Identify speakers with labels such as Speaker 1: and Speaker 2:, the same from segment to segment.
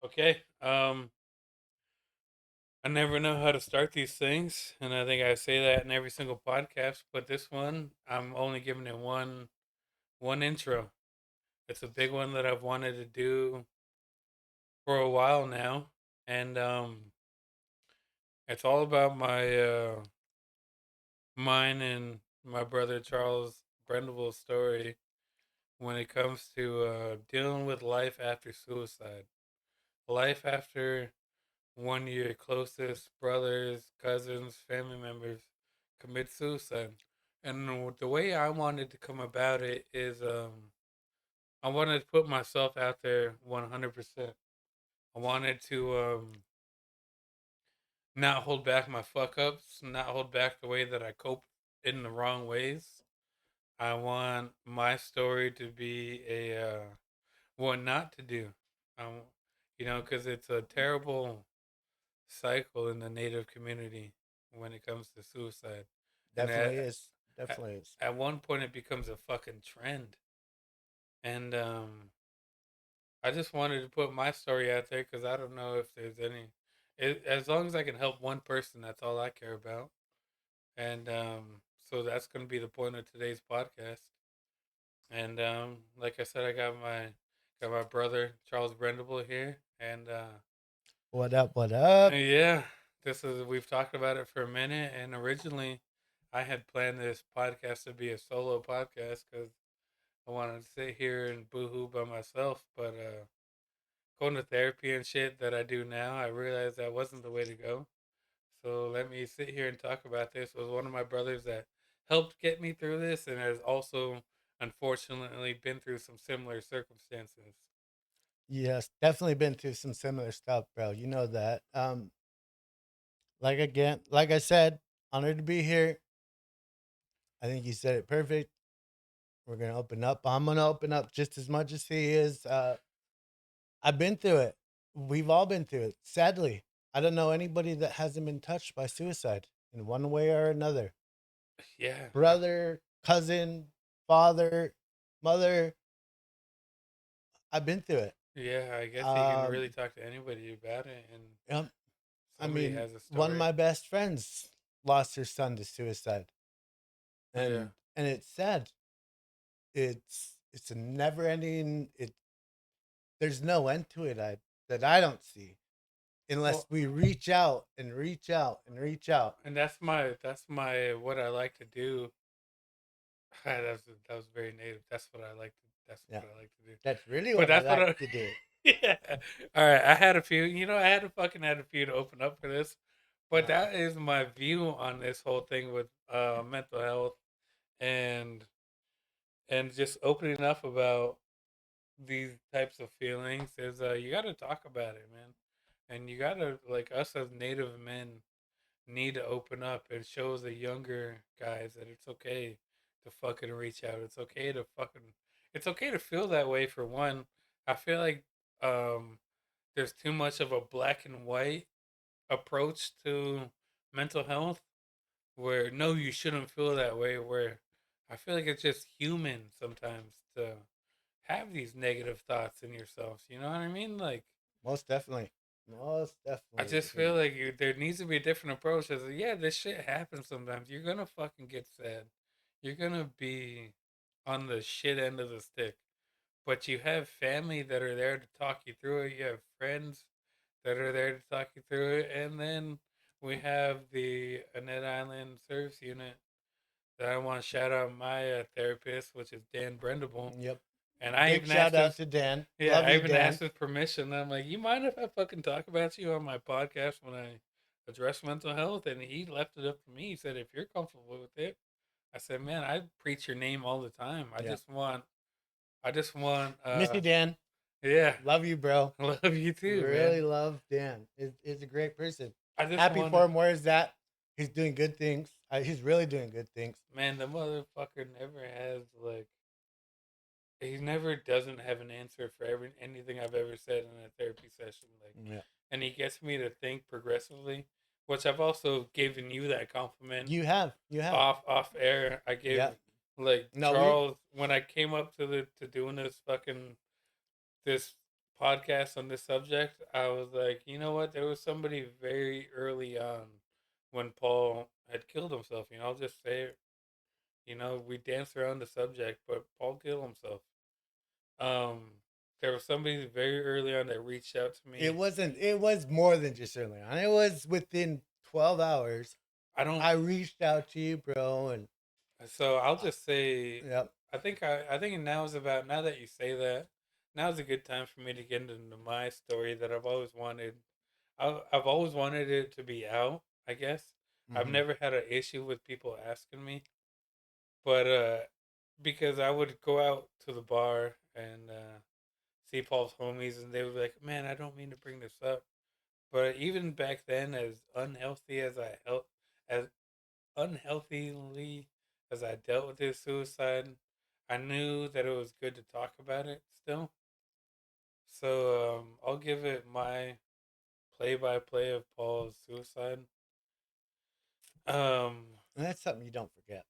Speaker 1: Okay. I never know how to start these things, and I think I say that in every single podcast. But this one, I'm only giving it one intro. It's a big one that I've wanted to do for a while now, and it's all about my mine and my brother Charles Brendible's story when it comes to dealing with life after suicide, life after one of your closest brothers, cousins, family members commit suicide. And the way I wanted to come about it is I wanted to put myself out there 100%. I wanted to not hold back my fuck ups, not hold back the way that I cope in the wrong ways. I want my story to be a what not to do. Um, because it's a terrible cycle in the Native community when it comes to suicide. And
Speaker 2: Definitely is.
Speaker 1: at,
Speaker 2: Definitely is.
Speaker 1: at one point, it becomes a fucking trend. And I just wanted to put my story out there because I don't know if there's any. As long as I can help one person, that's all I care about. And so that's going to be the point of today's podcast. And like I said, I got my brother Charles Brendible here, and
Speaker 2: What up? What up?
Speaker 1: yeah, this is we've talked about it for a minute, and originally I had planned this podcast to be a solo podcast because I wanted to sit here and boohoo by myself. But going to therapy and shit that I do now, I realized that wasn't the way to go. So let me sit here and talk about this. It was one of my brothers that helped get me through this, and has also unfortunately been through some similar circumstances.
Speaker 2: Yes, definitely been through some similar stuff, bro. You know that. Like I said, honored to be here. I think you said it perfect. We're gonna open up. I'm gonna open up just as much as he is. I've been through it. We've all been through it. Sadly, I don't know anybody that hasn't been touched by suicide in one way or another.
Speaker 1: Yeah,
Speaker 2: Brother, cousin, father, mother. I've been through it.
Speaker 1: yeah. I guess you can really
Speaker 2: Um,
Speaker 1: talk to anybody about it, and
Speaker 2: um, I
Speaker 1: somebody
Speaker 2: mean,
Speaker 1: has a
Speaker 2: one of
Speaker 1: story.
Speaker 2: my best friends lost her son to suicide,
Speaker 1: Yeah.
Speaker 2: and it's sad. It's a never ending. There's no end to it. I don't see unless
Speaker 1: Well,
Speaker 2: we reach out and reach out and reach out.
Speaker 1: and that's my what I like to do. That was very native. That's what I like to. That's
Speaker 2: Yeah,
Speaker 1: what I like to do.
Speaker 2: that's really
Speaker 1: But
Speaker 2: what I
Speaker 1: that's what
Speaker 2: like
Speaker 1: I.
Speaker 2: to do.
Speaker 1: Yeah. All right. I had a few. I had a few to open up for this, but
Speaker 2: Yeah,
Speaker 1: that is my view on this whole thing with mental health and and just opening up about these types of feelings is you got to talk about it, man, and you got to like us as Native men need to open up and show the younger guys that it's okay to fucking reach out. It's okay to feel that way for one. I feel like um there's too much of a black and white approach to mental health where no you shouldn't feel that way where I feel like it's just human sometimes to have these negative thoughts in yourself. You know what I mean? Like
Speaker 2: most definitely, most
Speaker 1: I
Speaker 2: definitely.
Speaker 1: just feel like there needs to be a different approach. As yeah, this shit happens sometimes. You're gonna fucking get sad. You're gonna be on the shit end of the stick. But you have family that are there to talk you through it. You have friends that are there to talk you through it. And then we have the Annette Island Service Unit that I want to shout out my therapist, which is Dan Brendable.
Speaker 2: Yep.
Speaker 1: And I
Speaker 2: Big
Speaker 1: even
Speaker 2: shout
Speaker 1: asked
Speaker 2: out
Speaker 1: his
Speaker 2: to Dan.
Speaker 1: yeah,
Speaker 2: Love
Speaker 1: I
Speaker 2: you,
Speaker 1: even asked
Speaker 2: Dan.
Speaker 1: his permission. I'm like, you mind if I fucking talk about you on my podcast when I address mental health? And he left it up to me. He said, if you're comfortable with it, I said, man, I preach your name all the time.
Speaker 2: Yeah.
Speaker 1: I just want,
Speaker 2: Miss you, Dan.
Speaker 1: yeah,
Speaker 2: Love you, bro.
Speaker 1: I love you too,
Speaker 2: Really
Speaker 1: man.
Speaker 2: love Dan. He's a great person.
Speaker 1: I just
Speaker 2: Happy
Speaker 1: want,
Speaker 2: for him. Where is that? He's doing good things. He's really doing good things.
Speaker 1: man, the motherfucker never has like, he never doesn't have an answer for anything I've ever said in a therapy session. Like,
Speaker 2: Yeah.
Speaker 1: and he gets me to think progressively, which I've also given you that compliment
Speaker 2: You have. You have.
Speaker 1: off air. I gave
Speaker 2: Yeah.
Speaker 1: like
Speaker 2: No, we
Speaker 1: Charles when I came up to the to doing this fucking this podcasts on this subject, I was like, you know what? There was somebody very early on when Paul had killed himself. I'll just say it. We danced around the subject, but Paul killed himself. Um, there was somebody very early on that reached out to
Speaker 2: It
Speaker 1: me.
Speaker 2: wasn't. It was more than just early on. It was within 12 hours.
Speaker 1: I don't.
Speaker 2: I reached out to you, bro, and
Speaker 1: So I'll just say,
Speaker 2: yep.
Speaker 1: I think now that you say that, now's a good time for me to get into my story that I've always wanted. I've always wanted it to be out. I guess I've
Speaker 2: Hmm.
Speaker 1: never had an issue with people asking me, but because I would go out to the bar and see Paul's homies, and they would be like, "Man, I don't mean to bring this up, but even back then, as unhealthily as I dealt with his suicide, I knew that it was good to talk about it still. So I'll give it my play-by-play of Paul's suicide. Um,
Speaker 2: And that's something you don't forget.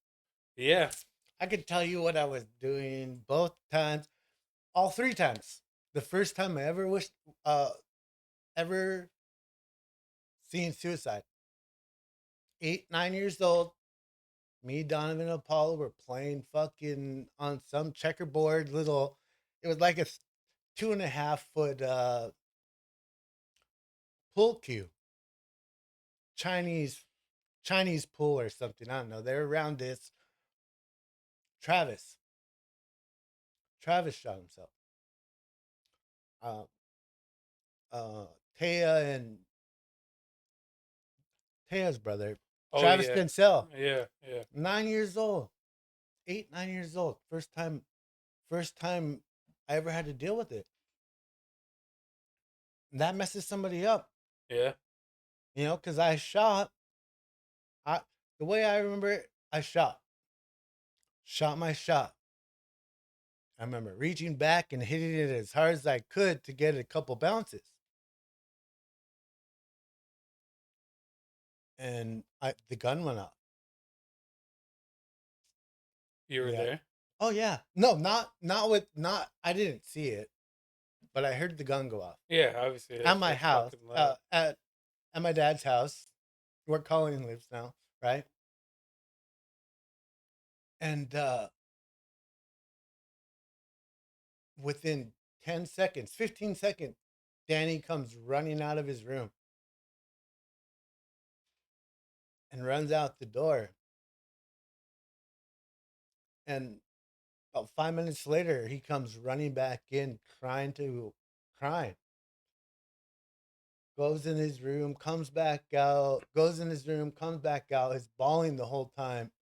Speaker 1: yeah,
Speaker 2: I could tell you what I was doing both times, all three times. The first time I ever seen suicide. 8, 9 years old. Me, Donovan, and Apollo were playing fucking on some checkerboard little. It was like a 2.5 foot pool cue, Chinese Chinese pool or something. I don't know. They're around this. Travis. Travis shot himself. Uh, uh, Taya and Taya's brother,
Speaker 1: oh
Speaker 2: Travis
Speaker 1: yeah,
Speaker 2: Pincel,
Speaker 1: yeah, yeah,
Speaker 2: 9 years old, 8, 9 years old. First time I ever had to deal with it. And that messes somebody up,
Speaker 1: yeah.
Speaker 2: because I shot. I the way I remember it, I shot my shot. I remember reaching back and hitting it as hard as I could to get a couple bounces, and the gun went off.
Speaker 1: You were
Speaker 2: Yeah.
Speaker 1: there.
Speaker 2: Oh yeah. No, not with not. I didn't see it, but I heard the gun go off
Speaker 1: Yeah, obviously
Speaker 2: at
Speaker 1: that's
Speaker 2: my
Speaker 1: that's
Speaker 2: house.
Speaker 1: fucking loud.
Speaker 2: At my dad's house, where Colleen lives now, right? And within 10 seconds, 15 seconds, Danny comes running out of his room and runs out the door. And about 5 minutes later, he comes running back in, crying. Goes in his room, comes back out, goes in his room, comes back out, is bawling the whole time.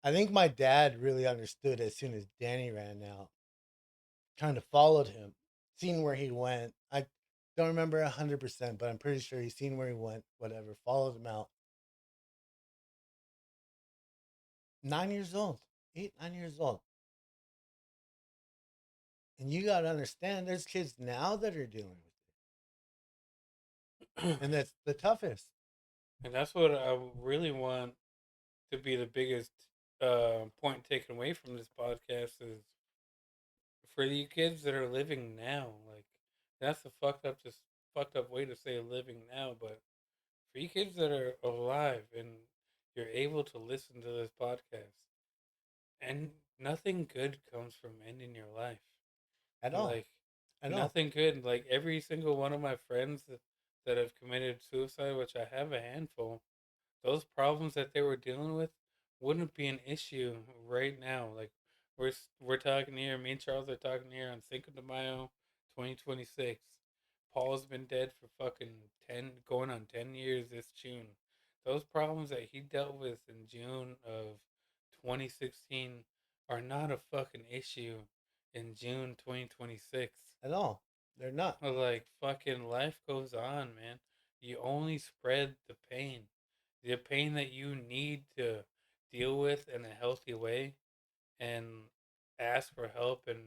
Speaker 2: I think my dad really understood as soon as Danny ran out, kind of followed him, seen where he went. I don't remember 100%, but I'm pretty sure he's seen where he went, whatever, followed him out. 9 years old, 8, 9 years old. And you got to understand, there's kids now that are dealing with
Speaker 1: And
Speaker 2: it. And that's the toughest.
Speaker 1: that's what I really want to be the biggest point taken away from this podcast is for you kids that are living now. Like that's the fucked up way to say living now. But for you kids that are alive and you're able to listen to this podcast, and nothing good comes from ending your life.
Speaker 2: At all.
Speaker 1: Like
Speaker 2: At all.
Speaker 1: nothing good. Like every single one of my friends that have committed suicide, which I have a handful, those problems that they were dealing with wouldn't be an issue right now. Like we're talking here. Me and Charles are talking here on Cinco de Mayo, 2026. Paul's been dead for fucking going on 10 years this June. Those problems that he dealt with in June of 2016 are not a fucking issue in June 2026.
Speaker 2: At all. They're not.
Speaker 1: Like fucking life goes on, man. You only spread the pain that you need to deal with in a healthy way and ask for help and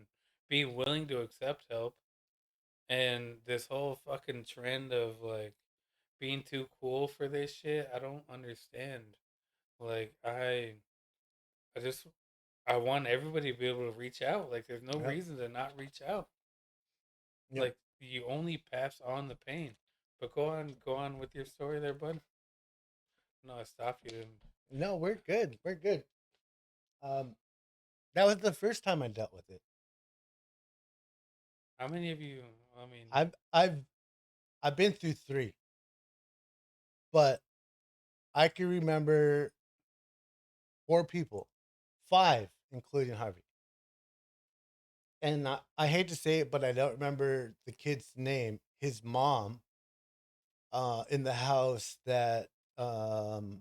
Speaker 1: be willing to accept help. And this whole fucking trend of like being too cool for this shit, I don't understand. Like I just I want everybody to be able to reach out. Like there's no
Speaker 2: Yep.
Speaker 1: reason to not reach out.
Speaker 2: Yep.
Speaker 1: Like you only pass on the pain. But go on with your story there, bud. No, I stopped you.
Speaker 2: No, we're good. We're good. Um, that was the first time I dealt with it.
Speaker 1: How many of you? I mean,
Speaker 2: I've I've I've been through three, but I can remember four people, five including Harvey. And I hate to say it, but I don't remember the kid's name. His mom, in the house that um,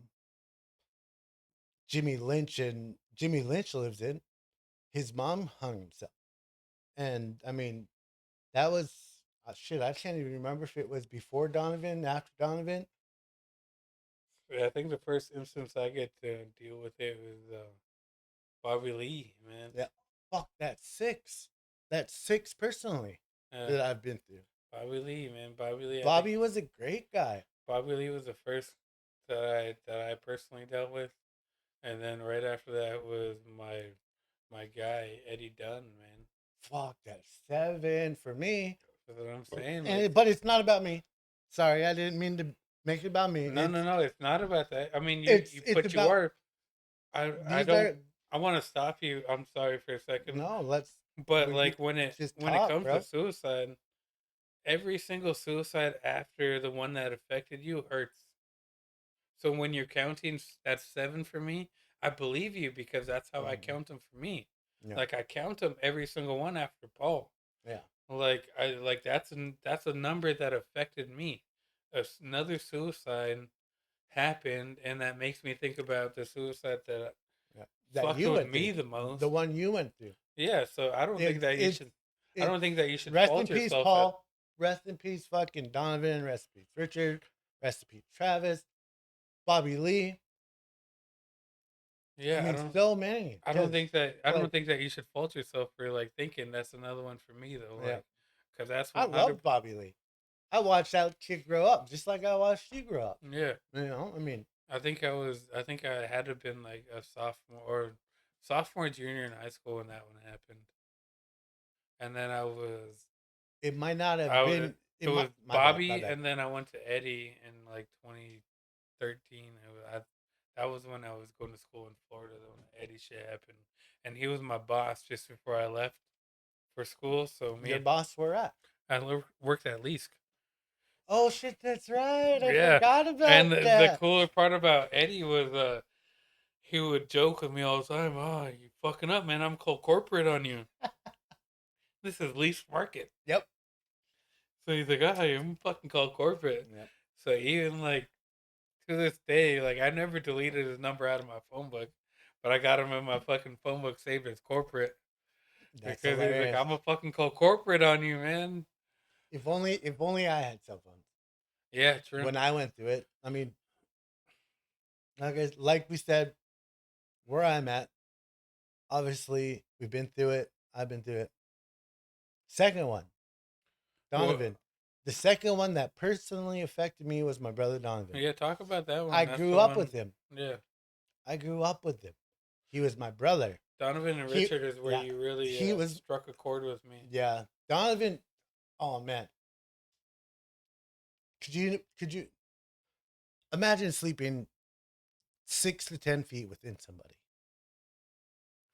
Speaker 2: Jimmy Lynch lives in. His mom hung himself, and I mean that was shit. I can't even remember if it was before Donovan, after Donovan.
Speaker 1: I think the first instance I get to deal with it was Bobby Lee, man.
Speaker 2: Yeah, fuck that's six. That's six personally
Speaker 1: Uh,
Speaker 2: that I've been through.
Speaker 1: Bobby Lee, man. Bobby Lee. I think
Speaker 2: Bobby was a great guy.
Speaker 1: Bobby Lee was the first that I personally dealt with, and then right after that was my guy Eddie Dunn, man.
Speaker 2: Fuck that's seven for me.
Speaker 1: That's what I'm saying. Like,
Speaker 2: And but it's not about me. Sorry, I didn't mean to make it about me.
Speaker 1: no, no, no. It's not about that. I mean,
Speaker 2: It's
Speaker 1: but you
Speaker 2: about
Speaker 1: are. I
Speaker 2: these
Speaker 1: don't.
Speaker 2: are
Speaker 1: I want to stop you. I'm sorry for a second,
Speaker 2: no. Let's
Speaker 1: but
Speaker 2: we
Speaker 1: like
Speaker 2: just
Speaker 1: when it
Speaker 2: talk,
Speaker 1: comes to
Speaker 2: bro.
Speaker 1: suicide, every single suicide after the one that affected you hurts. So when you're counting that's seven for me, I believe you because that's how I
Speaker 2: Mhm.
Speaker 1: count them for me.
Speaker 2: Yeah,
Speaker 1: Like I count them every single one after Paul.
Speaker 2: yeah,
Speaker 1: Like that's a number that affected me. Another suicide happened, and that makes me think about the suicide that
Speaker 2: yeah. That
Speaker 1: fucked
Speaker 2: you
Speaker 1: with
Speaker 2: went
Speaker 1: me
Speaker 2: through,
Speaker 1: the
Speaker 2: the
Speaker 1: most.
Speaker 2: one you went through.
Speaker 1: Yeah, so I don't think that you
Speaker 2: It's
Speaker 1: should. I
Speaker 2: it's
Speaker 1: don't think that you should
Speaker 2: rest in
Speaker 1: fault
Speaker 2: peace,
Speaker 1: yourself at.
Speaker 2: Paul. Rest in peace, fucking Donovan. Rest in peace, Richard. Rest in peace, Travis. Bobby Lee. I
Speaker 1: Yeah,
Speaker 2: mean, so many. Because
Speaker 1: I don't
Speaker 2: like,
Speaker 1: think that you should fault yourself for like thinking that's another one for me though.
Speaker 2: yeah,
Speaker 1: Like, because that's
Speaker 2: I
Speaker 1: 100.
Speaker 2: love Bobby Lee. I watched that kid grow up just like I watched you grow up.
Speaker 1: Yeah,
Speaker 2: You know, I mean,
Speaker 1: I think I had to have been like a sophomore junior in high school when that one happened, and then
Speaker 2: it might not have
Speaker 1: I
Speaker 2: been.
Speaker 1: it
Speaker 2: It might.
Speaker 1: was
Speaker 2: My bad. My
Speaker 1: Bobby,
Speaker 2: bad.
Speaker 1: and then I went to Eddie in like 2013. That was when I was going to school in Florida when Eddie shit happened, and he was my boss just before I left for school. So me
Speaker 2: Your
Speaker 1: and
Speaker 2: boss were at.
Speaker 1: worked at Leask.
Speaker 2: Oh shit, that's right. I
Speaker 1: Yeah,
Speaker 2: forgot
Speaker 1: and
Speaker 2: about
Speaker 1: the
Speaker 2: that.
Speaker 1: cooler part about Eddie was he would joke with me all the time. Oh, you fucking up, man! I'm called corporate on you. This is Leask Market.
Speaker 2: Yep.
Speaker 1: So he's like, oh, I'm fucking called corporate.
Speaker 2: Yep.
Speaker 1: So even like to this day, like I never deleted his number out of my phone book, but I got him in my fucking phone book saved as corporate
Speaker 2: That's
Speaker 1: because he's like,
Speaker 2: hilarious.
Speaker 1: I'm a fucking call corporate on you, man.
Speaker 2: If only I had cell phones
Speaker 1: Yeah, true.
Speaker 2: when I went through it. I mean, like we said, where I'm at. Obviously, we've been through it. I've been through it. Second one,
Speaker 1: Well,
Speaker 2: Donovan. The second one that personally affected me was my brother Donovan.
Speaker 1: yeah, talk about that one.
Speaker 2: I
Speaker 1: That's
Speaker 2: grew
Speaker 1: the
Speaker 2: up
Speaker 1: one.
Speaker 2: with him.
Speaker 1: Yeah,
Speaker 2: I grew up with him. He was my brother.
Speaker 1: Donovan and
Speaker 2: He,
Speaker 1: Richard is where
Speaker 2: yeah,
Speaker 1: you really
Speaker 2: he was,
Speaker 1: struck a chord with me.
Speaker 2: yeah. Donovan, oh man, could you imagine sleeping 6 to 10 feet within somebody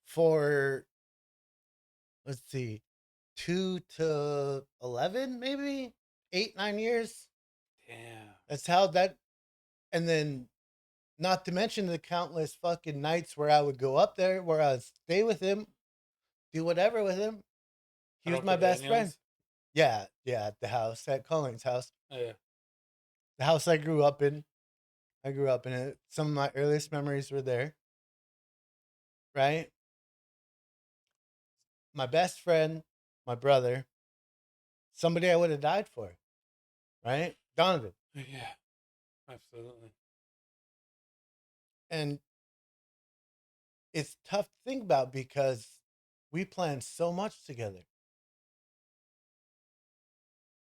Speaker 2: for let's see, 2 to 11, maybe 8 9 years.
Speaker 1: Damn.
Speaker 2: That's how that, and then not to mention the countless fucking nights where I would go up there, where I would stay with him, do whatever with him. He
Speaker 1: At
Speaker 2: was
Speaker 1: Uncle
Speaker 2: my best friend.
Speaker 1: Daniel's.
Speaker 2: Yeah, yeah, at the house, at Colleen's house,
Speaker 1: Yeah.
Speaker 2: the house I grew up in. I grew up in it. Some of my earliest memories were there, right? My best friend, my brother, somebody I would have died for, right? Donovan.
Speaker 1: Yeah. Absolutely.
Speaker 2: And it's tough to think about because we planned so much together.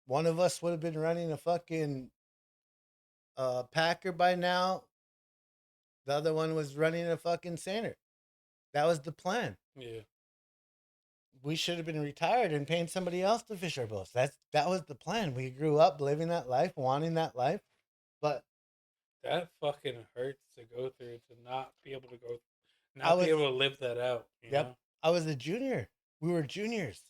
Speaker 2: One of us would have been running a fucking Packer by now. The other one was running a fucking Sander. That was the plan.
Speaker 1: Yeah.
Speaker 2: we should have been retired and paying somebody else to fish our boats. That was the plan. We grew up living that life, wanting that life, but
Speaker 1: That fucking hurts to go through, to not be able to go,
Speaker 2: I
Speaker 1: not be
Speaker 2: was
Speaker 1: able to live that out. You
Speaker 2: yep,
Speaker 1: know,
Speaker 2: I was a junior. We were juniors.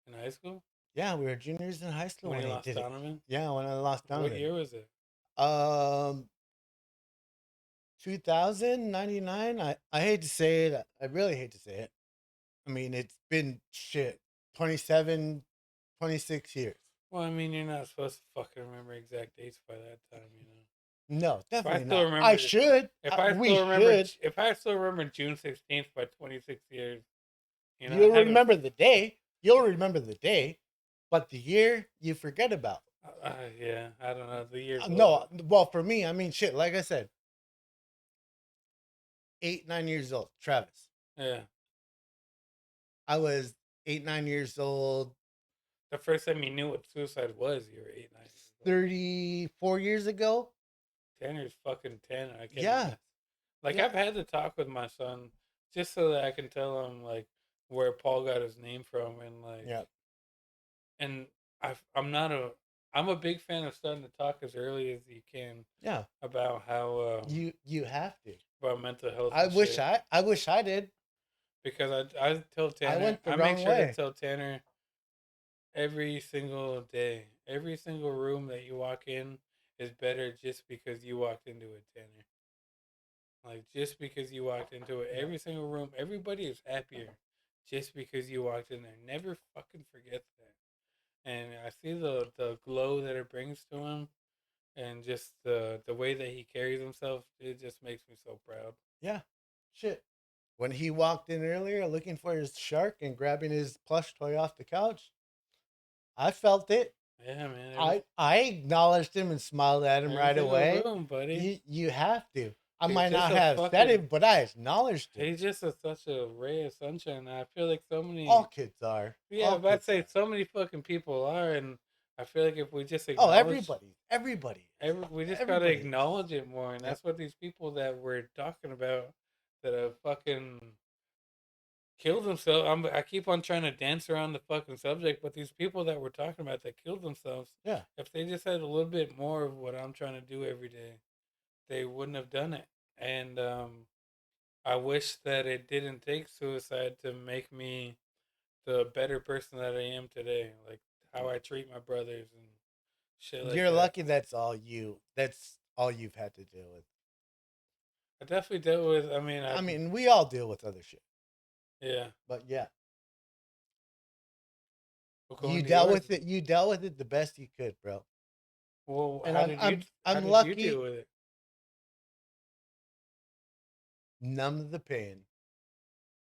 Speaker 1: in high school
Speaker 2: Yeah, we were juniors in high school
Speaker 1: when
Speaker 2: when
Speaker 1: you
Speaker 2: I
Speaker 1: lost
Speaker 2: did it.
Speaker 1: Donovan.
Speaker 2: Yeah, when I lost
Speaker 1: What
Speaker 2: Donovan.
Speaker 1: year was it?
Speaker 2: Um 2099. I hate to say it. I really hate to say it. I mean, it's been shit 27, 26 years.
Speaker 1: Well, I mean, you're not supposed to fucking remember exact dates by that time, you know.
Speaker 2: No,
Speaker 1: If I
Speaker 2: definitely
Speaker 1: still
Speaker 2: not. I
Speaker 1: remember,
Speaker 2: should. We should.
Speaker 1: If I still remember June 16th by 26 years, you know, I
Speaker 2: You'll
Speaker 1: haven't.
Speaker 2: remember the day. You'll remember the day, but the year you forget about.
Speaker 1: Yeah, I don't know. The year's a little
Speaker 2: No,
Speaker 1: bit.
Speaker 2: well, for me, I mean, shit. Like I said, 8, 9 years old. Travis.
Speaker 1: Yeah,
Speaker 2: I was 8, 9 years old.
Speaker 1: the first time you knew what suicide was, you were 8, 9 years old.
Speaker 2: 34 years ago.
Speaker 1: Tanner's fucking 10. I can't
Speaker 2: Yeah,
Speaker 1: imagine. Like,
Speaker 2: yeah,
Speaker 1: I've had to talk with my son just so that I can tell him like where Paul got his name from, and like,
Speaker 2: yeah,
Speaker 1: and I'm not a I'm a big fan of starting to talk as early as you can
Speaker 2: yeah.
Speaker 1: about how
Speaker 2: You have to.
Speaker 1: about mental health
Speaker 2: I
Speaker 1: and
Speaker 2: wish
Speaker 1: shit,
Speaker 2: I wish I did.
Speaker 1: because I tell
Speaker 2: I
Speaker 1: Tanner,
Speaker 2: went the
Speaker 1: I make
Speaker 2: wrong
Speaker 1: sure to
Speaker 2: way.
Speaker 1: tell Tanner every single day, every single room that you walk in is better just because you walked into it, Tanner. Like, just because you walked into it,
Speaker 2: Yeah.
Speaker 1: every single room, everybody is happier just because you walked in there. Never fucking forget that. And I see the glow that it brings to him, and just the way that he carries himself. It just makes me so proud.
Speaker 2: Yeah. Shit. When he walked in earlier looking for his shark and grabbing his plush toy off the couch, I felt it.
Speaker 1: Yeah, man.
Speaker 2: I acknowledged him and smiled at him
Speaker 1: Every
Speaker 2: right
Speaker 1: single
Speaker 2: away.
Speaker 1: room, buddy.
Speaker 2: You have to. I
Speaker 1: He's
Speaker 2: might
Speaker 1: just
Speaker 2: not
Speaker 1: a
Speaker 2: have said
Speaker 1: fucking.
Speaker 2: it, but I acknowledged him.
Speaker 1: He's just such a ray of sunshine. I feel like so
Speaker 2: All
Speaker 1: many.
Speaker 2: kids are.
Speaker 1: Yeah,
Speaker 2: All
Speaker 1: but I'd
Speaker 2: kids
Speaker 1: say
Speaker 2: are.
Speaker 1: so many fucking people are, and I feel like if we just
Speaker 2: Oh,
Speaker 1: acknowledge,
Speaker 2: everybody. Everybody is.
Speaker 1: we just gotta
Speaker 2: Everybody is.
Speaker 1: acknowledge it more, and
Speaker 2: Yep.
Speaker 1: that's what these people that we're talking about that have fucking killed themselves. I keep on trying to dance around the fucking subject, but these people that we're talking about that killed themselves,
Speaker 2: Yeah.
Speaker 1: if they just had a little bit more of what I'm trying to do every day, they wouldn't have done it. And I wish that it didn't take suicide to make me the better person that I am today. Like how
Speaker 2: Yeah.
Speaker 1: I treat my brothers and shit like
Speaker 2: You're
Speaker 1: that.
Speaker 2: lucky that's all you. That's all you've had to deal with.
Speaker 1: I definitely dealt with. I mean,
Speaker 2: I mean, we all deal with other shit.
Speaker 1: yeah.
Speaker 2: But yeah,
Speaker 1: We'll go
Speaker 2: you
Speaker 1: into
Speaker 2: dealt
Speaker 1: yours.
Speaker 2: with it. You dealt with it the best you could, bro.
Speaker 1: Well,
Speaker 2: And
Speaker 1: how
Speaker 2: I'm
Speaker 1: did you deal
Speaker 2: lucky.
Speaker 1: with it?
Speaker 2: Numb the pain.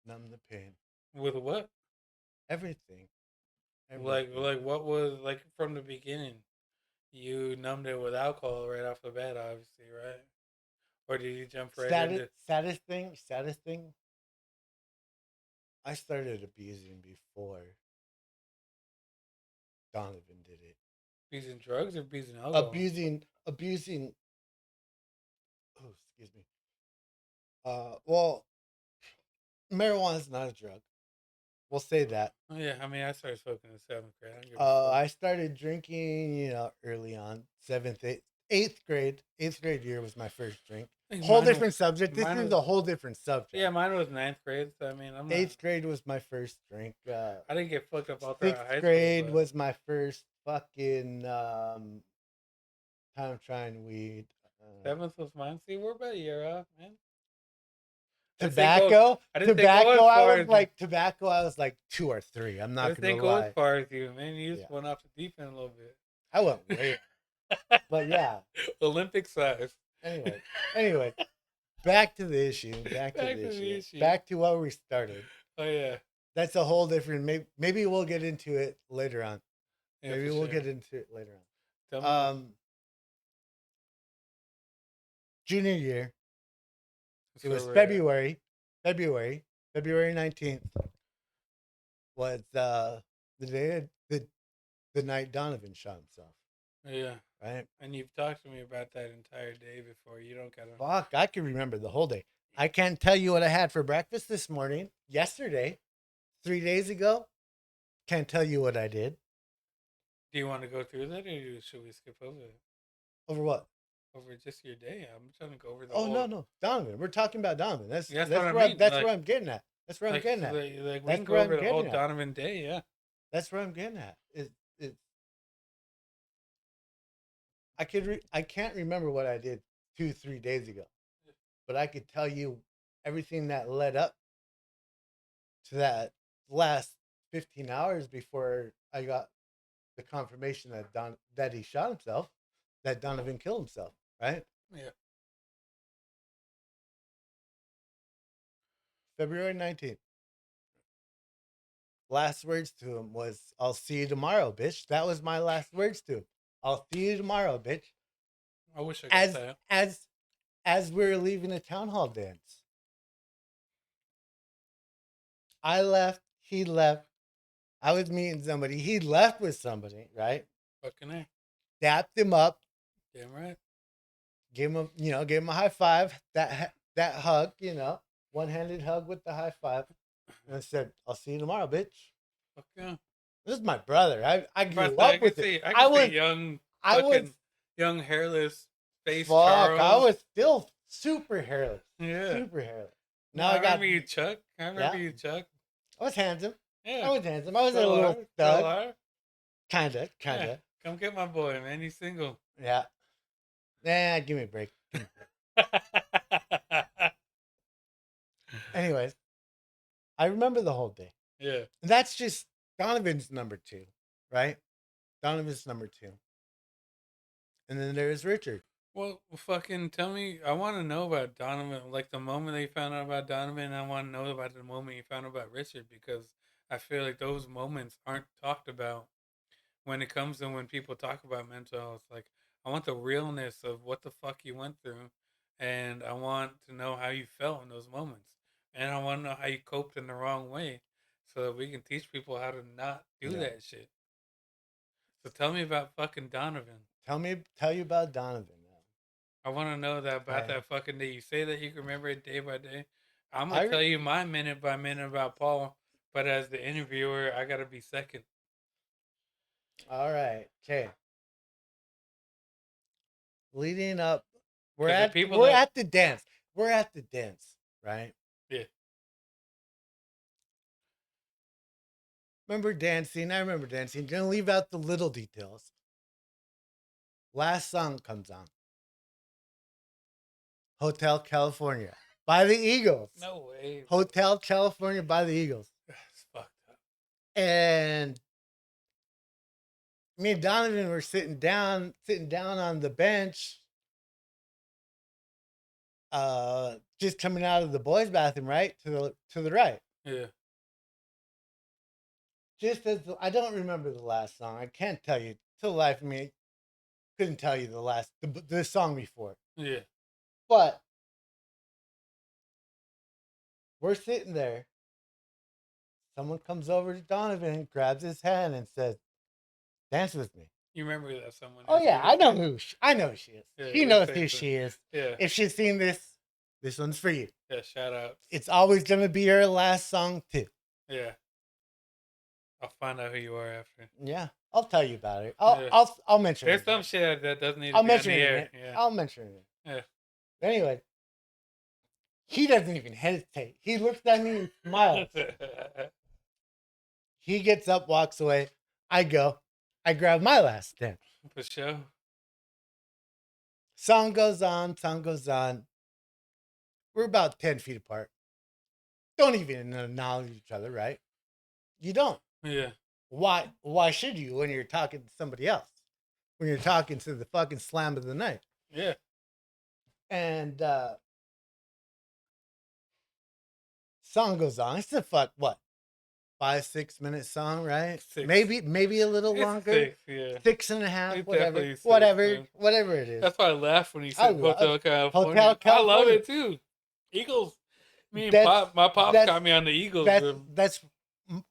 Speaker 2: Numb the pain.
Speaker 1: With what?
Speaker 2: Everything. Everything.
Speaker 1: Like what was like from the beginning? You numbed it with alcohol right off the bat, obviously, right? Or did you jump right into
Speaker 2: Saddest thing. Saddest thing. I started abusing before Donovan did it.
Speaker 1: using drugs or using alcohol?
Speaker 2: Abusing. Oh, excuse me. Well, marijuana is not a drug. We'll say that.
Speaker 1: Oh yeah, I mean, I started smoking in seventh grade. I don't give a fuck.
Speaker 2: I started drinking, early on, seventh, eighth grade. Eighth grade year was my first drink.
Speaker 1: I think
Speaker 2: Whole different subject. This
Speaker 1: mine
Speaker 2: is
Speaker 1: was
Speaker 2: a whole different subject.
Speaker 1: yeah, mine was ninth grade. So I mean, I'm not.
Speaker 2: Eighth grade was my first drink.
Speaker 1: I didn't get fucked up all throughout
Speaker 2: Sixth
Speaker 1: high school,
Speaker 2: grade
Speaker 1: but
Speaker 2: was my first fucking time trying weed.
Speaker 1: seventh was mine. See, we're about a year off, man.
Speaker 2: Tobacco,
Speaker 1: I didn't think go
Speaker 2: tobacco.
Speaker 1: as
Speaker 2: I
Speaker 1: far
Speaker 2: was
Speaker 1: as you.
Speaker 2: like tobacco. I was like 2 or 3. I'm
Speaker 1: I
Speaker 2: not
Speaker 1: didn't
Speaker 2: gonna
Speaker 1: think go as
Speaker 2: lie.
Speaker 1: far as you, man. You
Speaker 2: Yeah,
Speaker 1: just went off the deep end a little bit.
Speaker 2: I went way. But yeah.
Speaker 1: Olympic size.
Speaker 2: Anyway, back to the issue. Back to
Speaker 1: Back
Speaker 2: the
Speaker 1: to the
Speaker 2: issue.
Speaker 1: issue.
Speaker 2: Back to what we started.
Speaker 1: Oh yeah,
Speaker 2: That's a whole different. Maybe we'll get into it later on.
Speaker 1: yeah,
Speaker 2: Maybe
Speaker 1: for
Speaker 2: we'll
Speaker 1: sure.
Speaker 2: get into it later
Speaker 1: Tell me.
Speaker 2: on. Junior year. It
Speaker 1: So
Speaker 2: was
Speaker 1: we're at.
Speaker 2: February 19th was the day the night Donovan shot himself.
Speaker 1: Yeah,
Speaker 2: Right?
Speaker 1: and you've talked to me about that entire day before. You don't gotta.
Speaker 2: Fuck, I can remember the whole day. I can't tell you what I had for breakfast this morning, yesterday, 3 days ago. Can't tell you what I did.
Speaker 1: Do you want to go through that, or should we skip over it?
Speaker 2: Over what?
Speaker 1: Over just your day? I'm trying to go over the
Speaker 2: Oh
Speaker 1: whole.
Speaker 2: no, Donovan. We're talking about Donovan.
Speaker 1: That's what I mean.
Speaker 2: That's where I'm getting at. That's where I'm
Speaker 1: Like,
Speaker 2: getting at.
Speaker 1: like we
Speaker 2: That's
Speaker 1: can
Speaker 2: where
Speaker 1: go
Speaker 2: I'm
Speaker 1: over the whole
Speaker 2: getting at.
Speaker 1: Donovan day. Yeah.
Speaker 2: That's where I'm getting at. It I can't remember what I did 2-3 days ago, but I could tell you everything that led up to that last 15 hours before I got the confirmation that he shot himself, that Donovan killed himself, right?
Speaker 1: Yeah.
Speaker 2: February 19th. Last words to him was, "I'll see you tomorrow, bitch." That was my last words to him. "I'll see you tomorrow, bitch."
Speaker 1: I wish I got
Speaker 2: As
Speaker 1: that.
Speaker 2: as as we were leaving the town hall dance, I left. He left. I was meeting somebody. He left with somebody, right?
Speaker 1: Fucking A.
Speaker 2: Dapped him up,
Speaker 1: Damn right.
Speaker 2: gave him a high five. That hug, one-handed hug with the high five, and I said, "I'll see you tomorrow, bitch."
Speaker 1: Fuck yeah.
Speaker 2: This is my brother. I
Speaker 1: But
Speaker 2: grew
Speaker 1: I
Speaker 2: up
Speaker 1: could
Speaker 2: with it.
Speaker 1: see, I could see young,
Speaker 2: I was
Speaker 1: fucking, young hairless face
Speaker 2: fuck. I
Speaker 1: Charles.
Speaker 2: was still super hairless,
Speaker 1: Yeah.
Speaker 2: super hairless.
Speaker 1: No,
Speaker 2: Now
Speaker 1: I
Speaker 2: I got
Speaker 1: remember you, Chuck. I remember
Speaker 2: yeah.
Speaker 1: you, Chuck.
Speaker 2: I was handsome.
Speaker 1: Yeah.
Speaker 2: I was handsome. I was a
Speaker 1: Still
Speaker 2: little
Speaker 1: are. Still
Speaker 2: thug,
Speaker 1: are.
Speaker 2: kinda,
Speaker 1: Yeah.
Speaker 2: kinda.
Speaker 1: Come get my boy, man. He's single.
Speaker 2: Yeah. Nah, give me a break. Anyways, I remember the whole day.
Speaker 1: Yeah.
Speaker 2: And that's just Donovan's number two, right? Donovan's number two. And then there's Richard.
Speaker 1: Well, fucking tell me. I want to know about Donovan. Like the moment they found out about Donovan, I want to know about the moment you found out about Richard because I feel like those moments aren't talked about when it comes to when people talk about mental health. Like, I want the realness of what the fuck you went through, and I want to know how you felt in those moments, and I want to know how you coped in the wrong way, so that we can teach people how to not do
Speaker 2: Yeah.
Speaker 1: that shit. So tell me about fucking Donovan.
Speaker 2: Tell you about Donovan now.
Speaker 1: I want to know that about
Speaker 2: Right.
Speaker 1: that fucking day. You say that you can remember it day by day. I'm gonna
Speaker 2: I
Speaker 1: tell you my minute by minute about Paul, but as the interviewer, I gotta be second.
Speaker 2: All right. Okay. Leading up,
Speaker 1: Because the people
Speaker 2: we're
Speaker 1: that,
Speaker 2: at the dance. We're at the dance, right?
Speaker 1: yeah,
Speaker 2: Remember dancing? I remember dancing. Gonna leave out the little details. Last song comes on. Hotel California by the Eagles.
Speaker 1: no way.
Speaker 2: Hotel California by the Eagles.
Speaker 1: It's fucked up.
Speaker 2: And me and Donovan were sitting down on the bench, just coming out of the boys' bathroom, right? To the right.
Speaker 1: Yeah.
Speaker 2: Just as I don't remember the last song. I can't tell you. To the life of me, couldn't tell you the song before.
Speaker 1: Yeah.
Speaker 2: But we're sitting there. Someone comes over to Donovan, grabs his hand, and says, "Dance with me."
Speaker 1: You remember that someone
Speaker 2: Oh
Speaker 1: is
Speaker 2: yeah,
Speaker 1: who?
Speaker 2: I know who she is.
Speaker 1: Yeah,
Speaker 2: She
Speaker 1: you
Speaker 2: knows
Speaker 1: say
Speaker 2: who
Speaker 1: so.
Speaker 2: she is.
Speaker 1: Yeah.
Speaker 2: If she's seen this one's for you.
Speaker 1: Yeah. Shout out.
Speaker 2: It's always gonna be her last song too.
Speaker 1: Yeah. I'll find out who you are after.
Speaker 2: Yeah, I'll tell you about it.
Speaker 1: Yeah.
Speaker 2: I'll mention
Speaker 1: There's
Speaker 2: it.
Speaker 1: some shit that doesn't need to
Speaker 2: I'll
Speaker 1: be on
Speaker 2: mention
Speaker 1: the
Speaker 2: it.
Speaker 1: air. Yeah.
Speaker 2: I'll mention it.
Speaker 1: Yeah.
Speaker 2: Anyway, he doesn't even hesitate. He looks at me and smiles. He gets up, walks away. I go. I grab my last dance.
Speaker 1: For sure.
Speaker 2: Song goes on. Song goes on. We're about 10 feet apart. Don't even acknowledge each other, right? You don't.
Speaker 1: Yeah.
Speaker 2: Why should you when you're talking to somebody else? When you're talking to the fucking slam of the night.
Speaker 1: Yeah.
Speaker 2: And song goes on. It's a 5-6 minute song, right?
Speaker 1: Six.
Speaker 2: Maybe a little
Speaker 1: It's
Speaker 2: longer.
Speaker 1: 6, yeah.
Speaker 2: 6.5,
Speaker 1: It's
Speaker 2: whatever.
Speaker 1: definitely 6,
Speaker 2: Whatever.
Speaker 1: man.
Speaker 2: Whatever it is.
Speaker 1: That's why I laughed when he
Speaker 2: I
Speaker 1: said
Speaker 2: love
Speaker 1: Hotel California.
Speaker 2: Hotel
Speaker 1: I love
Speaker 2: California.
Speaker 1: it too. Eagles. Me and
Speaker 2: That's-
Speaker 1: my pops
Speaker 2: that's-
Speaker 1: got me on the Eagles. bro.
Speaker 2: That's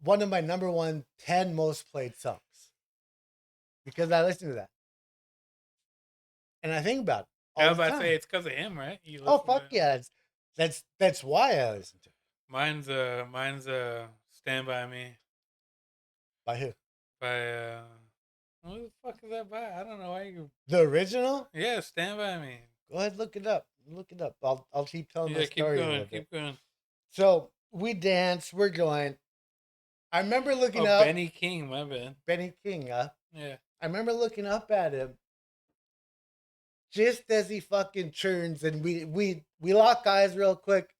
Speaker 2: one of my number 10 most played songs. Because I listen to that. And I think about it.
Speaker 1: I
Speaker 2: All
Speaker 1: was
Speaker 2: the
Speaker 1: about to
Speaker 2: time.
Speaker 1: say it's because of him, right? You
Speaker 2: Oh
Speaker 1: listen
Speaker 2: fuck
Speaker 1: to it.
Speaker 2: yeah. That's why I listen to it.
Speaker 1: Mine's Stand By Me.
Speaker 2: By who?
Speaker 1: by what the fuck is that by? I don't know why you.
Speaker 2: The original?
Speaker 1: Yeah, Stand By Me.
Speaker 2: Go ahead, look it up. Look it up. I'll keep telling my
Speaker 1: Yeah, keep
Speaker 2: story a little
Speaker 1: going,
Speaker 2: bit.
Speaker 1: keep going.
Speaker 2: So we dance. We're going. I remember looking
Speaker 1: Oh,
Speaker 2: up
Speaker 1: Benny King, my bad.
Speaker 2: Benny King.
Speaker 1: Yeah.
Speaker 2: I remember looking up at him just as he fucking turns, and we lock eyes real quick,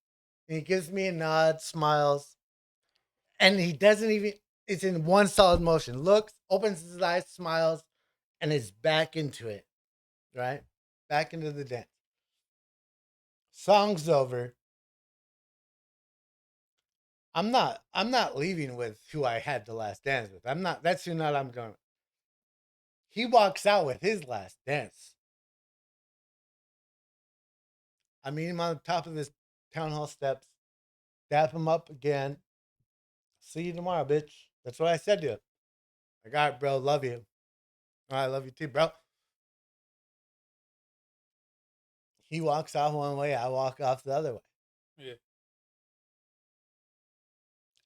Speaker 2: and he gives me a nod, smiles, and he doesn't even. It's in one solid motion. Looks, opens his eyes, smiles, and is back into it. Right, back into the dance. Song's over. I'm not leaving with who I had the last dance with. I'm not. That's who not I'm going. He walks out with his last dance. I meet him on the top of this town hall steps. Dap him up again. See you tomorrow, bitch. That's what I said to him. I got it, bro. Love you. I love you too, bro. He walks off one way. I walk off the other way.
Speaker 1: Yeah.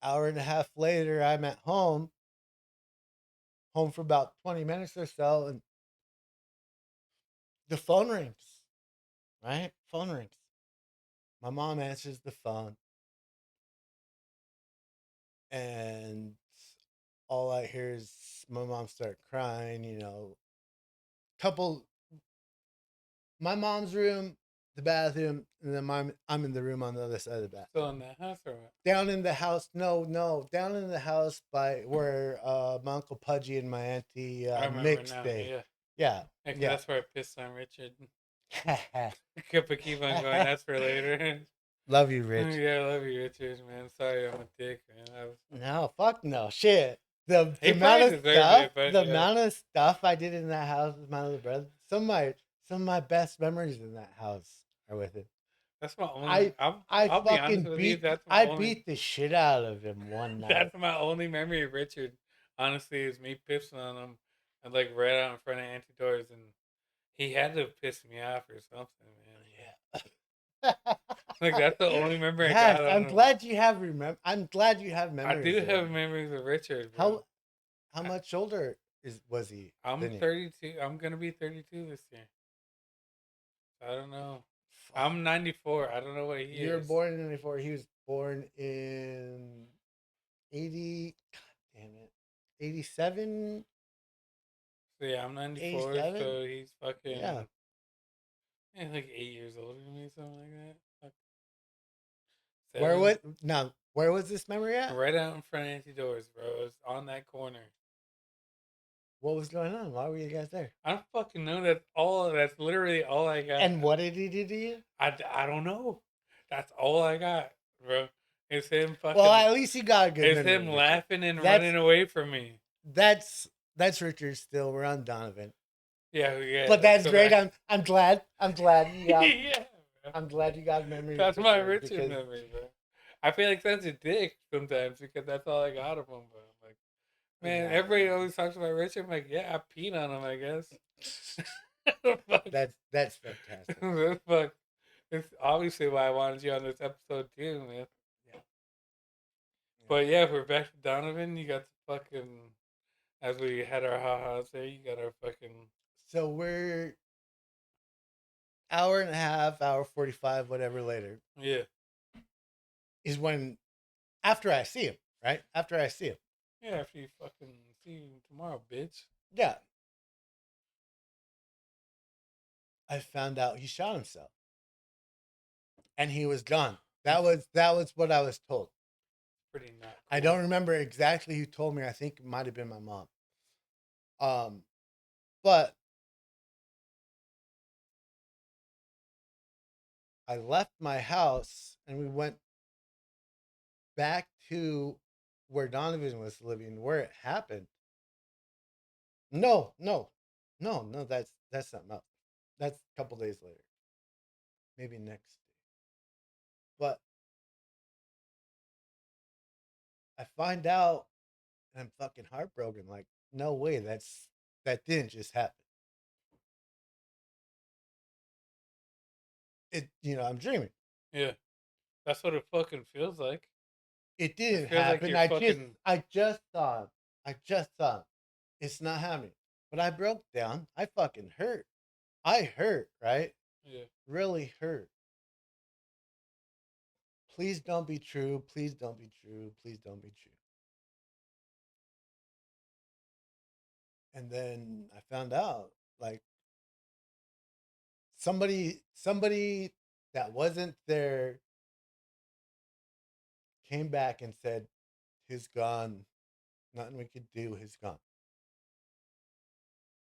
Speaker 2: Hour and a half later, I'm at home. Home for about 20 minutes or so, and the phone rings. Right? Phone rings. My mom answers the phone, and all I hear is my mom start crying. Couple. My mom's room, the bathroom, and then I'm in the room on the other side of the bathroom.
Speaker 1: Still in that house or what?
Speaker 2: Down in the house, no, down in the house by where my uncle Pudgy and my auntie
Speaker 1: I remember
Speaker 2: Mick
Speaker 1: now.
Speaker 2: stay.
Speaker 1: Yeah.
Speaker 2: Yeah,
Speaker 1: Yeah, 'cause
Speaker 2: yeah.
Speaker 1: that's where I pissed on Richard. Keep on going. That's for later.
Speaker 2: Love you, Rich.
Speaker 1: Yeah, I love you, Richard, man. Sorry, I'm a dick, man.
Speaker 2: No, fuck no, shit. The
Speaker 1: He
Speaker 2: amount
Speaker 1: probably
Speaker 2: of
Speaker 1: deserved
Speaker 2: stuff,
Speaker 1: it, but
Speaker 2: the
Speaker 1: yeah.
Speaker 2: amount of stuff I did in that house with my little brother. Some of my best memories in that house are with it.
Speaker 1: That's my only.
Speaker 2: I I
Speaker 1: I'll be honest
Speaker 2: fucking
Speaker 1: with you.
Speaker 2: beat
Speaker 1: That's my
Speaker 2: I
Speaker 1: only.
Speaker 2: beat the shit out of him one night.
Speaker 1: That's my only memory of Richard. Honestly, is me pissing on him and like right out in front of Auntie Doors, and he had to piss me off or something, man.
Speaker 2: Yeah.
Speaker 1: Like that's the only memory I
Speaker 2: Yes,
Speaker 1: got on
Speaker 2: I'm
Speaker 1: him.
Speaker 2: glad you have I'm glad you have
Speaker 1: I
Speaker 2: memories
Speaker 1: do
Speaker 2: of
Speaker 1: have
Speaker 2: him.
Speaker 1: memories of Richard, bro.
Speaker 2: How much older was he
Speaker 1: I'm
Speaker 2: than you?
Speaker 1: 32. I'm gonna be 32 this year. I don't know.
Speaker 2: Fuck.
Speaker 1: I'm 94. I don't know what he
Speaker 2: You were
Speaker 1: is.
Speaker 2: born in 94. He was born in 80. God damn it. 87,
Speaker 1: So yeah, I'm 94.
Speaker 2: 87.
Speaker 1: So he's
Speaker 2: Yeah.
Speaker 1: fucking like 8 years older than me, something like that. Fuck.
Speaker 2: Where
Speaker 1: 7.
Speaker 2: was now? Where was this memory at?
Speaker 1: Right out in front of Auntie Doors, bro. It was on that corner.
Speaker 2: What was going on? Why were you guys there?
Speaker 1: I don't fucking know. That's all. That's literally all I got.
Speaker 2: And what did he do to you?
Speaker 1: I don't know. That's all I got, bro. It's him
Speaker 2: Well,
Speaker 1: fucking.
Speaker 2: at least you got a good
Speaker 1: It's
Speaker 2: memory,
Speaker 1: him
Speaker 2: Richard.
Speaker 1: laughing and
Speaker 2: That's
Speaker 1: running away from me.
Speaker 2: that's Richard still. We're on Donovan.
Speaker 1: Yeah, yeah.
Speaker 2: But that's
Speaker 1: So
Speaker 2: great.
Speaker 1: that.
Speaker 2: I'm glad. I'm glad you got
Speaker 1: Yeah, bro.
Speaker 2: I'm glad you got a memory of
Speaker 1: That's my
Speaker 2: Richard
Speaker 1: Richard
Speaker 2: because
Speaker 1: memory, bro. I feel like such a dick sometimes because that's all I got of him, bro. Like, man, everybody always talks about Richard. I'm like, yeah, I peed on him, I guess. Fuck.
Speaker 2: that's fantastic.
Speaker 1: Fuck. It's obviously why I wanted you on this episode too, man.
Speaker 2: Yeah.
Speaker 1: But yeah, if we're back to Donovan, you got the fucking. As we had our ha-has there, you got our fucking.
Speaker 2: So we're hour and a half, hour 45, whatever later
Speaker 1: Yeah.
Speaker 2: is when after I see him, right? After I see him.
Speaker 1: Yeah, after you fucking see you tomorrow, bitch.
Speaker 2: Yeah. I found out he shot himself. And he was gone. That was what I was told.
Speaker 1: Pretty not cool.
Speaker 2: I don't remember exactly who told me. I think it might have been my mom. But I left my house and we went back to where Donovan was living, where it happened. No, that's something else. That's a couple days later. Maybe next day. But I find out and I'm fucking heartbroken. Like, no way, that didn't just happen. I'm dreaming.
Speaker 1: Yeah. That's what it fucking feels like.
Speaker 2: It
Speaker 1: It
Speaker 2: didn't
Speaker 1: feels like
Speaker 2: happen.
Speaker 1: you're fucking.
Speaker 2: I just saw him. I just saw him. It's not happening. But I broke down. I fucking hurt. I hurt, right?
Speaker 1: Yeah.
Speaker 2: Really hurt. Please don't be true. Please don't be true. Please don't be true. And then I found out, like, somebody that wasn't there came back and said, "He's gone. Nothing we could do. He's gone."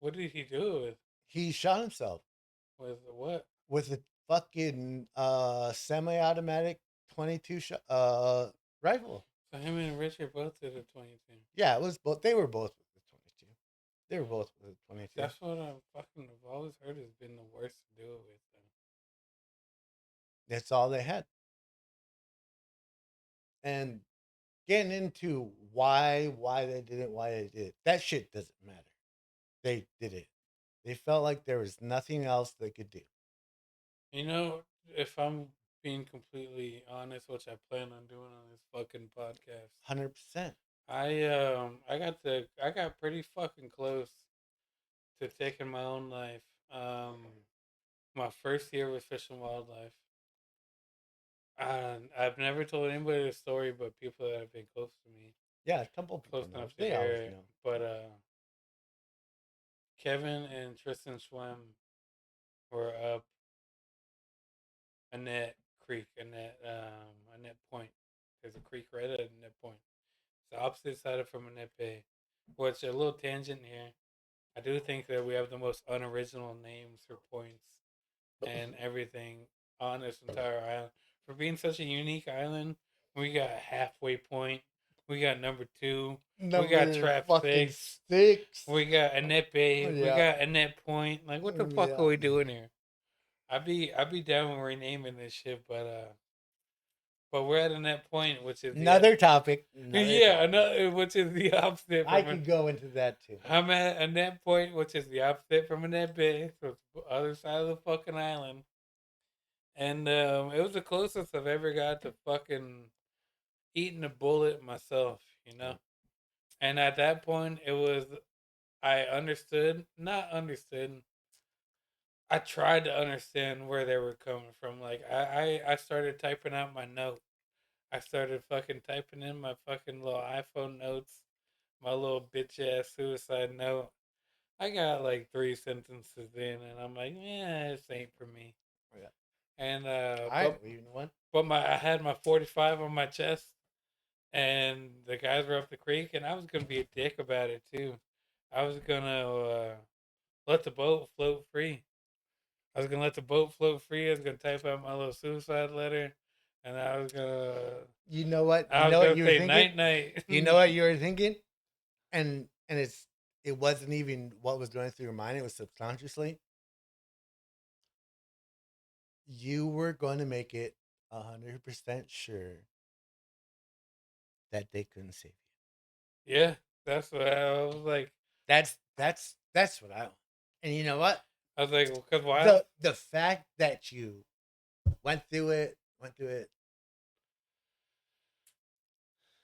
Speaker 1: What did he do
Speaker 2: He shot himself
Speaker 1: with what?
Speaker 2: with a fucking semi-automatic 22 rifle.
Speaker 1: So him and Richard both did a 22.
Speaker 2: Yeah, it was both. They were both with the 22. They were both with the 22.
Speaker 1: That's what I've always heard has been the worst to do it with.
Speaker 2: That's all they had. And getting into why they did it, why they did it, that shit doesn't matter. They did it. They felt like there was nothing else they could do.
Speaker 1: You know, if I'm being completely honest, which I plan on doing on this fucking podcast,
Speaker 2: 100%.
Speaker 1: I got pretty fucking close to taking my own life. My first year with Fish and Wildlife. And I've never told anybody the story, but people that have been close to me,
Speaker 2: Yeah, a couple people
Speaker 1: close
Speaker 2: know.
Speaker 1: enough to
Speaker 2: They
Speaker 1: hear
Speaker 2: always
Speaker 1: it.
Speaker 2: know.
Speaker 1: But Kevin and Tristan Schwem were up Annette Creek, Annette Point. There's a creek right at Annette Point. It's the opposite side of from Annette Bay. Which a little tangent here. I do think that we have the most unoriginal names for points and everything on this entire island. For being such a unique island, we got Halfway Point, we got number 2, we got
Speaker 2: Number
Speaker 1: Trap
Speaker 2: fucking
Speaker 1: 6,
Speaker 2: 6.
Speaker 1: we got Annette Bay, we
Speaker 2: Yeah.
Speaker 1: got Annette Point. Like, what the fuck
Speaker 2: Yeah.
Speaker 1: are we doing here? I'd be down with renaming this shit, but we're at Annette Point, which is
Speaker 2: Another topic.
Speaker 1: another, which is the opposite.
Speaker 2: I could go into that too.
Speaker 1: I'm at Annette Point, which is the opposite from Annette Bay, so it's the other side of the fucking island. And it was the closest I've ever got to fucking eating a bullet myself, you know? And at that point, it was, I understood, not understood. I tried to understand where they were coming from. Like, I started typing out my note. I started fucking typing in my fucking little iPhone notes, my little bitch ass suicide note. I got like 3 sentences in, and I'm like, yeah, this ain't for me.
Speaker 2: Yeah.
Speaker 1: And
Speaker 2: You know what?
Speaker 1: but I had my 45 on my chest, and the guys were up the creek, and I was gonna be a dick about it too. I was gonna let the boat float free. I was gonna let the boat float free. I was gonna type out my little suicide letter, and I was gonna.
Speaker 2: You know what?
Speaker 1: I
Speaker 2: You
Speaker 1: was
Speaker 2: know what
Speaker 1: gonna
Speaker 2: you were
Speaker 1: say
Speaker 2: thinking?
Speaker 1: night night.
Speaker 2: You know what you were thinking? And it wasn't even what was going through your mind, it was subconsciously. You were going to make it 100% sure that they couldn't save you.
Speaker 1: Yeah, that's what I was like.
Speaker 2: That's what I want. And you know what?
Speaker 1: I was like, because why?
Speaker 2: The fact that you went through it.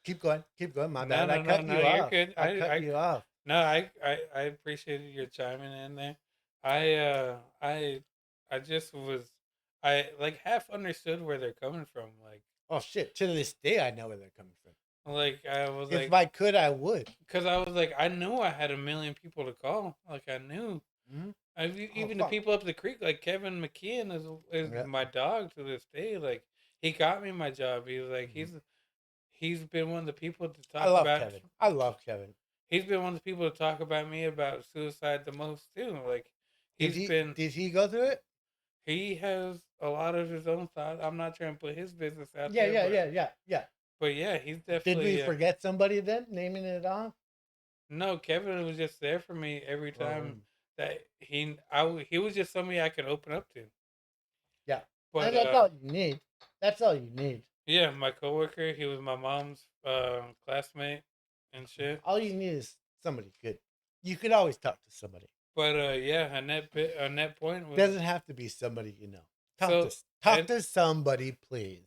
Speaker 2: Keep going. My bad. I cut you
Speaker 1: You're
Speaker 2: off.
Speaker 1: good.
Speaker 2: I cut you off.
Speaker 1: No, I appreciated your chiming in there. I just was, I like half understood where they're coming from.
Speaker 2: Oh shit! To this day, I know where they're coming from.
Speaker 1: I was
Speaker 2: if I could, I would.
Speaker 1: Because I was like, I knew I had a million people to call. Like I knew.
Speaker 2: Mm-hmm.
Speaker 1: Even the people up the creek, like Kevin McKeon is my dog to this day. Like he got me my job. He was like he's been one of the people to talk about.
Speaker 2: Kevin. I love Kevin.
Speaker 1: He's been one of the people to talk about me about suicide the most too. Like
Speaker 2: Did he go through it?
Speaker 1: He has a lot of his own thoughts. I'm not trying to put his business out
Speaker 2: there.
Speaker 1: Yeah. But yeah, he's definitely.
Speaker 2: Did we forget somebody then? Naming it off?
Speaker 1: No, Kevin was just there for me every time that he was just somebody I could open up to.
Speaker 2: Yeah, but that's all you need. That's all you need.
Speaker 1: Yeah, my coworker. He was my mom's classmate and shit.
Speaker 2: All you need is somebody good. You could always talk to somebody.
Speaker 1: But yeah, on that point,
Speaker 2: doesn't have to be somebody you know. Talk to somebody, please.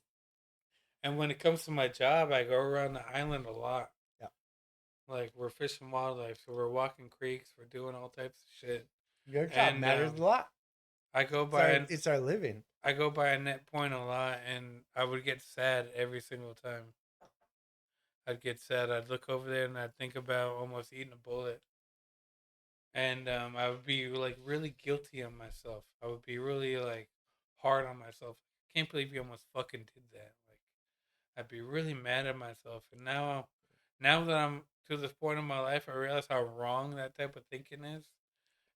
Speaker 1: And when it comes to my job, I go around the island a lot.
Speaker 2: Yeah.
Speaker 1: Like we're fishing wildlife, so we're walking creeks, we're doing all types of shit.
Speaker 2: Your job
Speaker 1: And
Speaker 2: matters a lot.
Speaker 1: I go
Speaker 2: It's
Speaker 1: by
Speaker 2: our
Speaker 1: an
Speaker 2: it's our living.
Speaker 1: I go by a net point a lot, and I would get sad every single time. I'd get sad. I'd look over there and I'd think about almost eating a bullet, and I would be like really guilty on myself. I would be really like hard on myself. Can't believe you almost fucking did that. Like I'd be really mad at myself. And now that I'm to this point in my life, I realize how wrong that type of thinking is,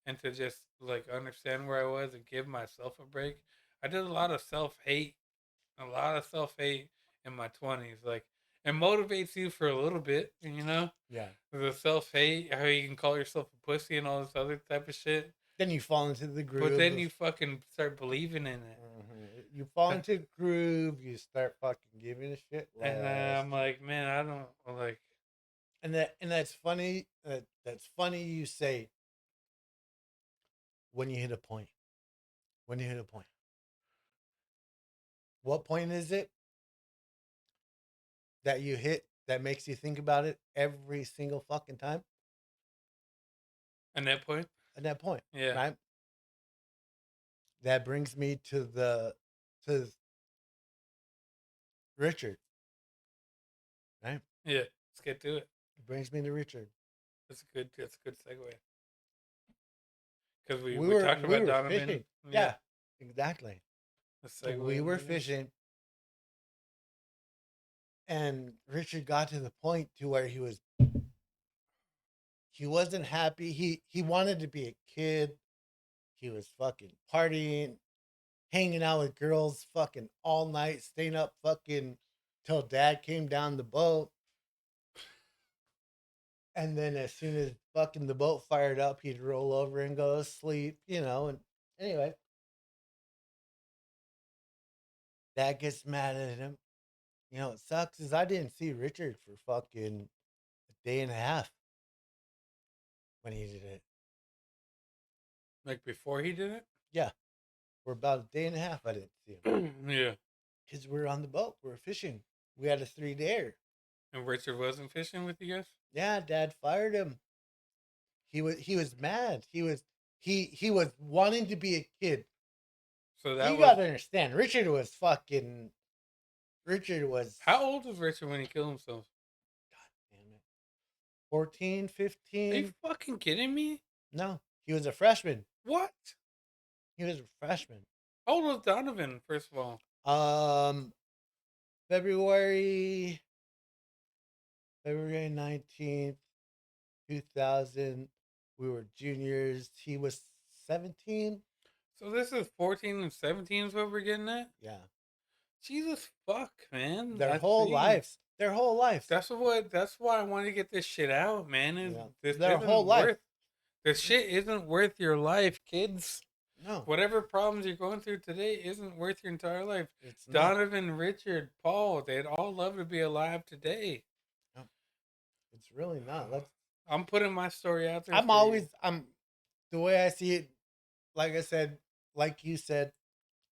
Speaker 1: and to just like understand where I was and give myself a break. I did a lot of self hate in my 20s. Like it motivates you for a little bit, you know.
Speaker 2: Yeah.
Speaker 1: The self hate, how you can call yourself a pussy and all this other type of shit.
Speaker 2: Then you fall into the
Speaker 1: But
Speaker 2: groove
Speaker 1: then
Speaker 2: of,
Speaker 1: you fucking start believing in it.
Speaker 2: you fall into the groove. You start fucking giving a shit
Speaker 1: And
Speaker 2: less.
Speaker 1: I'm like, man, I don't like.
Speaker 2: And that's funny. That's funny. You say when you hit a point. When you hit a point. What point is it that you hit that makes you think about it every single fucking time?
Speaker 1: At that point,
Speaker 2: At that point,
Speaker 1: yeah,
Speaker 2: right? That brings me to Richard, right?
Speaker 1: yeah. Let's get to it.
Speaker 2: It brings me to Richard.
Speaker 1: That's a good segue because we
Speaker 2: We
Speaker 1: we
Speaker 2: were
Speaker 1: talked
Speaker 2: we
Speaker 1: about
Speaker 2: were
Speaker 1: Donovan.
Speaker 2: fishing.
Speaker 1: Yeah,
Speaker 2: Yeah, exactly.
Speaker 1: the segue
Speaker 2: We
Speaker 1: into
Speaker 2: were
Speaker 1: this.
Speaker 2: fishing, and Richard got to the point to where he wasn't happy. He wanted to be a kid. He was fucking partying, hanging out with girls fucking all night, staying up fucking till dad came down the boat. And then as soon as fucking the boat fired up, he'd roll over and go to sleep, And anyway, dad gets mad at him. It sucks is I didn't see Richard for fucking a day and a half when he did it.
Speaker 1: Like before he did
Speaker 2: Yeah, for about a day and a half I didn't see him.
Speaker 1: it. Yeah,
Speaker 2: Because we were on the boat, we were fishing. We had a 3-dayer.
Speaker 1: and Richard wasn't fishing with you guys.
Speaker 2: Yeah, dad fired him. He was mad. He was wanting to be a kid.
Speaker 1: So that
Speaker 2: You
Speaker 1: was
Speaker 2: gotta understand, Richard was
Speaker 1: how old was Richard when he killed himself?
Speaker 2: damn it, 14,
Speaker 1: Are you
Speaker 2: 15.
Speaker 1: fucking kidding me?
Speaker 2: No, he was a freshman.
Speaker 1: What?
Speaker 2: He was a freshman.
Speaker 1: How old was Donovan? First of all,
Speaker 2: Um, February February 19th, 2000. We were juniors. He was 17.
Speaker 1: so this is 14 and 17 is what we're getting at.
Speaker 2: Yeah.
Speaker 1: Jesus fuck, man.
Speaker 2: Their
Speaker 1: I
Speaker 2: whole
Speaker 1: see.
Speaker 2: lives. Their whole lives.
Speaker 1: That's why I wanted to get this shit out, man. Is
Speaker 2: Yeah.
Speaker 1: this
Speaker 2: Their whole
Speaker 1: isn't
Speaker 2: life.
Speaker 1: worth this shit isn't worth your life, kids.
Speaker 2: No,
Speaker 1: Whatever problems you're going through today isn't worth your entire life.
Speaker 2: it's not.
Speaker 1: Donovan, Richard, Paul, they'd all love to be alive today.
Speaker 2: No, it's really not. Let's.
Speaker 1: I'm putting my story out there
Speaker 2: I'm
Speaker 1: for you.
Speaker 2: always. I'm. The way I see it, like I said, like you said,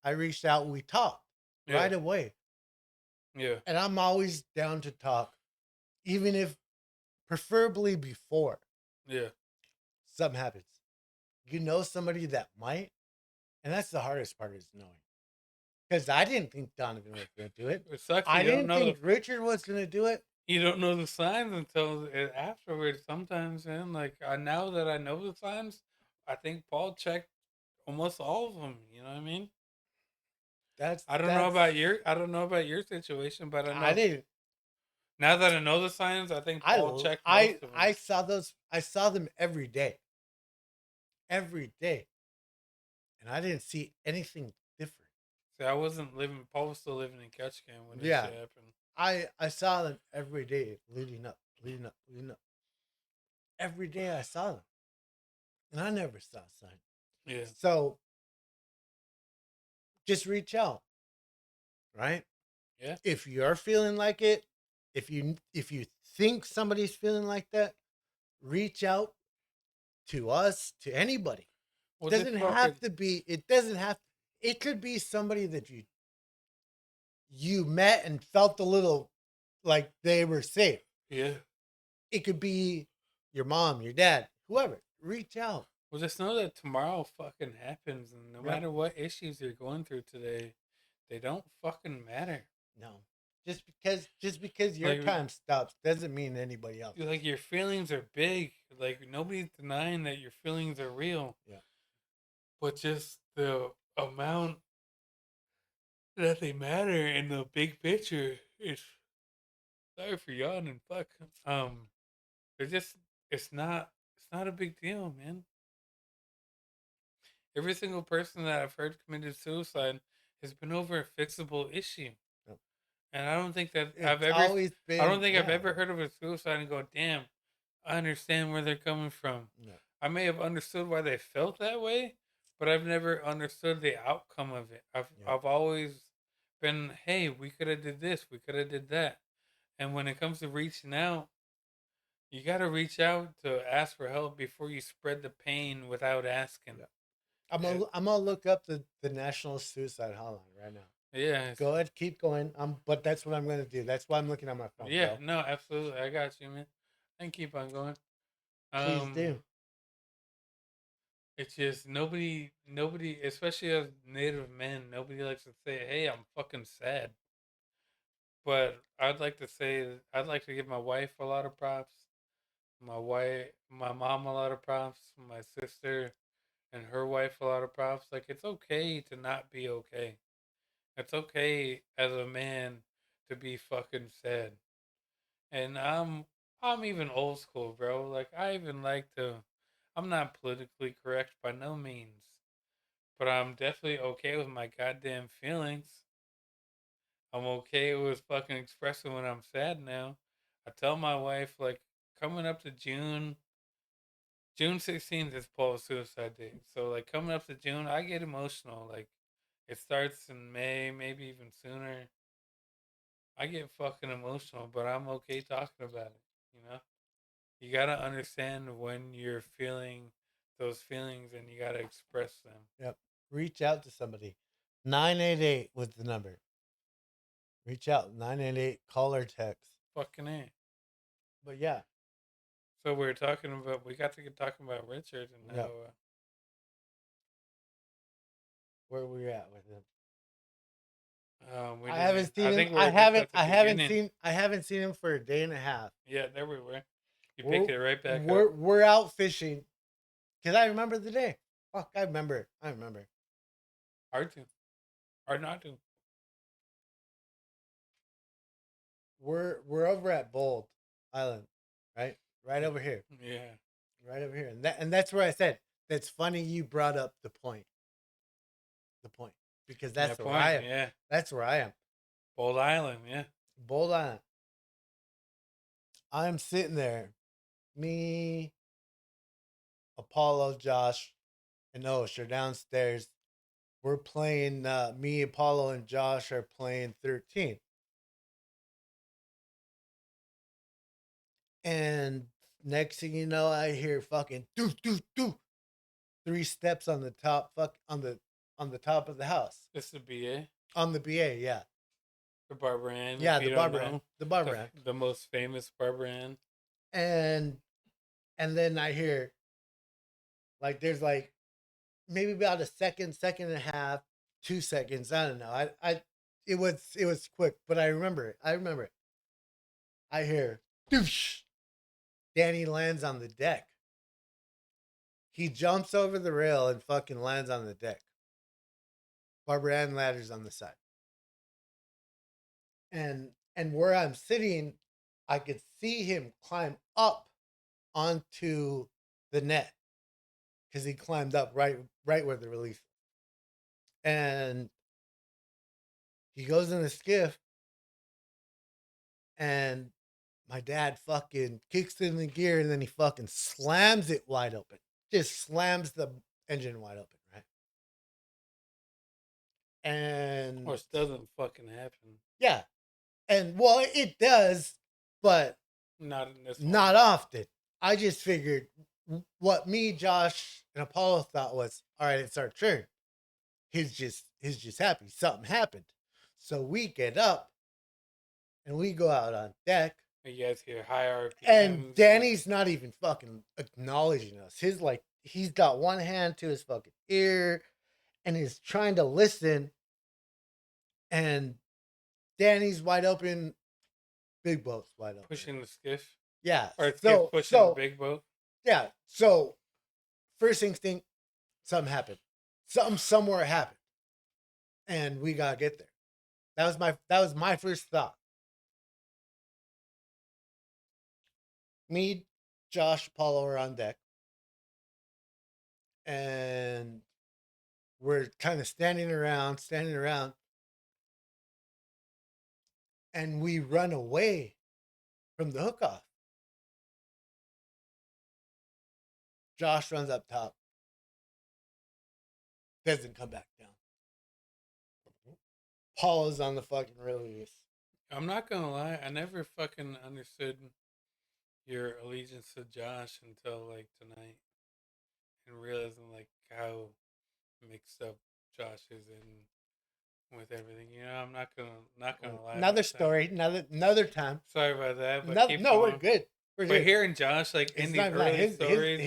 Speaker 2: I reached out. We talked
Speaker 1: Yeah.
Speaker 2: right away,
Speaker 1: Yeah.
Speaker 2: and I'm always down to talk, even if, preferably before
Speaker 1: Yeah.
Speaker 2: something happens. You know somebody that might, and that's the hardest part is knowing. Because I didn't think Donovan was going to do it.
Speaker 1: It sucks
Speaker 2: I
Speaker 1: you don't
Speaker 2: didn't
Speaker 1: know
Speaker 2: think Richard was going to do it.
Speaker 1: you don't know the signs until afterwards sometimes, man. Like now that I know the signs, I think Paul checked almost all of them, you know what I mean?
Speaker 2: That's
Speaker 1: I don't know about your situation, but I
Speaker 2: I
Speaker 1: know
Speaker 2: didn't.
Speaker 1: now that I know the signs, I think Paul checked most of them.
Speaker 2: I saw those. I saw them every day, and I didn't see anything different.
Speaker 1: See, I wasn't living. Paul was still living in Ketchikan when this
Speaker 2: Yeah.
Speaker 1: shit happened.
Speaker 2: I saw them every day, leading up. Every day I saw them, and I never saw a sign.
Speaker 1: Yeah.
Speaker 2: So just reach out, right?
Speaker 1: Yeah.
Speaker 2: If you're feeling like it, if you think somebody's feeling like that, reach out to us, to anybody.
Speaker 1: Well,
Speaker 2: It doesn't have to be. It doesn't have. It could be somebody that you met and felt a little like they were safe.
Speaker 1: Yeah.
Speaker 2: It could be your mom, your dad, whoever. Reach out.
Speaker 1: Well, just know that tomorrow fucking happens, and no
Speaker 2: Yep.
Speaker 1: matter what issues you're going through today, they don't fucking matter.
Speaker 2: No. Just because your
Speaker 1: Like,
Speaker 2: time stops doesn't mean anybody else.
Speaker 1: like your feelings are big. Like nobody's denying that your feelings are real,
Speaker 2: Yeah.
Speaker 1: but just the amount that they matter in the big picture is sorry for yawning. Fuck. They're just it's not a big deal, man. Every single person that I've heard committed suicide has been over a fixable issue.
Speaker 2: Yep.
Speaker 1: And I don't think that
Speaker 2: It's always
Speaker 1: I don't
Speaker 2: been,
Speaker 1: think I've
Speaker 2: yeah.
Speaker 1: ever heard of a suicide and go, damn, I understand where they're coming from.
Speaker 2: No.
Speaker 1: I may have understood why they felt that way, but I've never understood the outcome of it.
Speaker 2: Yep.
Speaker 1: I've always been, hey, we could have did this, we could have did that. And when it comes to reaching out, you got to reach out to ask for help before you spread the pain without asking.
Speaker 2: Yep. I'm
Speaker 1: And,
Speaker 2: gonna I'm gonna look up the National Suicide Hotline right now.
Speaker 1: yeah,
Speaker 2: Go ahead, keep going. But that's what I'm gonna do. That's why I'm looking at my phone,
Speaker 1: yeah,
Speaker 2: bro.
Speaker 1: no, absolutely, I got you, man. And keep on going.
Speaker 2: Please
Speaker 1: Um,
Speaker 2: do.
Speaker 1: it's just nobody, especially as Native men, nobody likes to say, "Hey, I'm fucking sad." But I'd like to give my wife a lot of props. My mom a lot of props. My sister and her wife a lot of props. Like it's okay to not be okay. It's okay as a man to be fucking sad. And I'm even old school, bro. Like I even like to. I'm not politically correct by no means, but I'm definitely okay with my goddamn feelings. I'm okay with fucking expressing when I'm sad now. I tell my wife like coming up to June 16th is Paul's suicide date. So like coming up to June, I get emotional. Like it starts in May, maybe even sooner. I get fucking emotional, but I'm okay talking about it, you know? You got to understand when you're feeling those feelings and you got to express them.
Speaker 2: Yep. Reach out to somebody. 988 was the number. Reach out. 988. Call or text.
Speaker 1: Fucking A.
Speaker 2: But yeah.
Speaker 1: So we got to get talking about Richard and how
Speaker 2: Yep. Where we at with him?
Speaker 1: we
Speaker 2: I
Speaker 1: didn't,
Speaker 2: haven't seen
Speaker 1: I
Speaker 2: him.
Speaker 1: think we were just at the beginning.
Speaker 2: I haven't seen him for a day and a half.
Speaker 1: Yeah, there we were. You
Speaker 2: We're
Speaker 1: picked it right back up.
Speaker 2: we're out fishing. Cause I remember the day. Fuck, I remember. I remember.
Speaker 1: Hard to. Hard not to.
Speaker 2: We're over at Bold Island, right? Right over here.
Speaker 1: Yeah.
Speaker 2: Right over here. And that's where I said that's funny you brought up the point. The point. Because that's
Speaker 1: That
Speaker 2: where I
Speaker 1: point,
Speaker 2: am.
Speaker 1: yeah.
Speaker 2: That's where I am.
Speaker 1: Bold Island, yeah.
Speaker 2: Bold Island. I'm sitting there. Me, Apollo, Josh, and Osh are downstairs. We're playing me, Apollo, and Josh are playing 13. And next thing you know, I hear fucking doo doo doo. 3 steps on the top on the top of the house.
Speaker 1: This is BA.
Speaker 2: On the BA, yeah.
Speaker 1: The Barbara Ann,
Speaker 2: Yeah,
Speaker 1: if
Speaker 2: the
Speaker 1: you don't
Speaker 2: Barbara Ann.
Speaker 1: know.
Speaker 2: The Barbara Ann.
Speaker 1: The most famous Barbara Ann.
Speaker 2: And then I hear like there's like maybe about a second, second and a half, 2 seconds. I don't know. I it was quick, but I remember it. I remember it. I hear doosh. Danny lands on the deck. He jumps over the rail and fucking lands on the deck. Barbara Ann ladders on the side. And where I'm sitting, I could see him climb up onto the net because he climbed up right where the release is. And he goes in the skiff, and my dad fucking kicks it in the gear, and then he fucking slams it wide open. Just slams the engine wide open, right? And
Speaker 1: Which doesn't fucking happen.
Speaker 2: yeah, and well, it does, but
Speaker 1: Not in this
Speaker 2: not
Speaker 1: one.
Speaker 2: often. I just figured what me, Josh, and Apollo thought was, all right, it's our turn. He's just happy. Something happened. So we get up and we go out on deck.
Speaker 1: You guys hear high
Speaker 2: And
Speaker 1: RPMs.
Speaker 2: Danny's not even fucking acknowledging us. His like he's got one hand to his fucking ear and he's trying to listen. And Danny's wide open, big boat's wide open.
Speaker 1: Pushing the skiff.
Speaker 2: Yeah.
Speaker 1: Or skiff pushing the big boat.
Speaker 2: Yeah. So first instinct, something happened. Something somewhere happened. And we gotta get there. That was my first thought. Me, Josh, Paulo are on deck. And we're kind of standing around. And we run away from the hook off. Josh runs up top. Doesn't come back down. Paulo's on the fucking release.
Speaker 1: I'm not gonna lie, I never fucking understood your allegiance to Josh until like tonight, and realizing like how mixed up Josh is in with everything. You know, I'm not gonna lie.
Speaker 2: Another
Speaker 1: about
Speaker 2: story.
Speaker 1: That.
Speaker 2: Another time.
Speaker 1: Sorry about that, but
Speaker 2: No,
Speaker 1: keep
Speaker 2: no, we're
Speaker 1: going.
Speaker 2: good.
Speaker 1: But
Speaker 2: good.
Speaker 1: hearing Josh like in
Speaker 2: It's
Speaker 1: these
Speaker 2: not like
Speaker 1: early stories,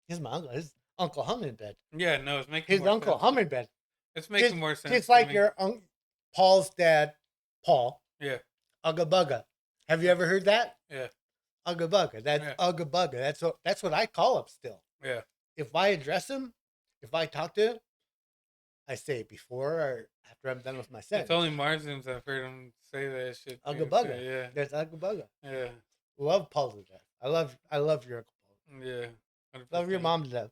Speaker 2: his my uncle, his Uncle Hummingbird.
Speaker 1: yeah, no, it's making
Speaker 2: His
Speaker 1: more
Speaker 2: Uncle
Speaker 1: sense.
Speaker 2: Hummingbird.
Speaker 1: It's making more sense.
Speaker 2: Just like your Paul's dad, Paul.
Speaker 1: Yeah.
Speaker 2: Ugga Bugga. Have you ever heard that?
Speaker 1: Yeah.
Speaker 2: Ugga Bugga. That's Ugga Bugga. That's what I call him still.
Speaker 1: Yeah.
Speaker 2: If I address him, if I talk to him, I say it before or after I'm done with my sentence.
Speaker 1: It's only Martians I've heard him say that shit.
Speaker 2: Ugga Bugga.
Speaker 1: So, yeah.
Speaker 2: That's Ugga Bugga.
Speaker 1: Yeah.
Speaker 2: Love Paul to death. I love your Uncle Paul.
Speaker 1: Yeah. 100%.
Speaker 2: Love your mom to death.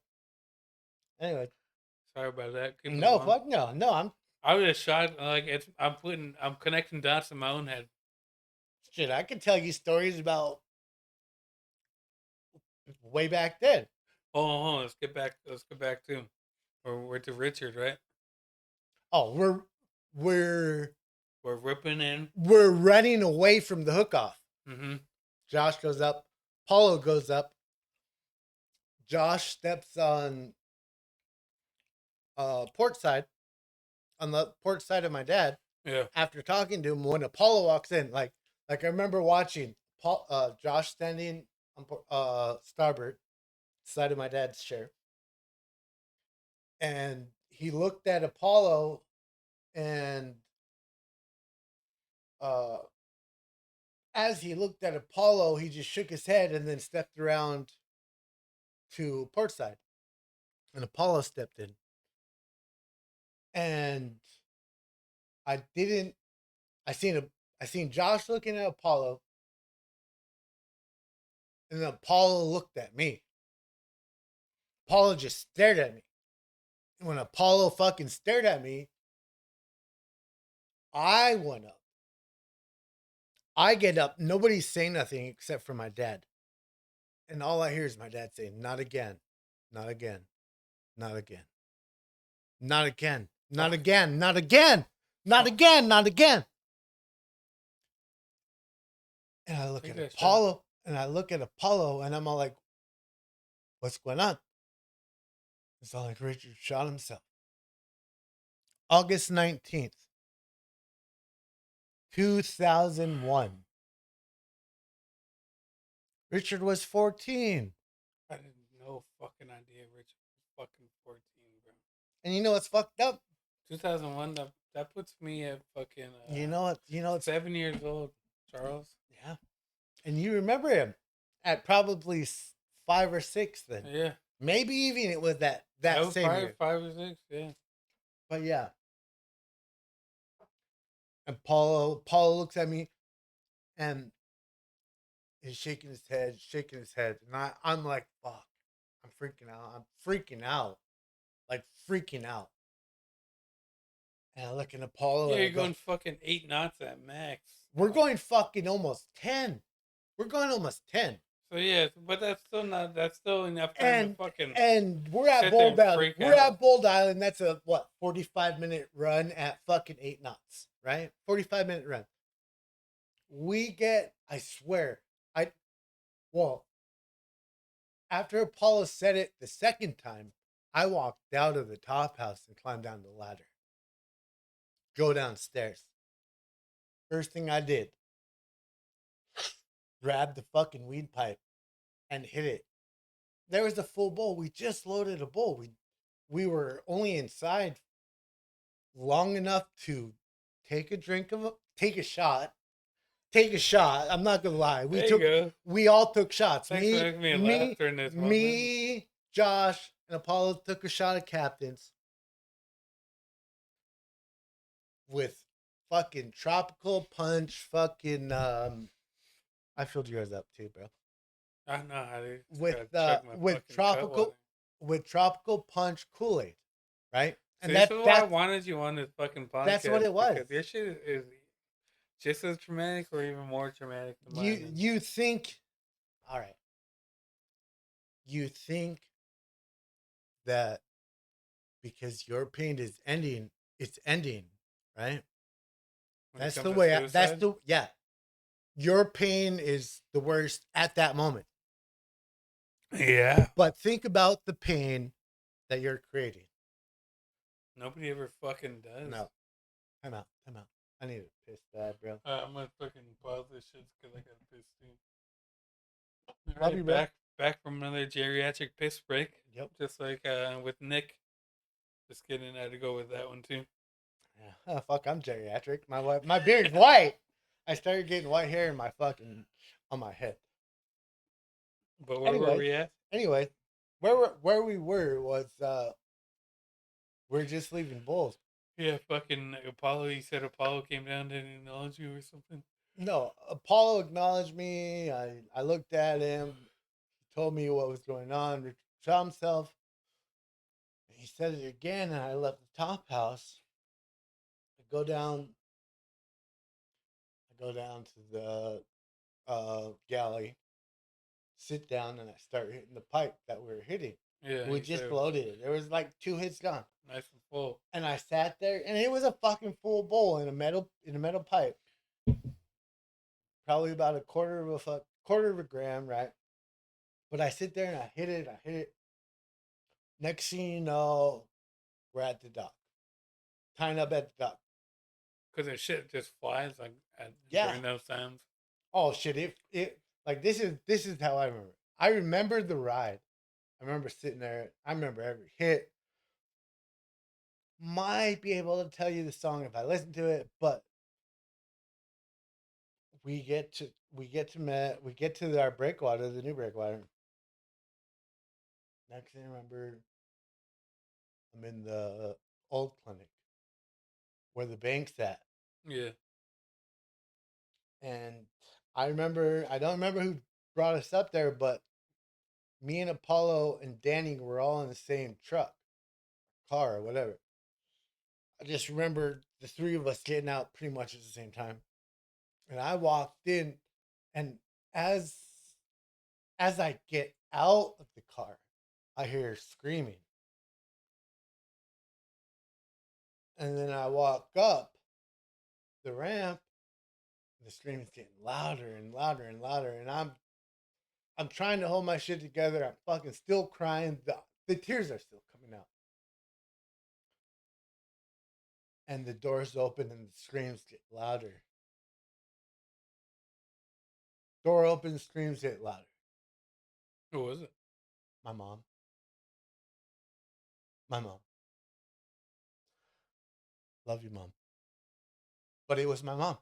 Speaker 2: Anyway.
Speaker 1: Sorry about that.
Speaker 2: No, fuck no. No,
Speaker 1: I was just shocked. Like I'm connecting dots in my own head.
Speaker 2: Shit, I can tell you stories about way back then.
Speaker 1: Hold on. Let's get back to we're to Richard, right?
Speaker 2: Oh, we're
Speaker 1: ripping in.
Speaker 2: We're running away from the hook off.
Speaker 1: Mm-hmm.
Speaker 2: Josh goes up. Paulo goes up. Josh steps on port side, on the port side of my dad.
Speaker 1: Yeah.
Speaker 2: After talking to him, when Apollo walks in, like I remember watching Josh standing on starboard side of my dad's chair, and he looked at Apollo, and as he looked at Apollo, he just shook his head and then stepped around to port side, and Apollo stepped in, and I seen Josh looking at Apollo, and then Apollo looked at me. Apollo just stared at me. And when Apollo fucking stared at me, I went up. I get up. Nobody's saying nothing except for my dad. And all I hear is my dad saying, "Not again. Not again. Not again. Not again. Not again. Not again. Not again. Not again." And I look at Apollo, and I'm all like, "What's going on?" It's all like Richard shot himself. August 19th, 2001. Richard was 14.
Speaker 1: I didn't no fucking idea Richard was fucking 14, bro.
Speaker 2: And you know what's fucked up?
Speaker 1: 2001, that puts me at fucking...
Speaker 2: you know what?
Speaker 1: 7 years old, Charles.
Speaker 2: Yeah. And you remember him at probably 5 or 6 then.
Speaker 1: Yeah.
Speaker 2: Maybe even it was that
Speaker 1: was
Speaker 2: same year.
Speaker 1: 5 or 6, yeah.
Speaker 2: But yeah. And Paulo looks at me and he's shaking his head. And I'm like, fuck. I'm freaking out. Like freaking out. And I look at Apollo.
Speaker 1: Yeah, you're going fucking 8 knots at max.
Speaker 2: We're going fucking almost 10. We're going almost 10.
Speaker 1: So yeah, but that's still enough time to fucking.
Speaker 2: And we're at Bold Island. At Bold Island. That's a 45-minute run at fucking 8 knots, right? 45-minute run. I swear, after Apollo said it the second time, I walked out of the top house and climbed down the ladder. Go downstairs. First thing I did, grabbed the fucking weed pipe and hit it. There was a full bowl. We just loaded a bowl. We were only inside long enough to take a shot. Take a shot. I'm not gonna lie.
Speaker 1: There you go.
Speaker 2: We all took shots.
Speaker 1: Thanks for making me laugh during this moment.
Speaker 2: Josh, and Apollo took a shot at captains with fucking tropical punch. Fucking I filled yours up too, bro.
Speaker 1: I know how to
Speaker 2: With tropical punch Kool-Aid, right?
Speaker 1: And this is why I wanted you on this fucking podcast.
Speaker 2: That's what it was.
Speaker 1: Because your shit is just as traumatic or even more traumatic than mine.
Speaker 2: You think, all right. You think that because your pain is ending, it's ending, right? That's the way. Yeah. Your pain is the worst at that moment.
Speaker 1: Yeah.
Speaker 2: But think about the pain that you're creating.
Speaker 1: Nobody ever fucking does.
Speaker 2: No. Time out. I need to piss bad, bro.
Speaker 1: I'm gonna fucking pause this shit because I got piss too. I'll be back from another geriatric piss break.
Speaker 2: Yep.
Speaker 1: Just like with Nick. Just kidding, I had to go with that one too.
Speaker 2: Yeah. Oh, fuck, I'm geriatric. My beard's white. I started getting white hair on my head.
Speaker 1: But where were we at?
Speaker 2: Anyway, where we were was we're just leaving Bulls.
Speaker 1: Yeah, fucking Apollo. He said Apollo came down and acknowledged you or something.
Speaker 2: No, Apollo acknowledged me. I looked at him. He told me what was going on. Richard shot himself. He said it again, and I left the top house. I go down to the galley, sit down, and I start hitting the pipe that we were hitting.
Speaker 1: Yeah,
Speaker 2: we just loaded it. There was like 2 hits gone.
Speaker 1: Nice and full.
Speaker 2: And I sat there, and it was a fucking full bowl in a metal pipe. Probably about a quarter of a gram, right? But I sit there and I hit it. Next thing you know, we're at the dock, tying up at the dock.
Speaker 1: Because the shit just flies like during those times.
Speaker 2: Oh shit! It like this is how I remember. I remember the ride. I remember sitting there. I remember every hit. Might be able to tell you the song if I listen to it, but we get to our breakwater, the new breakwater. Next thing I remember, I'm in the old clinic where the bank's at.
Speaker 1: Yeah.
Speaker 2: And I don't remember who brought us up there, but me and Apollo and Danny were all in the same car, or whatever. I just remember the 3 of us getting out pretty much at the same time. And I walked in, and as I get out of the car, I hear screaming. And then I walk up the ramp, and the screaming's getting louder and louder and louder. And I'm trying to hold my shit together. I'm fucking still crying. The tears are still coming out. And the doors open and the screams get louder. Door opens, screams get louder.
Speaker 1: Who was it?
Speaker 2: My mom. Love you, Mom. But it was my mom.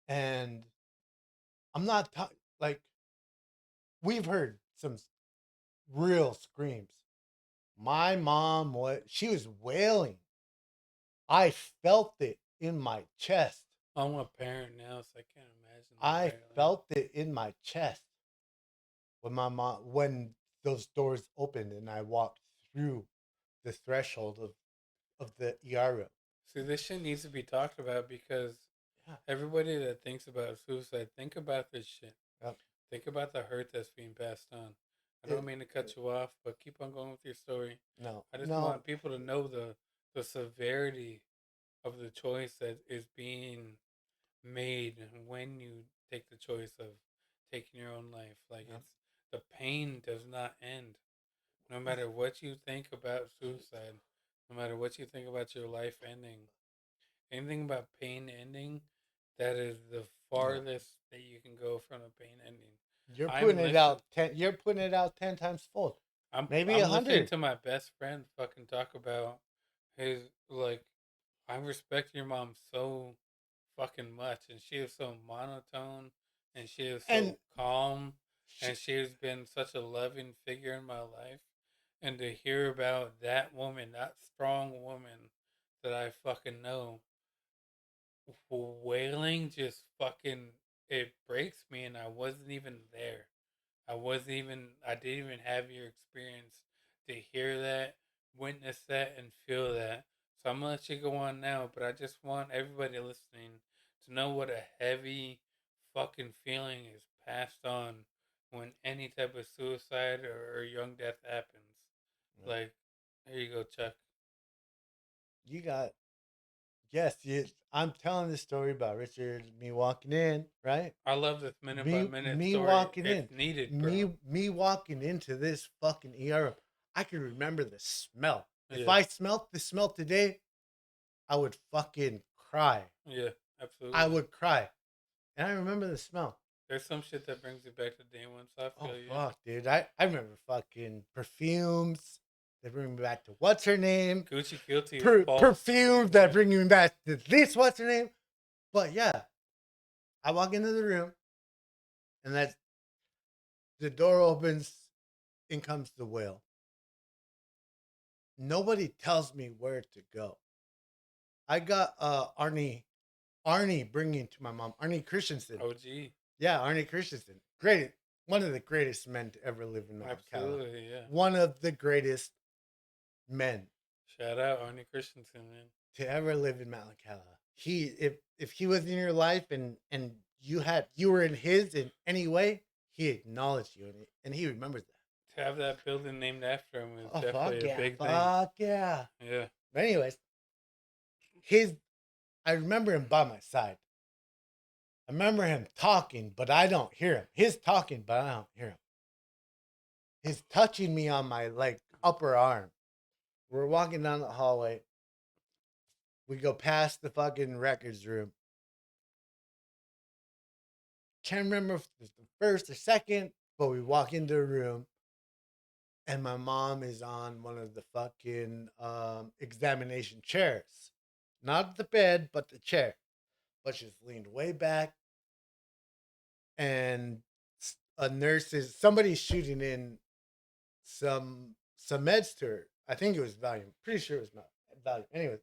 Speaker 2: And I'm not like, we've heard some real screams. My mom she was wailing. I felt it in my chest.
Speaker 1: I'm a parent now, so I can't imagine.
Speaker 2: I felt it in my chest when those doors opened and I walked through the threshold of the ER room.
Speaker 1: See, this shit needs to be talked about because everybody that thinks about suicide, think about this shit.
Speaker 2: Yep.
Speaker 1: Think about the hurt that's being passed on. I don't mean to cut you off, but keep on going with your story.
Speaker 2: No.
Speaker 1: I just want people to know the severity of the choice that is being made when you take the choice of taking your own life. Like it's the pain does not end. No matter what you think about suicide, no matter what you think about your life ending, anything about pain ending, That is the
Speaker 2: Yeah.
Speaker 1: farthest that you can go from a pain ending.
Speaker 2: You're
Speaker 1: I'm
Speaker 2: putting it
Speaker 1: listening.
Speaker 2: out 10. You're putting it out 10 times fold, maybe
Speaker 1: I'm listening
Speaker 2: 100.
Speaker 1: to my best friend fucking talk about his like. I respect your mom so fucking much, and she is so monotone, and she is
Speaker 2: And
Speaker 1: so calm,
Speaker 2: she,
Speaker 1: and she has been such a loving figure in my life. And to hear about that woman, that strong woman that I fucking know, wailing just fucking it breaks me, and I wasn't even there. I didn't even have your experience to hear that, witness that, and feel that. So I'm gonna let you go on now, but I just want everybody listening to know what a heavy fucking feeling is passed on when any type of suicide or young death happens. Like, here you go, Chuck.
Speaker 2: you got, yes, I'm telling this story about Richard, me walking in, right?
Speaker 1: I love this minute by minute
Speaker 2: Me
Speaker 1: story
Speaker 2: walking
Speaker 1: if
Speaker 2: in,
Speaker 1: needed, bro.
Speaker 2: me walking into this fucking ER. I can remember the smell. If
Speaker 1: Yeah,
Speaker 2: I smelt the smell today, I would fucking cry.
Speaker 1: yeah,
Speaker 2: I
Speaker 1: absolutely.
Speaker 2: would cry. And I remember the smell.
Speaker 1: There's some shit that brings you back to day one, so I
Speaker 2: Oh
Speaker 1: feel you.
Speaker 2: fuck, dude. I remember fucking perfumes that bring me back to what's her name?
Speaker 1: Gucci Guilty is false.
Speaker 2: Perfumes that bring me back to this what's her name? But yeah, I walk into the room and that's the door opens, in comes the whale. Nobody tells me where to go. I got Arnie bringing to my mom, Arnie Christensen.
Speaker 1: OG.
Speaker 2: Yeah, Arnie Christensen. Great, one of the greatest men to ever live in Macala.
Speaker 1: Absolutely, yeah.
Speaker 2: One of the greatest men
Speaker 1: Shout out Arnie Christensen, man.
Speaker 2: to ever live in Macala. He, if he was in your life and you were in his in any way, he acknowledged you and he remembers that.
Speaker 1: To have that building named after him is
Speaker 2: Oh
Speaker 1: definitely
Speaker 2: fuck
Speaker 1: a
Speaker 2: yeah,
Speaker 1: big thing.
Speaker 2: fuck yeah.
Speaker 1: Yeah.
Speaker 2: But anyways, his I remember him by my side. I remember him talking, but I don't hear him. His talking, but I don't hear him. He's touching me on my like upper arm. We're walking down the hallway. We go past the fucking records room. Can't remember if it's the first or second, but we walk into a room and my mom is on one of the fucking examination chairs. Not the bed, but the chair. But she's leaned way back and a nurse is somebody's shooting in some meds to her. I think it was Valium. Pretty sure it was not Valium. Anyways,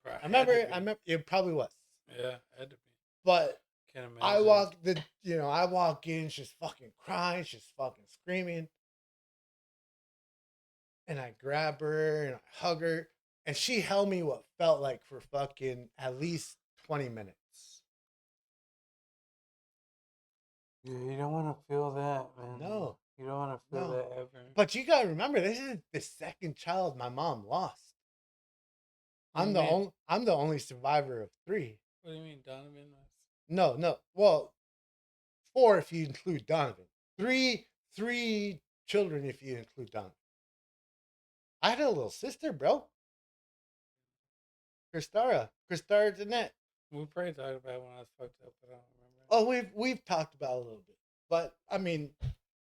Speaker 1: Bro,
Speaker 2: I
Speaker 1: had
Speaker 2: remember.
Speaker 1: to
Speaker 2: I
Speaker 1: be.
Speaker 2: remember it probably was.
Speaker 1: Yeah, had to be.
Speaker 2: But
Speaker 1: Can't
Speaker 2: I
Speaker 1: imagine.
Speaker 2: walk the I walk in. She's fucking crying. She's fucking screaming. And I grab her and I hug her. And she held me what felt like for fucking at least 20 minutes.
Speaker 1: Yeah, you don't want to feel that, man.
Speaker 2: No,
Speaker 1: You don't want to feel
Speaker 2: no.
Speaker 1: that ever.
Speaker 2: But you gotta remember, this is the second child my mom lost.
Speaker 1: What do you mean?
Speaker 2: I'm the only survivor of three.
Speaker 1: What do you mean, Donovan?
Speaker 2: No, no. Well, four if you include Donovan. Three children if you include Donovan. I had a little sister, bro. Kristara Jeanette.
Speaker 1: We probably talked about when I was fucked up, but I don't remember.
Speaker 2: Oh, we've talked about it a little bit, but I mean,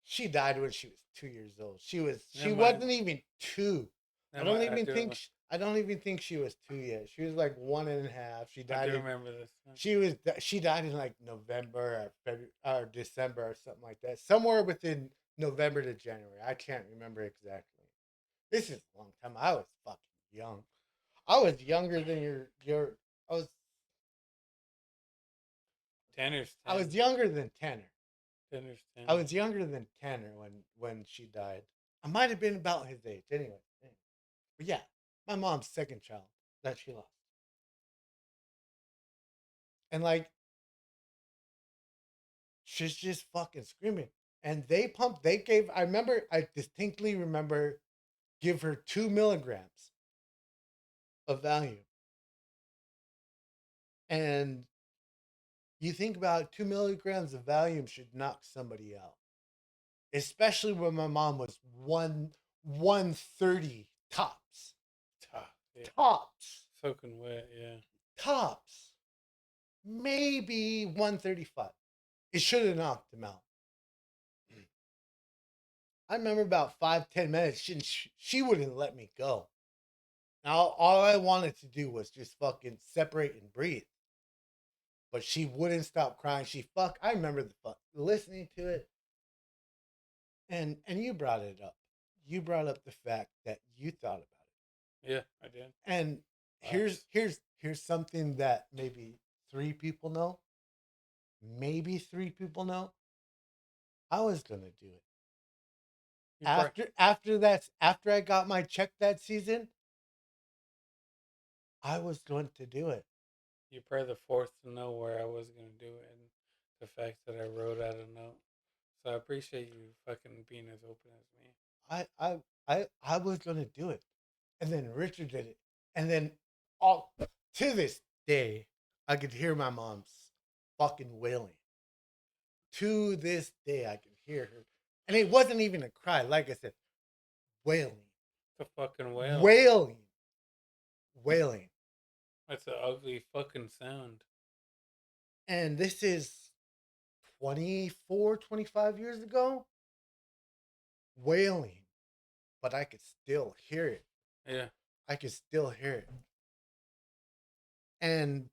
Speaker 2: she died when she was 2 years old. She
Speaker 1: Never mind.
Speaker 2: wasn't even two. I
Speaker 1: Never
Speaker 2: don't
Speaker 1: mind.
Speaker 2: even think I don't even think she was two yet. She was like 1.5. She
Speaker 1: I
Speaker 2: died
Speaker 1: do
Speaker 2: in
Speaker 1: remember this.
Speaker 2: she died in like November or February or December or something like that. Somewhere within November to January. I can't remember exactly. This is a long time. I was fucking young. I was younger than your I was
Speaker 1: Tanner's
Speaker 2: I
Speaker 1: 10.
Speaker 2: was younger than Tanner.
Speaker 1: Tanner's 10.
Speaker 2: I was younger than Tanner when she died. I might have been about his age anyway. But yeah, my mom's second child that she lost. And like she's just fucking screaming. And I distinctly remember give her 2 milligrams of Valium. And you think about 2 milligrams of Valium should knock somebody out. Especially when my mom was 130 tops.
Speaker 1: Top. Yeah.
Speaker 2: Tops.
Speaker 1: Soaking wet, yeah.
Speaker 2: Tops. maybe 135. It should have knocked him out. I remember about 5-10 minutes. She wouldn't let me go. Now all I wanted to do was just fucking separate and breathe. But she wouldn't stop crying. I remember listening to it. And you brought it up. You brought up the fact that you thought about it.
Speaker 1: Yeah, I did.
Speaker 2: And here's something that maybe 3 people know. Maybe 3 people know. I was gonna do it. After I got my check that season, I was going to do it.
Speaker 1: You're probably the fourth to know where I was gonna do it, and the fact that I wrote out a note. So I appreciate you fucking being as open as me.
Speaker 2: I was gonna do it, and then Richard did it, and then all to this day, I could hear my mom's fucking wailing. To this day, I can hear her, and it wasn't even a cry. Like I said, wailing,
Speaker 1: It's a fucking whale.
Speaker 2: Wailing.
Speaker 1: That's an ugly fucking sound.
Speaker 2: And this is 24, 25 years ago. Wailing, but I could still hear it.
Speaker 1: Yeah.
Speaker 2: I could still hear it. And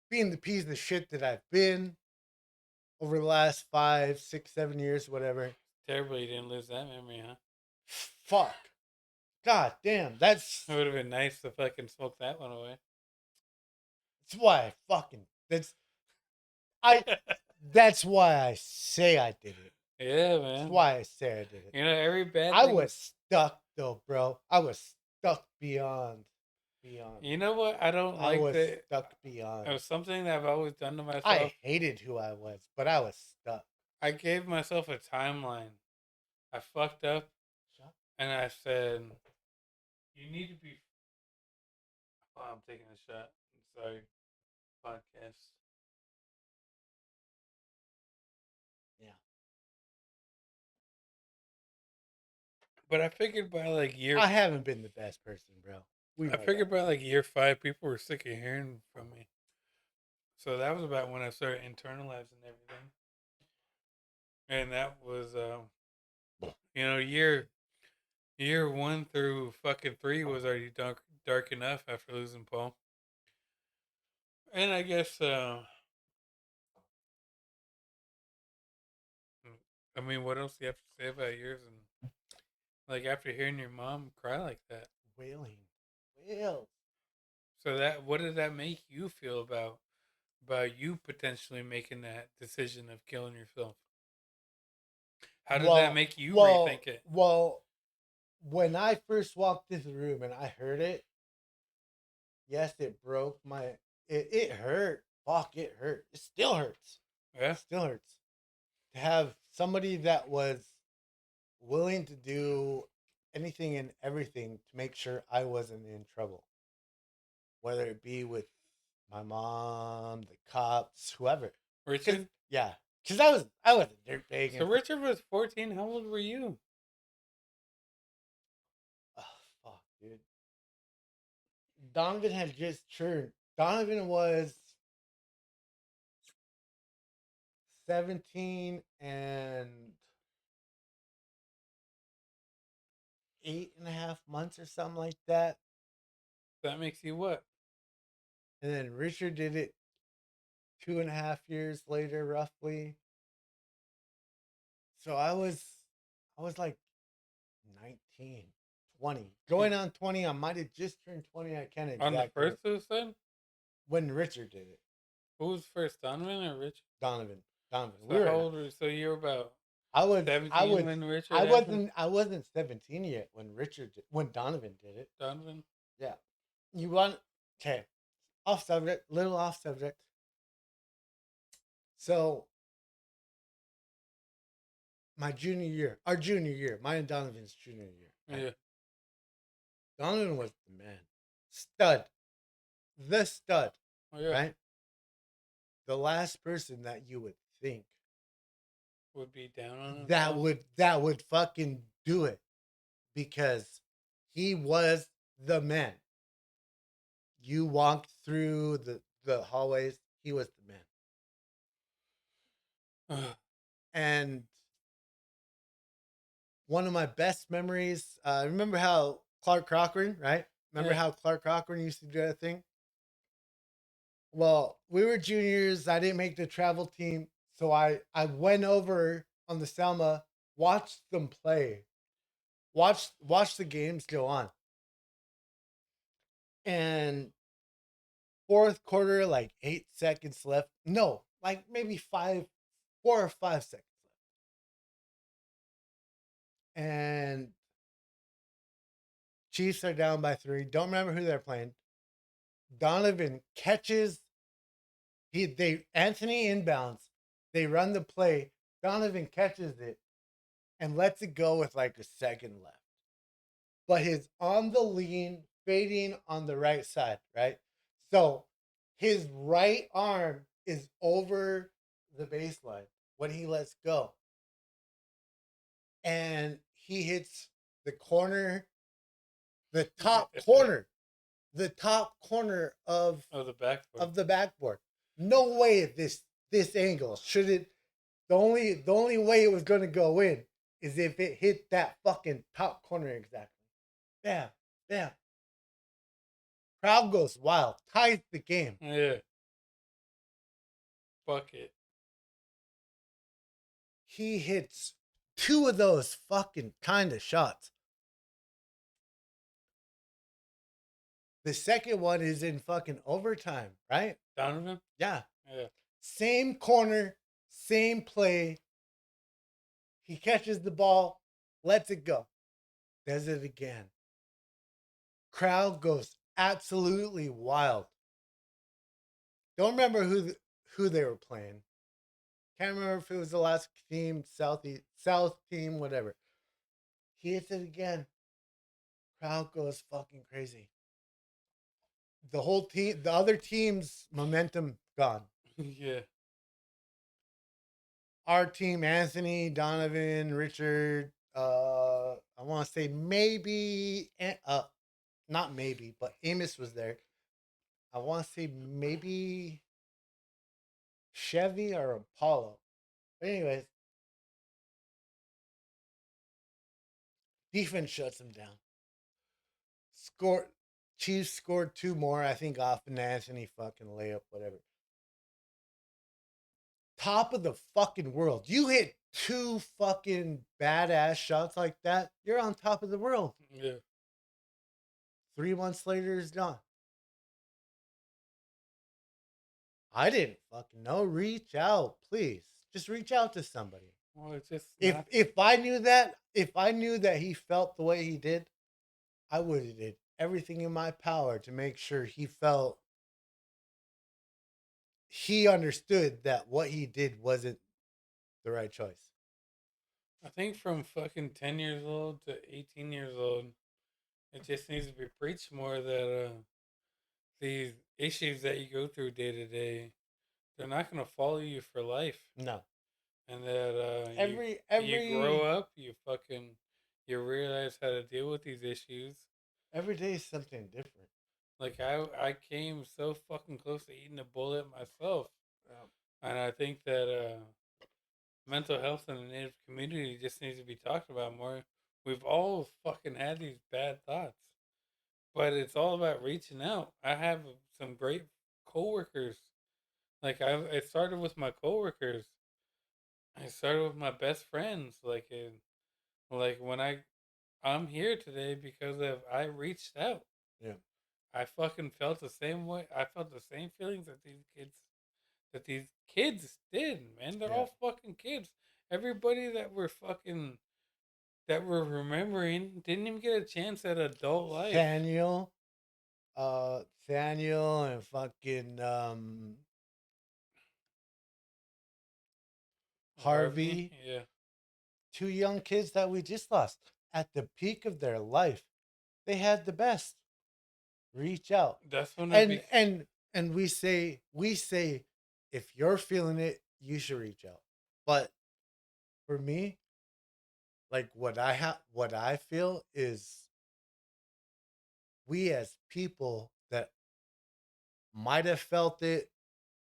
Speaker 2: being the piece of shit that I've been over the last 5, 6, 7 years, whatever.
Speaker 1: Terrible you didn't lose that memory, huh?
Speaker 2: Fuck. God damn.
Speaker 1: It would have been nice to fucking smoke that one away.
Speaker 2: That's why I fucking. That's why I say I did it.
Speaker 1: Yeah, man.
Speaker 2: That's why I say I did it.
Speaker 1: You know, every bad
Speaker 2: I was stuck, though, bro. I was stuck beyond.
Speaker 1: You know what? I don't like that.
Speaker 2: I was stuck beyond.
Speaker 1: It was something that I've always done to myself.
Speaker 2: I hated who I was, but I was stuck.
Speaker 1: I gave myself a timeline. I fucked up, and I said, "You need to be." Oh, I'm taking a shot. I'm sorry, podcast.
Speaker 2: Yeah. But
Speaker 1: I figured by like
Speaker 2: I haven't been the best person, bro.
Speaker 1: I figured by like year 5, people were sick of hearing from me. So that was about when I started internalizing everything. And that was, you know, year 1 through fucking 3 was already dark enough after losing Paul. And I guess, I mean, what else do you have to say about yours? And like after hearing your mom cry like that,
Speaker 2: wailing.
Speaker 1: So what did that make you feel about you potentially making that decision of killing yourself? How did that make you rethink it?
Speaker 2: Well, when I first walked into the room and I heard it, yes, it broke my. It hurt. Fuck, it hurt. It still hurts.
Speaker 1: Yeah,
Speaker 2: it still hurts. To have somebody that was willing to do anything and everything to make sure I wasn't in trouble, whether it be with my mom, the cops, whoever.
Speaker 1: Richard.
Speaker 2: Yeah, because I was a dirtbag.
Speaker 1: So Richard was 14. How old were you?
Speaker 2: Oh fuck, dude. Donovan had just turned. Donovan was 17 and 8.5 months or something like that.
Speaker 1: That makes you what?
Speaker 2: And then Richard did it 2.5 years later, roughly. So I was like 19, 20. Going on 20. I might have just turned 20. I can't exactly.
Speaker 1: On the first suicide?
Speaker 2: When Richard did it.
Speaker 1: Who was first, Donovan or Richard?
Speaker 2: Donovan.
Speaker 1: So how old were you? So you were about
Speaker 2: I was
Speaker 1: 17 when Richard
Speaker 2: I wasn't 17 yet when Donovan did it.
Speaker 1: Donovan?
Speaker 2: Yeah. Okay. Off subject, little off subject. So our junior year, mine and Donovan's junior year.
Speaker 1: Right? Yeah.
Speaker 2: Donovan was the man. Stud. The stud.
Speaker 1: Oh, yeah.
Speaker 2: Right? The last person that you would think
Speaker 1: would be down on him.
Speaker 2: That would fucking do it. Because he was the man. You walked through the hallways, he was the man. And one of my best memories, remember how Clark Cochran, right? Remember
Speaker 1: Yeah.
Speaker 2: how Clark Cochran used to do that thing? Well, we were juniors. I didn't make the travel team. So I went over on the Selma, watched them play, watched the games go on. And fourth quarter, like 8 seconds left. No, like maybe 4 or 5 seconds left. And Chiefs are down by 3. Don't remember who they're playing. Donovan catches. They Anthony inbounds. They run the play. Donovan catches it and lets it go with like a second left. But his on the lean, fading on the right side, right? So his right arm is over the baseline when he lets go. And he hits the corner, the top corner, the top corner
Speaker 1: Oh, the backboard.
Speaker 2: of the backboard. No way this angle should it. The only way it was going to go in is if it hit that fucking top corner exactly. Bam, bam. Crowd goes wild. Ties the game.
Speaker 1: Yeah. Fuck it.
Speaker 2: He hits 2 of those fucking kind of shots. The second one is in fucking overtime, right?
Speaker 1: Donovan?
Speaker 2: Yeah.
Speaker 1: Yeah.
Speaker 2: Same corner, same play. He catches the ball, lets it go, does it again. Crowd goes absolutely wild. Don't remember who they were playing. Can't remember if it was the last team, South team, whatever. He hits it again. Crowd goes fucking crazy. The whole team, the other team's momentum gone.
Speaker 1: Yeah.
Speaker 2: Our team, Anthony, Donovan, Richard, I want to say maybe, not maybe, but Amos was there. I want to say maybe Chevy or Apollo. But anyways, defense shuts him down. Score. Chiefs scored 2 more, I think, off an Anthony fucking layup, whatever. Top of the fucking world. You hit 2 fucking badass shots like that, you're on top of the world.
Speaker 1: Yeah.
Speaker 2: 3 months later, it's done. I didn't fucking know. Reach out, please. Just reach out to somebody.
Speaker 1: Well, it's just
Speaker 2: If I knew that he felt the way he did, I would have did everything in my power to make sure he understood that what he did wasn't the right choice.
Speaker 1: I think from fucking 10 years old to 18 years old, it just needs to be preached more that these issues that you go through day to day, they're not going to follow you for life.
Speaker 2: No.
Speaker 1: And that
Speaker 2: Every
Speaker 1: you grow up, you realize how to deal with these issues.
Speaker 2: every day is something different.
Speaker 1: Like I came so fucking close to eating a bullet myself. And I think that mental health in the Native community just needs to be talked about more. We've all fucking had these bad thoughts, but it's all about reaching out. I have some great coworkers. Like it started with my coworkers. I started with my best friends. Like when I'm here today because of I reached out.
Speaker 2: Yeah.
Speaker 1: I fucking felt the same way. I felt the same feelings that these kids did, man. They're
Speaker 2: Yeah.
Speaker 1: all fucking kids. Everybody that we're remembering didn't even get a chance at adult life.
Speaker 2: Thaniel and fucking Harvey.
Speaker 1: Yeah.
Speaker 2: 2 young kids that we just lost at the peak of their life. They had the best. Reach out.
Speaker 1: That's when
Speaker 2: And we say if you're feeling it, you should reach out. But for me, like what I feel is we as people that might have felt it,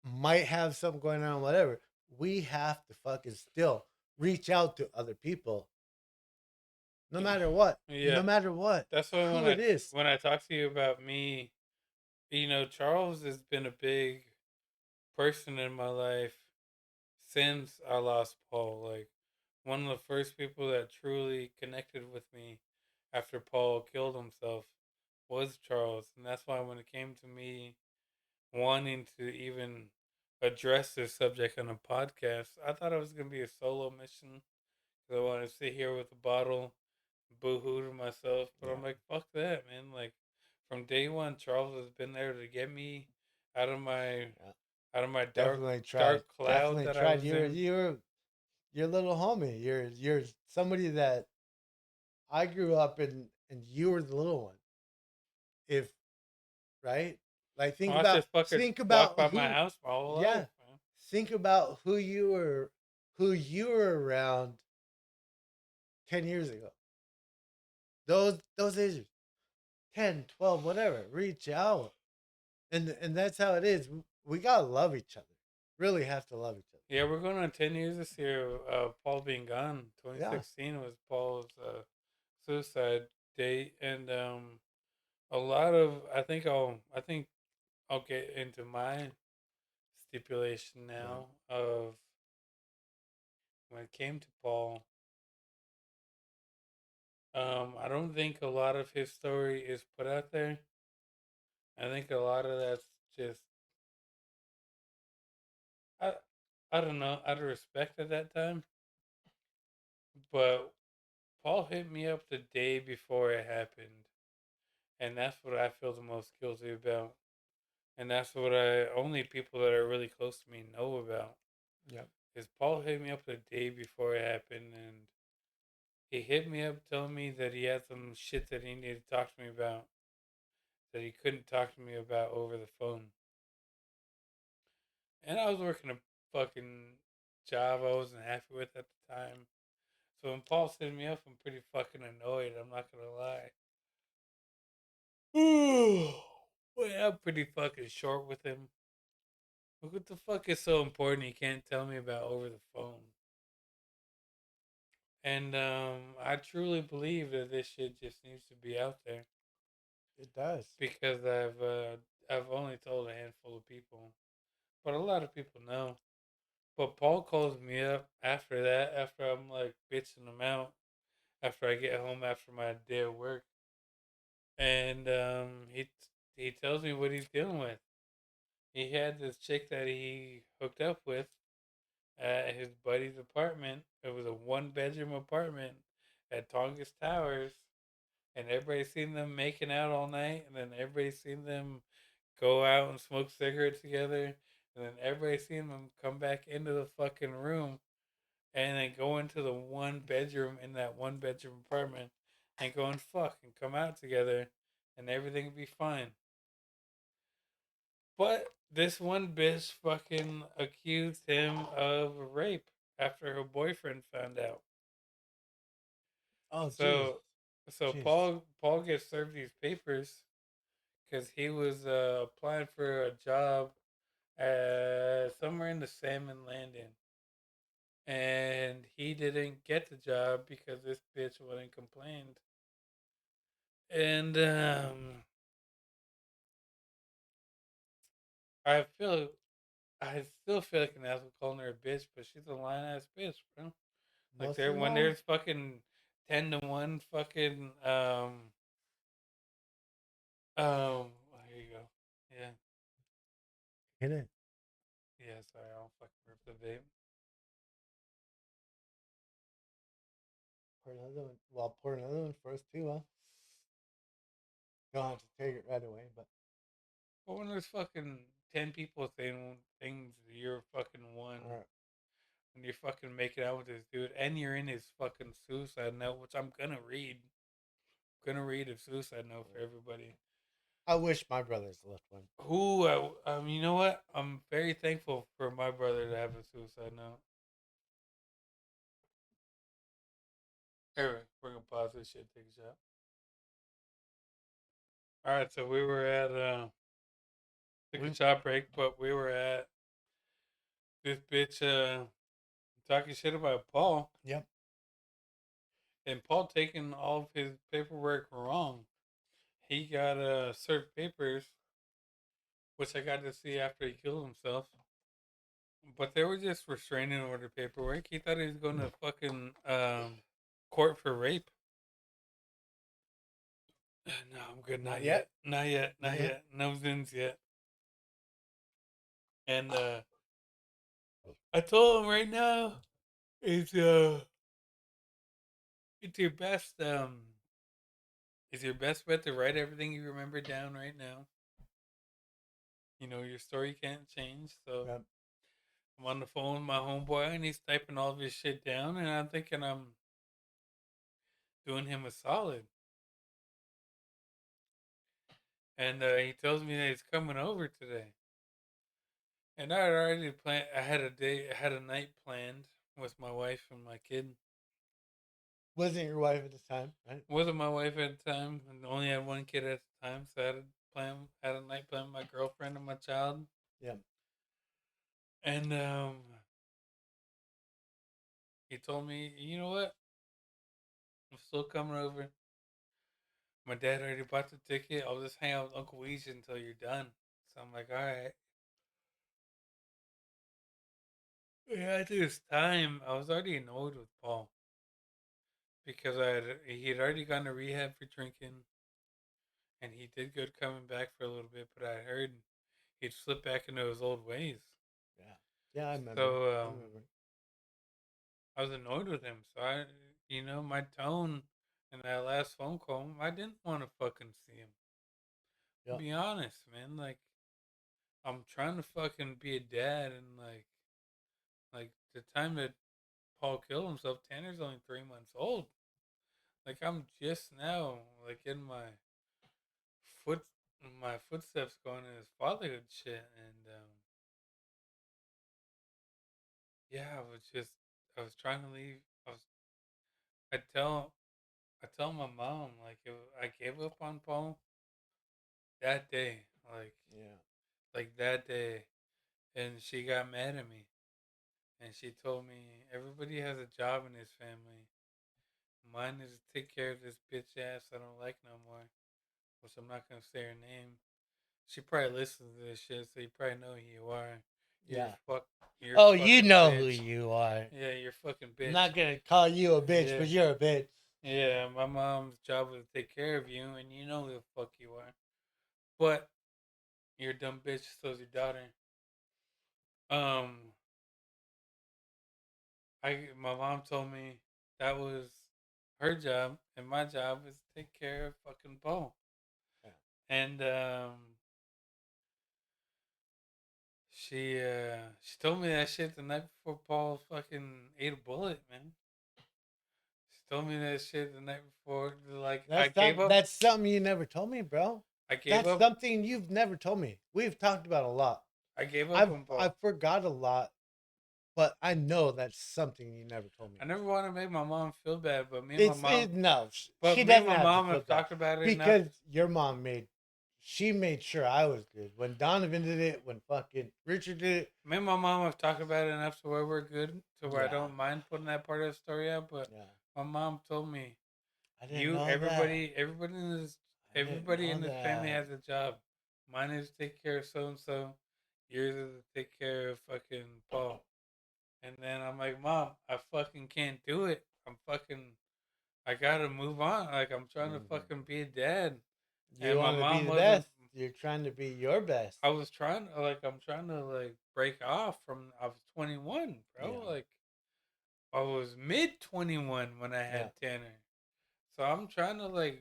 Speaker 2: might have something going on, whatever, we have to fucking still reach out to other people, no matter what,
Speaker 1: Yeah,
Speaker 2: no matter what,
Speaker 1: that's why
Speaker 2: who it is.
Speaker 1: when I talk to you about me, Charles has been a big person in my life since I lost Paul. Like one of the first people that truly connected with me after Paul killed himself was Charles, and that's why when it came to me wanting to even address this subject on a podcast, I thought it was gonna be a solo mission because I wanted to sit here with a bottle, boo-hoo to myself. But I'm
Speaker 2: Yeah,
Speaker 1: like, fuck that, man. Like from day one, Charles has been there to get me out of my
Speaker 2: yeah.
Speaker 1: out of my
Speaker 2: Definitely tried.
Speaker 1: dark cloud
Speaker 2: Definitely
Speaker 1: that I
Speaker 2: tried.
Speaker 1: was
Speaker 2: You're
Speaker 1: in.
Speaker 2: you're your little homie. You're somebody that I grew up in, and you were the little one. If right, like
Speaker 1: I just fucking
Speaker 2: think
Speaker 1: walked
Speaker 2: about
Speaker 1: by my
Speaker 2: who.
Speaker 1: house my whole life,
Speaker 2: Yeah,
Speaker 1: man.
Speaker 2: think about who you were around 10 years ago. Those ages, 10, 12, whatever. Reach out, and that's how it is. We gotta love each other. Really have to love each other.
Speaker 1: Yeah, we're going on 10 years this year. Paul being gone.
Speaker 2: Yeah,
Speaker 1: 2016 was Paul's suicide date, and a lot of I think I'll get into my stipulation
Speaker 2: yeah.
Speaker 1: now of when it came to Paul. I don't think a lot of his story is put out there. I think a lot of that's just I I don't know out of respect at that time. But Paul hit me up the day before it happened, and that's what I feel the most guilty about, and that's what I only people that are really close to me know about.
Speaker 2: Yeah.
Speaker 1: Is Paul hit me up the day before it happened, and he hit me up telling me that he had some shit that he needed to talk to me about that he couldn't talk to me about over the phone. And I was working a fucking job I wasn't happy with at the time. So when Paul hit me up, I'm pretty fucking annoyed. I'm not gonna lie. Well, I'm pretty fucking short with him. What the fuck is so important he can't tell me about over the phone? And I truly believe that this shit just needs to be out there
Speaker 2: It does.
Speaker 1: because I've only told a handful of people, but a lot of people know. But Paul calls me up after that, after I'm like bitching him out, after I get home after my day of work, and he tells me what he's dealing with. He had this chick that he hooked up with at his buddy's apartment. It was a one-bedroom apartment at Tongass Towers, and everybody seen them making out all night, and then everybody seen them go out and smoke cigarettes together, and then everybody seen them come back into the fucking room, and then go into the one bedroom in that one bedroom apartment, and go and fuck and come out together, and everything would be fine. But this one bitch fucking accused him of rape after her boyfriend found out.
Speaker 2: Oh, jeez,
Speaker 1: So so
Speaker 2: jeez.
Speaker 1: Paul gets served these papers because he was applying for a job somewhere in the salmon landing, and he didn't get the job because this bitch wouldn't complained. And I feel I still feel like an asshole calling her a bitch, but she's a lying ass bitch, bro. Like
Speaker 2: Most of
Speaker 1: when
Speaker 2: all,
Speaker 1: there's fucking 10-1 fucking here you go. Yeah.
Speaker 2: hit it.
Speaker 1: Yeah, sorry, I'll fucking rip the vape.
Speaker 2: Pour another one. Well, pour another one first too, huh? Don't have to take it right away, but
Speaker 1: But when there's fucking 10 people saying things, you're fucking one.
Speaker 2: all right.
Speaker 1: When you're fucking making out with this dude, and you're in his fucking suicide note, which I'm gonna read. I'm gonna read a suicide note for everybody.
Speaker 2: I wish my brothers left one.
Speaker 1: Who, you know what? I'm very thankful for my brother to have a suicide note. Anyway, we're gonna pause this shit, take a shot. All right, so we were at took a
Speaker 2: We
Speaker 1: shot break, but we were at this bitch talking shit about Paul,
Speaker 2: Yep.
Speaker 1: and Paul taking all of his paperwork wrong. He got served papers, which I got to see after he killed himself. But they were just restraining order paperwork. He thought he was going to fucking court for rape. No, I'm good. Not yet. Not yet. Not
Speaker 2: Yeah.
Speaker 1: yet. No zins yet. And I told him right now, it's it's your best it's your best bet to write everything you remember down right now. You know your story can't change, so
Speaker 2: Yep.
Speaker 1: I'm on the phone with my homeboy and he's typing all of his shit down, and I'm thinking I'm doing him a solid. And he tells me that he's coming over today. And I had already planned. I had a day. I had a night planned with my wife and my kid.
Speaker 2: Wasn't your wife at the time, right?
Speaker 1: Wasn't my wife at the time, and only had one kid at the time. So I had a plan. Had a night plan with my girlfriend and my child.
Speaker 2: Yep.
Speaker 1: And he told me, you know what? I'm still coming over. My dad already bought the ticket. I'll just hang out with Uncle Weezy until you're done. So I'm like, all right. Yeah, at this time, I was already annoyed with Paul because he had already gone to rehab for drinking, and he did good coming back for a little bit. But I heard he'd slip back into his old ways.
Speaker 2: Yeah. Yeah, I remember.
Speaker 1: So
Speaker 2: I remember.
Speaker 1: I was annoyed with him. So my tone in that last phone call, I didn't want to fucking see him. To
Speaker 2: Yep.
Speaker 1: be honest, man, like I'm trying to fucking be a dad, and like the time that Paul killed himself, Tanner's only 3 months old. Like I'm just now like in foot my footsteps going in his fatherhood shit, and yeah, I was trying to leave. I tell I tell my mom like if I gave up on Paul that day, like
Speaker 2: Yeah.
Speaker 1: like that day, and she got mad at me, and she told me everybody has a job in this family. Mine is to take care of this bitch ass I don't like no more, which I'm not gonna say her name. She probably listens to this shit, so you probably know who you are. You're
Speaker 2: Yeah.
Speaker 1: fuck. You're
Speaker 2: Oh, you
Speaker 1: fucking
Speaker 2: know who
Speaker 1: bitch.
Speaker 2: you are.
Speaker 1: Yeah, you're fucking
Speaker 2: I'm
Speaker 1: bitch.
Speaker 2: not gonna call you a bitch,
Speaker 1: Yeah,
Speaker 2: but you're a bitch.
Speaker 1: yeah. My mom's job was to take care of you, and you know who the fuck you are. But you're a dumb bitch. So's your daughter. Um, my mom told me that was her job, and my job is to take care of fucking Paul.
Speaker 2: Yeah.
Speaker 1: And she told me that shit the night before Paul fucking ate a bullet, man. She told me that shit the night before. Like
Speaker 2: That's something you never told me, bro.
Speaker 1: I gave
Speaker 2: That's
Speaker 1: up,
Speaker 2: something you've never told me. We've talked about a lot.
Speaker 1: I gave up
Speaker 2: I've
Speaker 1: on
Speaker 2: I
Speaker 1: Paul.
Speaker 2: forgot a lot, but I know that's something you never told me.
Speaker 1: I never want to make my mom feel bad,
Speaker 2: No,
Speaker 1: but
Speaker 2: she
Speaker 1: me and
Speaker 2: doesn't
Speaker 1: my
Speaker 2: have to
Speaker 1: mom
Speaker 2: feel
Speaker 1: have
Speaker 2: bad
Speaker 1: talked about it enough.
Speaker 2: because your mom made sure I was good. When Donovan did it, when fucking Richard did it,
Speaker 1: Me and my mom have talked about it enough to where we're good, to where I
Speaker 2: yeah,
Speaker 1: don't mind putting that part of the story out. But
Speaker 2: yeah.
Speaker 1: my mom told me,
Speaker 2: I didn't
Speaker 1: you,
Speaker 2: know that. I didn't
Speaker 1: everybody
Speaker 2: know
Speaker 1: in this family
Speaker 2: that.
Speaker 1: has a job. Mine is to take care of so and so. Yours is to take care of fucking Paul. And then I'm like, Mom, I fucking can't do it. I gotta move on. Like I'm trying to
Speaker 2: Hmm.
Speaker 1: fucking be a dad.
Speaker 2: You
Speaker 1: And my
Speaker 2: want to be
Speaker 1: mom
Speaker 2: the
Speaker 1: wasn't.
Speaker 2: best. You're trying to be your best.
Speaker 1: I was trying to I'm trying to break off from. I was 21, bro.
Speaker 2: Yeah,
Speaker 1: Like I was mid 21 when I
Speaker 2: yeah,
Speaker 1: had Tanner. So I'm trying to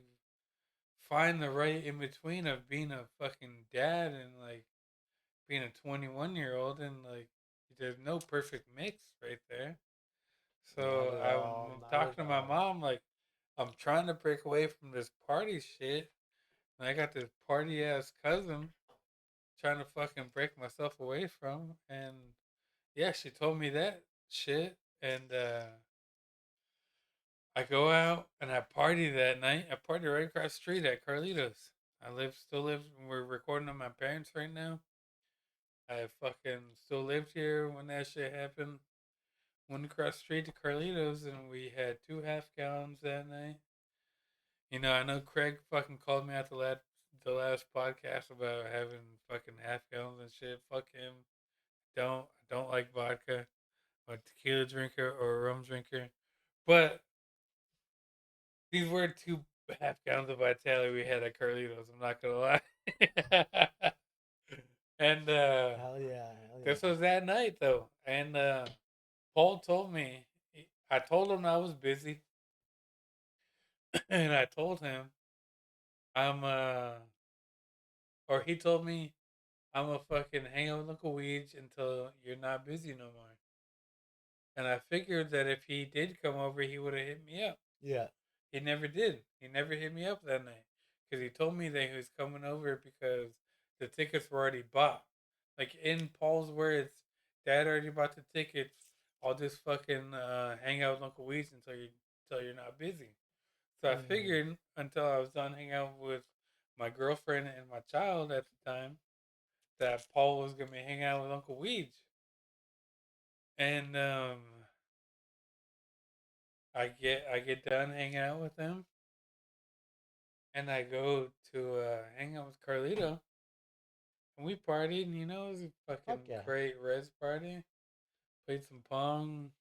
Speaker 1: find the right in between of being a fucking dad and being a 21-year-old, and there's no perfect mix right there.
Speaker 2: not
Speaker 1: So
Speaker 2: at all,
Speaker 1: I'm
Speaker 2: not
Speaker 1: talking
Speaker 2: at
Speaker 1: to my
Speaker 2: all.
Speaker 1: mom I'm trying to break away from this party shit. And I got this party ass cousin trying to fucking break myself away from. And yeah, she told me that shit. And I go out and I party that night. I party right across the street at Carlitos. Still live. We're recording on my parents right now. I fucking still lived here when that shit happened. Went across the street to Carlitos and we had 2 half gallons that night. I know Craig fucking called me out the last podcast about having fucking half gallons and shit. Fuck him. I don't like vodka. I'm a tequila drinker or a rum drinker. But these were 2 half gallons of Vitality we had at Carlitos. I'm not gonna lie. And
Speaker 2: Hell yeah, hell
Speaker 1: this
Speaker 2: yeah.
Speaker 1: was that night though. And Paul told me. I told him I was busy, and I told him I'm or he told me I'm a fucking hang out with Uncle Weege until you're not busy no more. And I figured that if he did come over, he would have hit me up.
Speaker 2: Yeah.
Speaker 1: He never did. He never hit me up that night because he told me that he was coming over because the tickets were already bought. Like in Paul's words, Dad already bought the tickets. I'll just fucking hang out with Uncle Weege until you're not busy. So I
Speaker 2: Mm.
Speaker 1: figured until I was done hanging out with my girlfriend and my child at the time that Paul was gonna be hanging out with Uncle Weege. And I get done hanging out with him, and I go to hang out with Carlito, and we partied. And, it was a
Speaker 2: Fuck
Speaker 1: fucking
Speaker 2: yeah.
Speaker 1: great res party. Played some pong,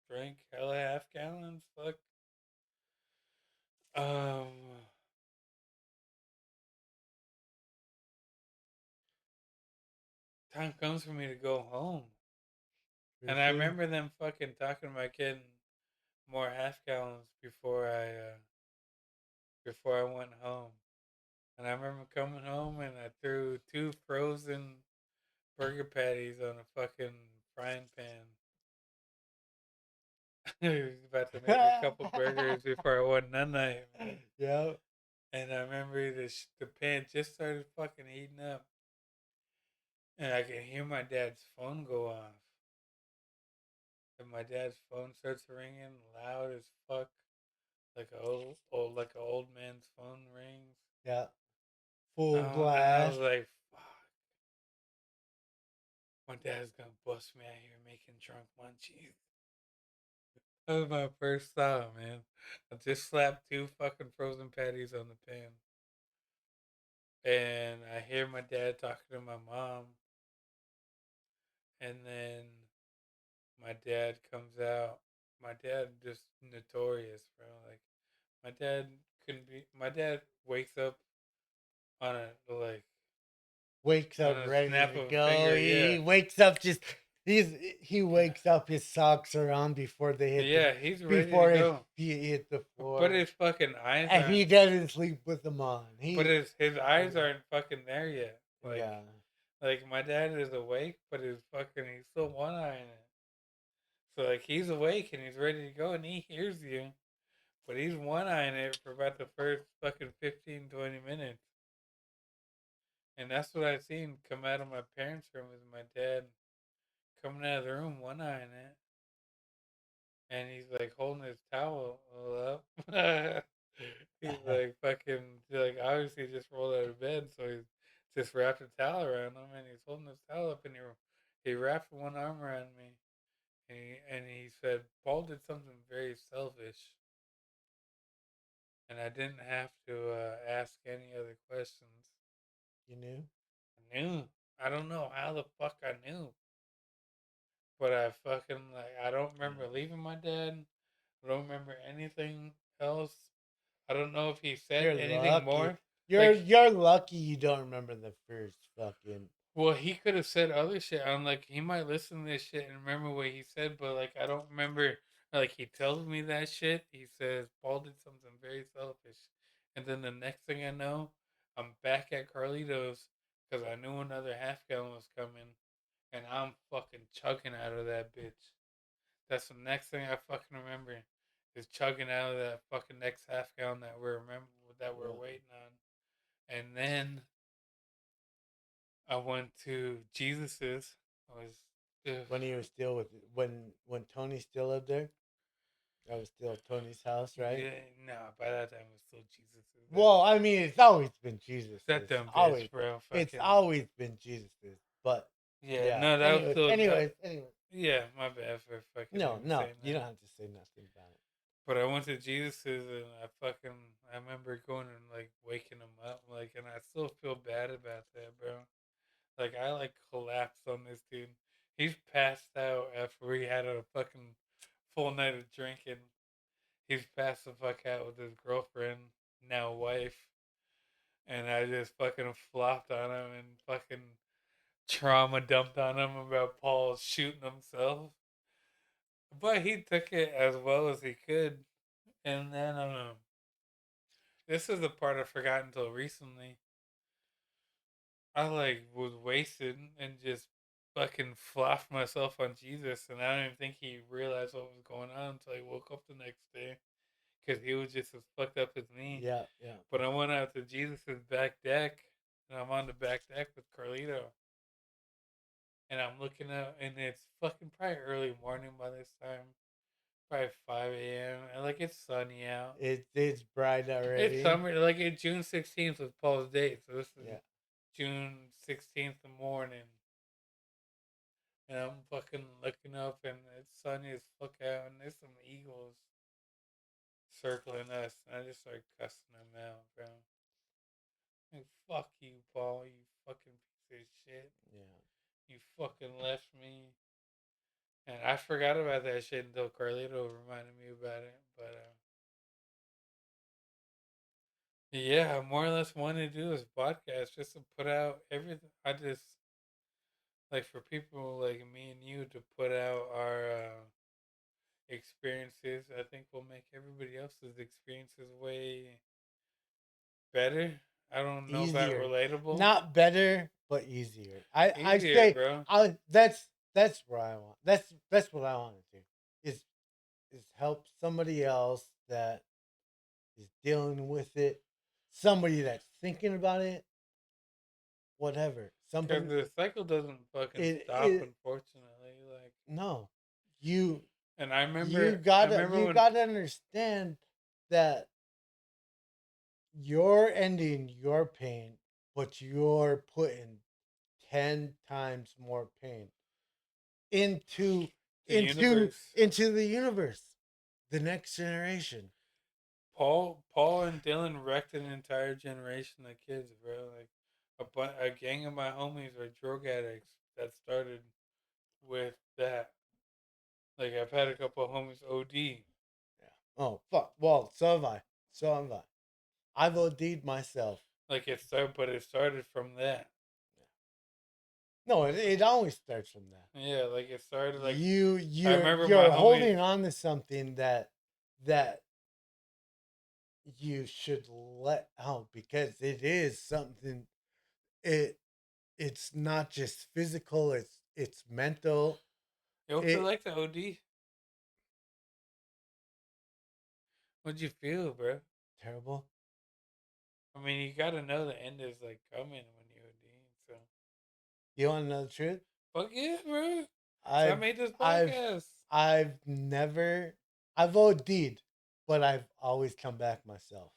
Speaker 1: drank hella half gallons. Fuck. Um, Time comes for me to go home,
Speaker 2: For
Speaker 1: and I
Speaker 2: sure.
Speaker 1: remember them fucking talking about getting more half gallons before I went home. And I remember coming home and I threw 2 frozen burger patties on a fucking frying pan. I was about to make a couple burgers before I went that night, man.
Speaker 2: Yeah.
Speaker 1: And I remember the pan just started fucking heating up, and I could hear my dad's phone go off. And my dad's phone starts ringing loud as fuck, like a old man's phone rings.
Speaker 2: Yeah. Full
Speaker 1: And I was
Speaker 2: blast.
Speaker 1: like, "Fuck, my dad's gonna bust me out here making drunk munchies." That was my first thought, man. I just slapped 2 fucking frozen patties on the pan. And I hear my dad talking to my mom. And then my dad comes out. My dad just notorious, bro. Like my dad couldn't be. My dad wakes up on like
Speaker 2: Wakes
Speaker 1: on
Speaker 2: up
Speaker 1: a
Speaker 2: ready
Speaker 1: snap
Speaker 2: to
Speaker 1: of a
Speaker 2: go.
Speaker 1: finger.
Speaker 2: He
Speaker 1: Yeah,
Speaker 2: wakes up just he wakes up, his socks are on before they hit the
Speaker 1: yeah. He's ready to
Speaker 2: before his
Speaker 1: go.
Speaker 2: feet hit the
Speaker 1: But
Speaker 2: floor.
Speaker 1: his fucking eyes
Speaker 2: And
Speaker 1: aren't.
Speaker 2: he doesn't sleep with them on.
Speaker 1: But
Speaker 2: He
Speaker 1: his
Speaker 2: yeah.
Speaker 1: eyes aren't fucking there yet. Like
Speaker 2: Yeah.
Speaker 1: like my dad is awake, but he's still one eyeing it. So like he's awake and he's ready to go and he hears you, but he's one eyeing it for about the first fucking 15, 20 minutes. And that's what I seen come out of my parents' room is my dad coming out of the room one eyeing it. And he's like holding his towel up. He's like fucking like obviously just rolled out of bed, so he's just wrapped a towel around him and he's holding his towel up and he wrapped one arm around me. And he said, Paul did something very selfish, and I didn't have to ask any other questions.
Speaker 2: You knew?
Speaker 1: I knew. I don't know how the fuck I knew, but I fucking like I don't remember leaving my dad. I don't remember anything else. I don't know if he said
Speaker 2: You're
Speaker 1: anything
Speaker 2: lucky.
Speaker 1: more.
Speaker 2: You're
Speaker 1: Like,
Speaker 2: you're lucky you don't remember the first fucking
Speaker 1: well, he could have said other shit. I'm like, he might listen to this shit and remember what he said, but like, I don't remember. Like, he tells me that shit. He says Paul did something very selfish, and then the next thing I know, I'm back at Carlito's because I knew another half gallon was coming, and I'm fucking chugging out of that bitch. That's the next thing I fucking remember is chugging out of that fucking next half gallon that we're
Speaker 2: yeah.
Speaker 1: waiting on, and then I went to Jesus's. I was, ugh,
Speaker 2: When he was still with when Tony still lived there. That was still Tony's house, right?
Speaker 1: yeah, nah. By that time, it was still Jesus's. That
Speaker 2: Well, I mean, it's always been
Speaker 1: that
Speaker 2: Jesus's.
Speaker 1: dumb bitch,
Speaker 2: Always,
Speaker 1: bro.
Speaker 2: it's
Speaker 1: Fucking
Speaker 2: always been Jesus's. But
Speaker 1: Yeah,
Speaker 2: Yeah.
Speaker 1: no, that was
Speaker 2: Anyways,
Speaker 1: still
Speaker 2: anyways, anyways.
Speaker 1: yeah, my bad for fucking
Speaker 2: No,
Speaker 1: even
Speaker 2: no,
Speaker 1: saying
Speaker 2: you
Speaker 1: that.
Speaker 2: don't have to say nothing about it.
Speaker 1: But I went to Jesus's and I remember going and like waking him up like, and I still feel bad about that, bro. Like I like collapsed on this dude. He's passed out after we had a fucking full night of drinking. He's passed the fuck out with his girlfriend, now wife, and I just fucking flopped on him and fucking trauma dumped on him about Paul shooting himself. But he took it as well as he could. And then this is the part I forgot until recently. I like was wasted and just fucking flopped myself on Jesus, and I don't even think he realized what was going on until he woke up the next day because he was just as fucked up as me.
Speaker 2: Yeah, yeah.
Speaker 1: But I went out to Jesus's back deck, and I'm on the back deck with Carlito, and I'm looking up, and it's fucking probably early morning by this time, probably 5 a.m. and like it's sunny out.
Speaker 2: It's bright
Speaker 1: It's
Speaker 2: already.
Speaker 1: summer, like it's June 16th was Paul's date, so this is
Speaker 2: Yeah.
Speaker 1: June 16th the morning. And I'm fucking looking up and it's sunny as fuck out and there's some eagles circling us. And I just start cussing them out, bro. Like, fuck you, Paul, you fucking piece of shit.
Speaker 2: Yeah.
Speaker 1: You fucking left me. And I forgot about that shit until Carlito reminded me about it. But yeah, I more or less wanted to do this podcast just to put out everything. I just, like, for people like me and you to put out our experiences, I think will make everybody else's experiences way better. I don't know about
Speaker 2: Easier.
Speaker 1: relatable.
Speaker 2: Not better, but easier. I
Speaker 1: Easier,
Speaker 2: say
Speaker 1: bro.
Speaker 2: I that's where I want. That's what I want to do. Is is help somebody else that is dealing with it, somebody that's thinking about it, whatever.
Speaker 1: Because
Speaker 2: Somebody
Speaker 1: the cycle doesn't fucking stop,
Speaker 2: it
Speaker 1: unfortunately. Like,
Speaker 2: no. You
Speaker 1: and I
Speaker 2: you
Speaker 1: remember, I
Speaker 2: gotta
Speaker 1: remember
Speaker 2: you
Speaker 1: when,
Speaker 2: gotta understand that you're ending your pain, but you're putting 10 times more pain into
Speaker 1: the universe,
Speaker 2: into the universe, the next generation.
Speaker 1: Paul and Dylan wrecked an entire generation of kids, bro. Like, a gang of my homies are drug addicts that started with that. Like, I've had a couple of homies OD.
Speaker 2: Yeah. Oh fuck. Well, so have I. So have I. I've OD'd myself.
Speaker 1: Like, it started from that.
Speaker 2: No, it always starts from that.
Speaker 1: Yeah, like it started like
Speaker 2: You
Speaker 1: I
Speaker 2: you're
Speaker 1: remember my
Speaker 2: you're
Speaker 1: homies.
Speaker 2: holding on to something that you should let out because it is something. It it's not just physical. It's mental.
Speaker 1: Yo, what's it
Speaker 2: It
Speaker 1: like to OD? What'd you feel, bro?
Speaker 2: terrible.
Speaker 1: I mean, you gotta know the end is like coming when you OD. So
Speaker 2: You want to know the truth?
Speaker 1: fuck yeah, bro. So I
Speaker 2: I've
Speaker 1: made this
Speaker 2: I've
Speaker 1: podcast.
Speaker 2: I've never I've OD'd, but I've always come back myself.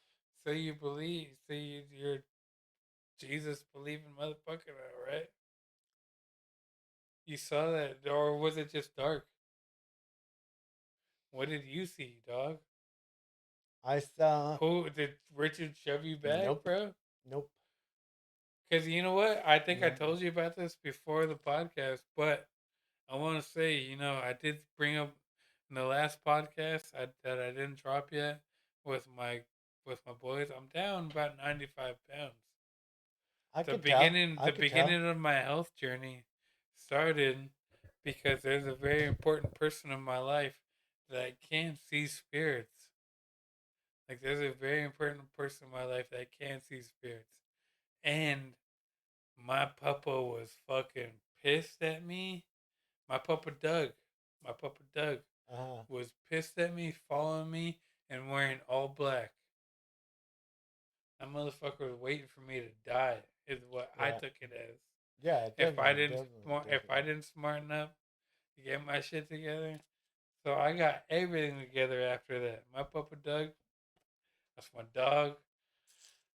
Speaker 1: So you believe? So you're Jesus believing motherfucker now, right? You saw that, or was it just dark? What did you see, dog?
Speaker 2: I saw
Speaker 1: Who did Richard shove you back,
Speaker 2: nope,
Speaker 1: bro?
Speaker 2: nope,
Speaker 1: Because you know what? I think I
Speaker 2: no.
Speaker 1: told you about this before the podcast, but I want to say, I did bring up in the last podcast that I didn't drop yet with my boys. I'm down about 95 pounds.
Speaker 2: I
Speaker 1: The
Speaker 2: could tell.
Speaker 1: beginning
Speaker 2: I
Speaker 1: the
Speaker 2: could tell.
Speaker 1: beginning of my health journey started because there's a very important person in my life that can see spirits. Like there's a very important person in my life that can see spirits, and my papa was fucking pissed at me. My papa Doug, my papa Doug
Speaker 2: Uh
Speaker 1: was pissed at me, following me, and wearing all black. That motherfucker was waiting for me to die. Is what I
Speaker 2: yeah,
Speaker 1: took it as.
Speaker 2: yeah. Definitely,
Speaker 1: If I
Speaker 2: definitely.
Speaker 1: didn't smarten up to get my shit together, so I got everything together after that. My papa Doug, that's my dog.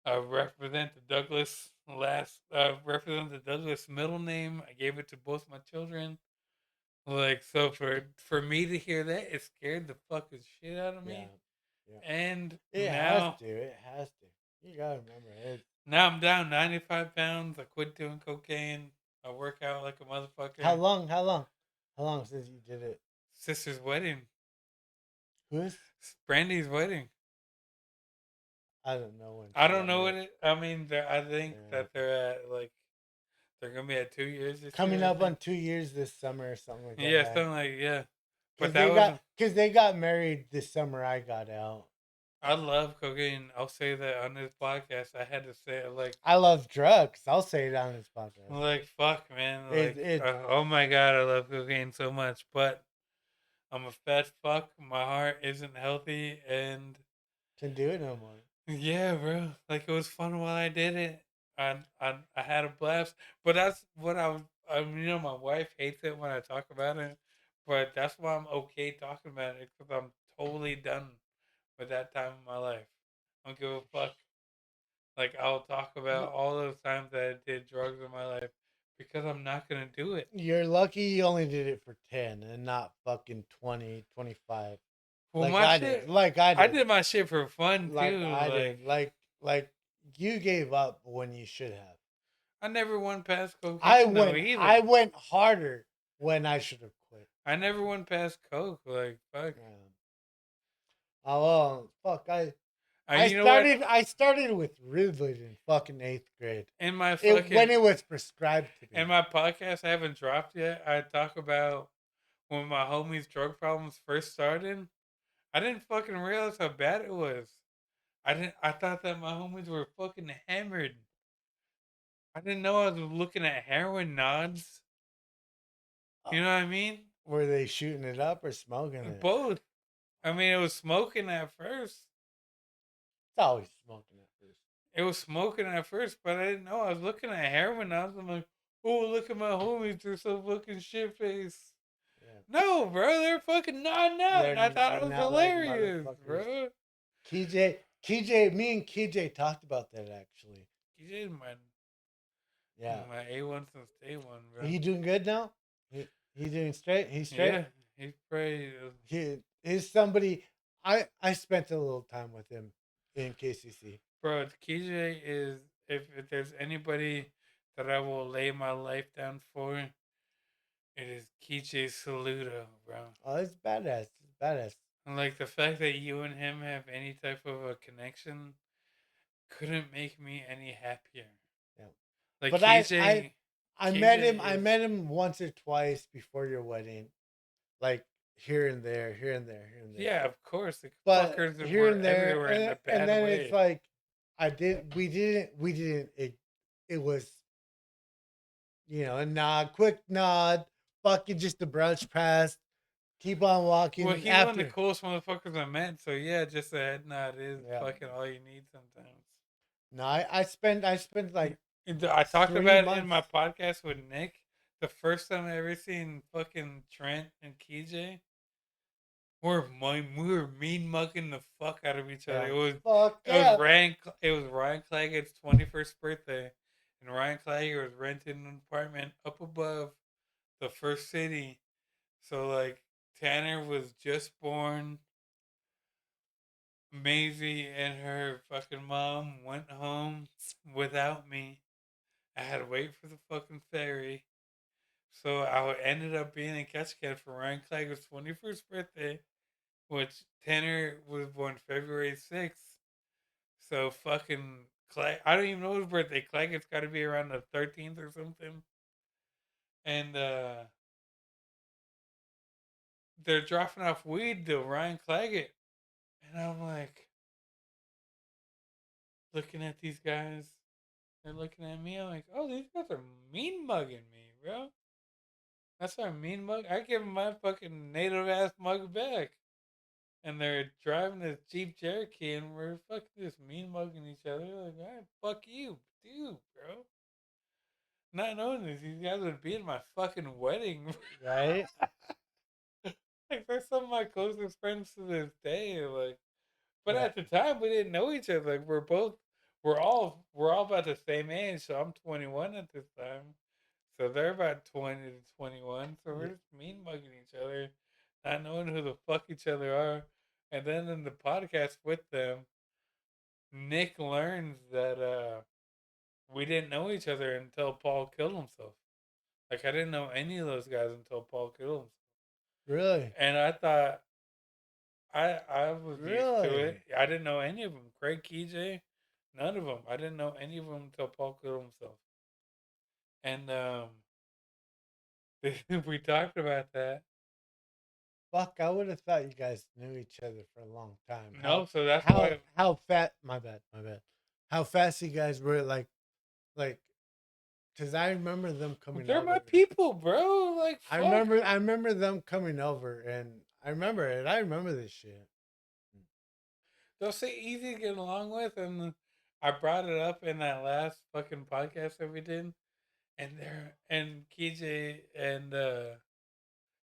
Speaker 1: I represent the Douglas. last Representative Douglas' middle name. I gave it to both my children. Like, so for me to hear that, it scared the fucking shit out of
Speaker 2: Yeah,
Speaker 1: me.
Speaker 2: yeah.
Speaker 1: And
Speaker 2: It has to. It has to. You gotta remember it.
Speaker 1: now I'm down 95 pounds. I quit doing cocaine. I work out like a
Speaker 2: How
Speaker 1: motherfucker.
Speaker 2: long? How long? How long since you did it?
Speaker 1: Sister's wedding.
Speaker 2: Who's?
Speaker 1: Brandy's wedding.
Speaker 2: I don't know when
Speaker 1: I
Speaker 2: she
Speaker 1: don't
Speaker 2: got
Speaker 1: know
Speaker 2: married.
Speaker 1: what it. I mean, I think
Speaker 2: Yeah.
Speaker 1: that they're at like they're gonna be at 2 years this
Speaker 2: Coming
Speaker 1: year. I
Speaker 2: up on
Speaker 1: think.
Speaker 2: 2 years this summer or something like that,
Speaker 1: Yeah,
Speaker 2: right?
Speaker 1: something like yeah. But
Speaker 2: Because
Speaker 1: that was
Speaker 2: they got married this summer. I got out.
Speaker 1: I love cocaine. I'll say that on this podcast. I had to say it
Speaker 2: I love drugs. I'll say it on this podcast.
Speaker 1: like fuck, man. Like
Speaker 2: It
Speaker 1: oh my god, I love cocaine so much. But I'm a fat fuck. My heart isn't healthy, and
Speaker 2: can do it no more.
Speaker 1: yeah, bro. Like it was fun while I did it. I had a blast. But that's what I was. You know, my wife hates it when I talk about it, but that's why I'm okay talking about it because I'm totally done with that time of my life. I don't give a fuck. Like I'll talk
Speaker 2: Y-
Speaker 1: about all those times that I did drugs in my life because I'm not gonna do it.
Speaker 2: You're lucky you only did it for 10 and not fucking 20, 25.
Speaker 1: Well,
Speaker 2: Like
Speaker 1: my
Speaker 2: I did.
Speaker 1: shit,
Speaker 2: Like I
Speaker 1: I
Speaker 2: did.
Speaker 1: did my shit for fun
Speaker 2: Like
Speaker 1: too.
Speaker 2: I did. Like you gave up when you should have.
Speaker 1: I never went past cocaine though
Speaker 2: I
Speaker 1: either.
Speaker 2: went harder when I should have quit.
Speaker 1: I never went past coke. Like fuck.
Speaker 2: Yeah. Oh well, fuck.
Speaker 1: You know what?
Speaker 2: I started with Ritalin in fucking 8th grade.
Speaker 1: In my
Speaker 2: It when
Speaker 1: fucking
Speaker 2: it was prescribed to
Speaker 1: in
Speaker 2: me.
Speaker 1: my podcast I haven't dropped yet. I talk about when my homies' drug problems first started. I didn't fucking realize how bad it was. I didn't. I thought that my homies were fucking hammered. I didn't know I was looking at heroin nods.
Speaker 2: Uh,
Speaker 1: You know what I mean?
Speaker 2: were they shooting it up or smoking it?
Speaker 1: Both. I mean, it was smoking at first.
Speaker 2: It's always smoking at first.
Speaker 1: It was smoking at first, but I didn't know I was looking at heroin nods. I'm like, oh, look at my homies. They're so fucking shit faced.
Speaker 2: Yeah.
Speaker 1: No, bro, they're fucking nodding out,
Speaker 2: They're
Speaker 1: and I thought it
Speaker 2: nodding
Speaker 1: was
Speaker 2: out like
Speaker 1: hilarious,
Speaker 2: motherfuckers.
Speaker 1: bro.
Speaker 2: Me and KJ talked about that actually.
Speaker 1: He's
Speaker 2: Yeah.
Speaker 1: my A1 since day one, bro.
Speaker 2: He doing good now? He doing straight? He's straight?
Speaker 1: Yeah, he's pretty.
Speaker 2: He's somebody I spent a little time with him in KCC.
Speaker 1: Bro, KJ is if there's anybody that I will lay my life down for, it is KJ Saludo, bro.
Speaker 2: Oh, it's badass. It's badass.
Speaker 1: And like the fact that you and him have any type of a connection couldn't make me any happier.
Speaker 2: Yeah.
Speaker 1: Like
Speaker 2: But
Speaker 1: KJ
Speaker 2: I
Speaker 1: is
Speaker 2: met him once or twice before your wedding. Like here and there, here and there, here and there.
Speaker 1: yeah, of course. The
Speaker 2: But
Speaker 1: fuckers
Speaker 2: here
Speaker 1: were
Speaker 2: and there,
Speaker 1: everywhere in a
Speaker 2: and
Speaker 1: bad
Speaker 2: then it's
Speaker 1: way.
Speaker 2: like we didn't it was a nod, quick nod, fucking just a brunch pass, keep on
Speaker 1: Well,
Speaker 2: walking
Speaker 1: he's one of the
Speaker 2: after.
Speaker 1: coolest motherfuckers I met. So yeah, just a head nod is
Speaker 2: Yeah.
Speaker 1: fucking all you need sometimes.
Speaker 2: No, I spent like
Speaker 1: I talked
Speaker 2: three
Speaker 1: about it in
Speaker 2: months.
Speaker 1: my podcast with Nick. The first time I ever seen fucking Trent and KJ, we were mean mugging the fuck out of each other.
Speaker 2: Yeah. Fuck yeah.
Speaker 1: It was Ryan Claggett's 21st birthday, and Ryan Claggett was renting an apartment up above the first city. So like Tanner was just born. Maisie and her fucking mom went home without me. I had to wait for the fucking ferry. So I ended up being in Ketchikan for Ryan Claggett's 21st birthday, which Tanner was born February 6th. So fucking I don't even know his birthday. Claggett's got to be around the 13th or something. And they're dropping off weed to Ryan Claggett. And I'm like, looking at these guys. They're looking at me. I'm like, oh, these guys are mean mugging me, bro. That's our mean mug. I give them my fucking native ass mug back. And they're driving this Jeep Cherokee and we're fucking just mean mugging each other. Like, all right, fuck you, dude, bro. Not knowing this, these guys would be in my fucking wedding.
Speaker 2: Right?
Speaker 1: Like, they're some of my closest friends to this day. Like, but
Speaker 2: Yeah.
Speaker 1: at the time, we didn't know each other. Like, we're all about the same age. So I'm 21 at this time. So they're about 20 to 21. So we're
Speaker 2: Yeah,
Speaker 1: just mean mugging each other, not knowing who the fuck each other are. And then in the podcast with them, Nick learns that we didn't know each other until Paul killed himself. Like I didn't know any of those guys until Paul killed himself.
Speaker 2: really,
Speaker 1: And I thought I was used to it.
Speaker 2: really.
Speaker 1: I didn't know any of them. Craig KJ, none of them. I didn't know any of them until Paul killed himself. And we talked about that.
Speaker 2: Fuck, I would have thought you guys knew each other for a long time.
Speaker 1: No, so that's why
Speaker 2: How fat? My bad, my bad. How fast you guys were like, because I remember them coming
Speaker 1: they're my
Speaker 2: over.
Speaker 1: people, bro. Like fuck.
Speaker 2: I remember them coming over, and I remember it. I remember this shit.
Speaker 1: They'll say easy to get along with, and I brought it up in that last fucking podcast that we did, and KJ and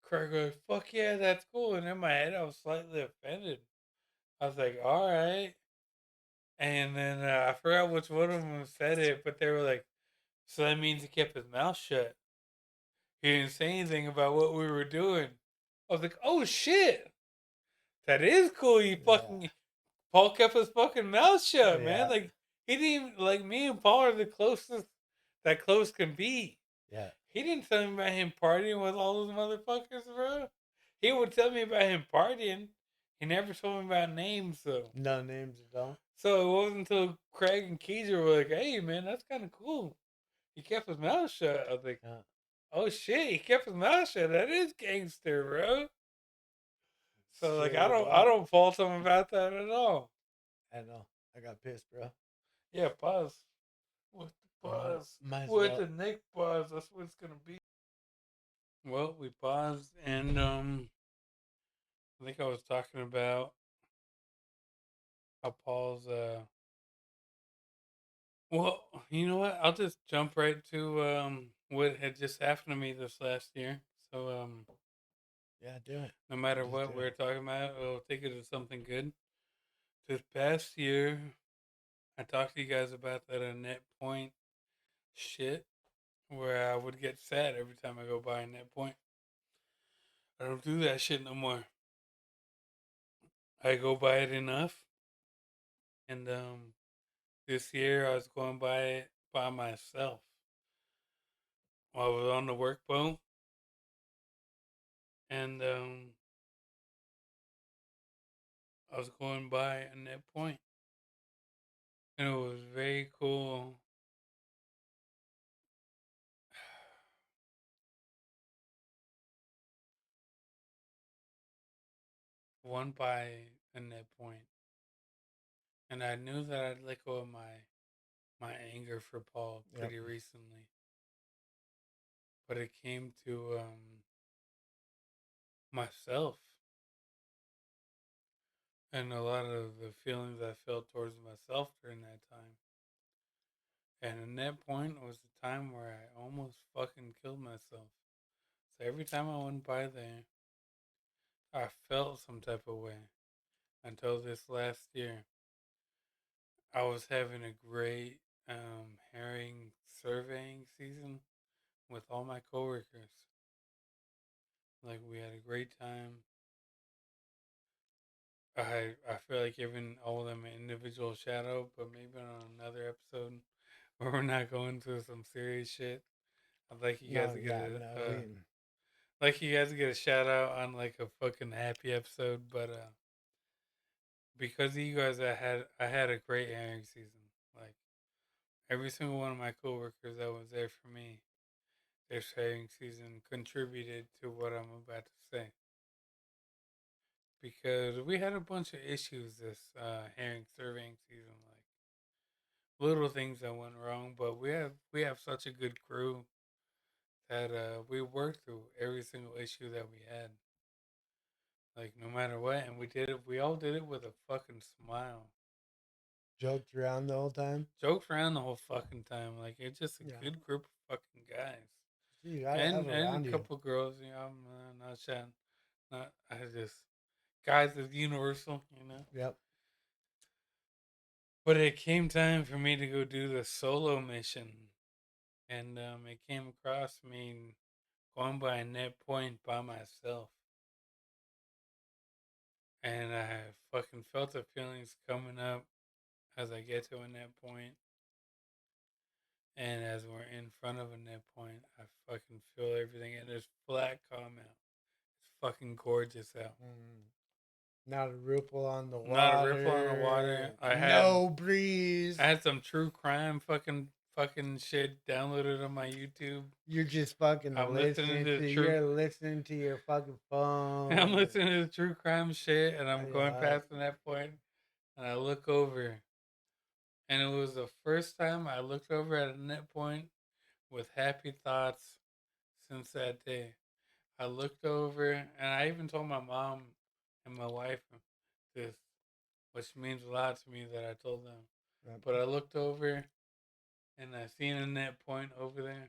Speaker 1: Craig were like, "Fuck yeah, that's cool." And in my head, I was slightly offended. I was like, "All right," and then I forgot which one of them said it, but they were like, "So that means he kept his mouth shut. He didn't say anything about what we were doing." I was like, "Oh shit, that is cool. You
Speaker 2: Yeah,
Speaker 1: fucking Paul kept his fucking mouth shut, man.
Speaker 2: yeah,
Speaker 1: Like he didn't even like me and Paul are the closest that close can be.
Speaker 2: yeah.
Speaker 1: He didn't tell me about him partying with all those motherfuckers, bro. He would tell me about him partying. He never told me about names though.
Speaker 2: No names at all.
Speaker 1: So it wasn't until Craig and Keezer were like, "Hey, man, that's kind of cool." He kept his mouth shut. I was like,
Speaker 2: Yeah.
Speaker 1: "Oh shit, he kept his mouth shut. That is gangster, bro." So like, I
Speaker 2: Shit,
Speaker 1: don't, I
Speaker 2: bro.
Speaker 1: don't fault him about that at all.
Speaker 2: I know. I got pissed, bro.
Speaker 1: Yeah, pause. With the
Speaker 2: Might,
Speaker 1: pause.
Speaker 2: might as
Speaker 1: With
Speaker 2: well.
Speaker 1: the Nick pause. That's what it's gonna be. Well, we paused, and I think I was talking about how Paul's. Well, you know what? I'll just jump right to what had just happened to me this last year. So
Speaker 2: Yeah, do it.
Speaker 1: no matter
Speaker 2: Just do
Speaker 1: what
Speaker 2: it.
Speaker 1: we're talking about, we'll take it as something good. This past year, I talked to you guys about that net point shit, where I would get sad every time I go by a net point. I don't do that shit no more. I go by it enough, and this year I was going by it by myself. While I was on the work boat, and I was going by a net point, and it was very cool. One by a net point, and I knew that I'd let go of my anger for Paul
Speaker 2: Yep.
Speaker 1: pretty recently, but it came to myself and a lot of the feelings I felt towards myself during that time. And in that point was the time where I almost fucking killed myself. So every time I went by there, I felt some type of way until this last year. I was having a great herring surveying season with all my coworkers. Like we had a great time. I feel like giving all of them an individual shout out, but maybe on another episode where we're not going through some serious shit. I'd like you guys
Speaker 2: No,
Speaker 1: to get
Speaker 2: yeah, no. We.
Speaker 1: like you guys to get a shout out on like a fucking happy episode, but because of you guys, I had a great airing season. Like every single one of my coworkers that was there for me, their airing season contributed to what I'm about to say. Because we had a bunch of issues this herring surveying season, like little things that went wrong, but we have such a good crew that we worked through every single issue that we had. Like no matter what, and we did it. We all did it with a fucking smile.
Speaker 2: Joked around the whole time.
Speaker 1: Joked around the whole fucking time. Like it's just a
Speaker 2: Yeah.
Speaker 1: good group of fucking guys,
Speaker 2: You gotta have
Speaker 1: and a
Speaker 2: around you.
Speaker 1: couple girls. You know, I'm not shouting. Not I just guys is universal. You know,
Speaker 2: Yep.
Speaker 1: But it came time for me to go do the solo mission, and it came across me going by a net point by myself, and I fucking felt the feelings coming up as I get to a net point, and as we're in front of a net point, I fucking feel everything, and there's flat calm out. It's fucking gorgeous out.
Speaker 2: Mm. Not a ripple on the
Speaker 1: Not a ripple on the water.
Speaker 2: water. No breeze.
Speaker 1: I had some true crime fucking shit downloaded on my YouTube.
Speaker 2: You're just fucking
Speaker 1: I'm listening
Speaker 2: listening
Speaker 1: to
Speaker 2: to.
Speaker 1: the true.
Speaker 2: You're listening to your fucking
Speaker 1: I'm
Speaker 2: phone.
Speaker 1: listening to the true crime shit, and I'm going
Speaker 2: Yeah.
Speaker 1: past that point, and I look over, and it was the first time I looked over at a net point with happy thoughts since that day. I looked over, and I even told my mom and my wife this, which means a lot to me that I told them.
Speaker 2: Yep.
Speaker 1: But I looked over, and I seen a net point over there,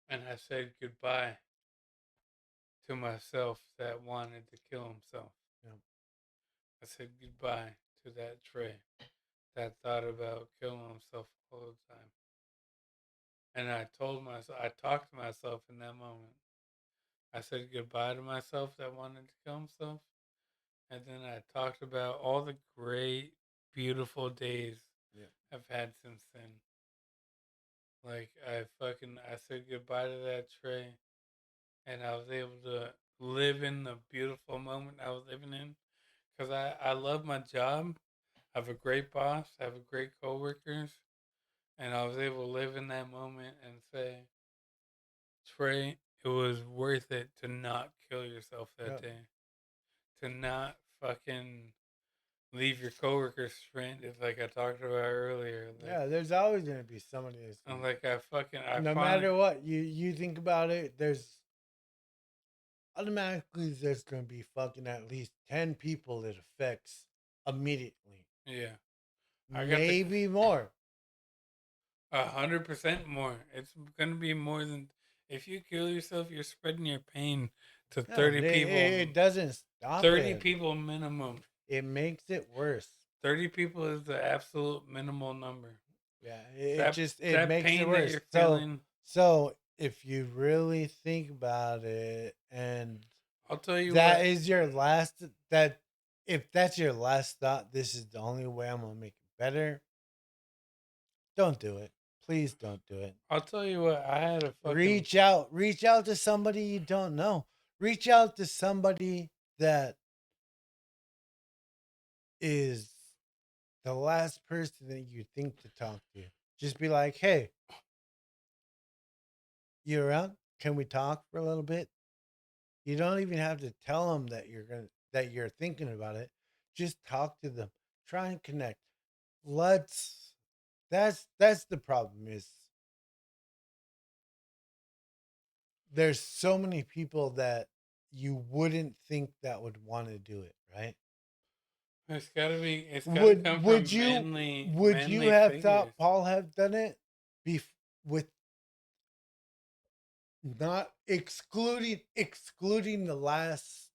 Speaker 1: and I said goodbye to myself that wanted to kill himself.
Speaker 2: Yep.
Speaker 1: I said goodbye to that Trey that thought about killing himself all the time. And I told myself, I talked to myself in that moment. I said goodbye to myself that wanted to kill himself. And then I talked about all the great, beautiful days
Speaker 2: Yep.
Speaker 1: I've had since then. Like, I said goodbye to that Trey. And I was able to live in the beautiful moment I was living in. Because I love my job. I have a great boss. I have great coworkers. And I was able to live in that moment and say, Trey, it was worth it to not kill yourself that
Speaker 2: Yep.
Speaker 1: day. To not fucking leave your coworkers stranded like I talked about earlier. Like,
Speaker 2: Yeah, there's always gonna be somebody that's
Speaker 1: I'm
Speaker 2: gonna,
Speaker 1: like I
Speaker 2: no
Speaker 1: finally
Speaker 2: matter what you think about it, there's automatically there's gonna be fucking at least 10 people it affects immediately.
Speaker 1: yeah. I got the
Speaker 2: Maybe more.
Speaker 1: 100% more. It's gonna be more than if you kill yourself, you're spreading your pain to
Speaker 2: Yeah,
Speaker 1: 30 people.
Speaker 2: it doesn't stop
Speaker 1: 30
Speaker 2: it.
Speaker 1: people minimum.
Speaker 2: It makes it worse.
Speaker 1: 30 people is the absolute minimal number.
Speaker 2: Yeah, it
Speaker 1: That
Speaker 2: just it
Speaker 1: that
Speaker 2: makes it
Speaker 1: pain that
Speaker 2: worse.
Speaker 1: you're
Speaker 2: So
Speaker 1: feeling,
Speaker 2: so if you really think about it, and
Speaker 1: I'll tell you
Speaker 2: that
Speaker 1: what.
Speaker 2: is your last, that if that's your last thought, this is the only way I'm gonna make it better. Don't do it. Please don't do it.
Speaker 1: I'll tell you what. I had a fucking
Speaker 2: Reach out to somebody you don't know. Reach out to somebody that is the last person that you think to talk to. Just be like, hey, you around? Can we talk for a little bit? You don't even have to tell them that you're thinking about it. Just talk to them. Try and connect. Let's that's the problem is there's so many people that you wouldn't think that would want to do it, right?
Speaker 1: It's gotta be. It's gotta come from
Speaker 2: Would you
Speaker 1: manly
Speaker 2: have
Speaker 1: figures.
Speaker 2: thought Paul have done it with not excluding the last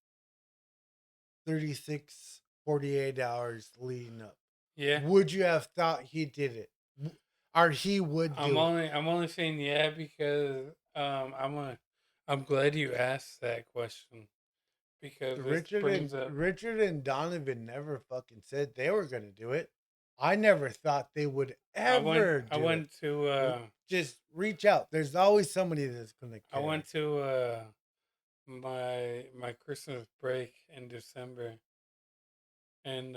Speaker 2: 36, 48 hours leading up?
Speaker 1: Yeah,
Speaker 2: Would you have thought he did it? Or he would do it?
Speaker 1: I'm only saying yeah because I'm glad you asked that question because this brings up.
Speaker 2: Richard and Donovan never fucking said they were gonna do it. I never thought they would ever
Speaker 1: I
Speaker 2: do it.
Speaker 1: went to
Speaker 2: Just reach out. There's always somebody that's gonna
Speaker 1: I
Speaker 2: care.
Speaker 1: went to my Christmas break in December, and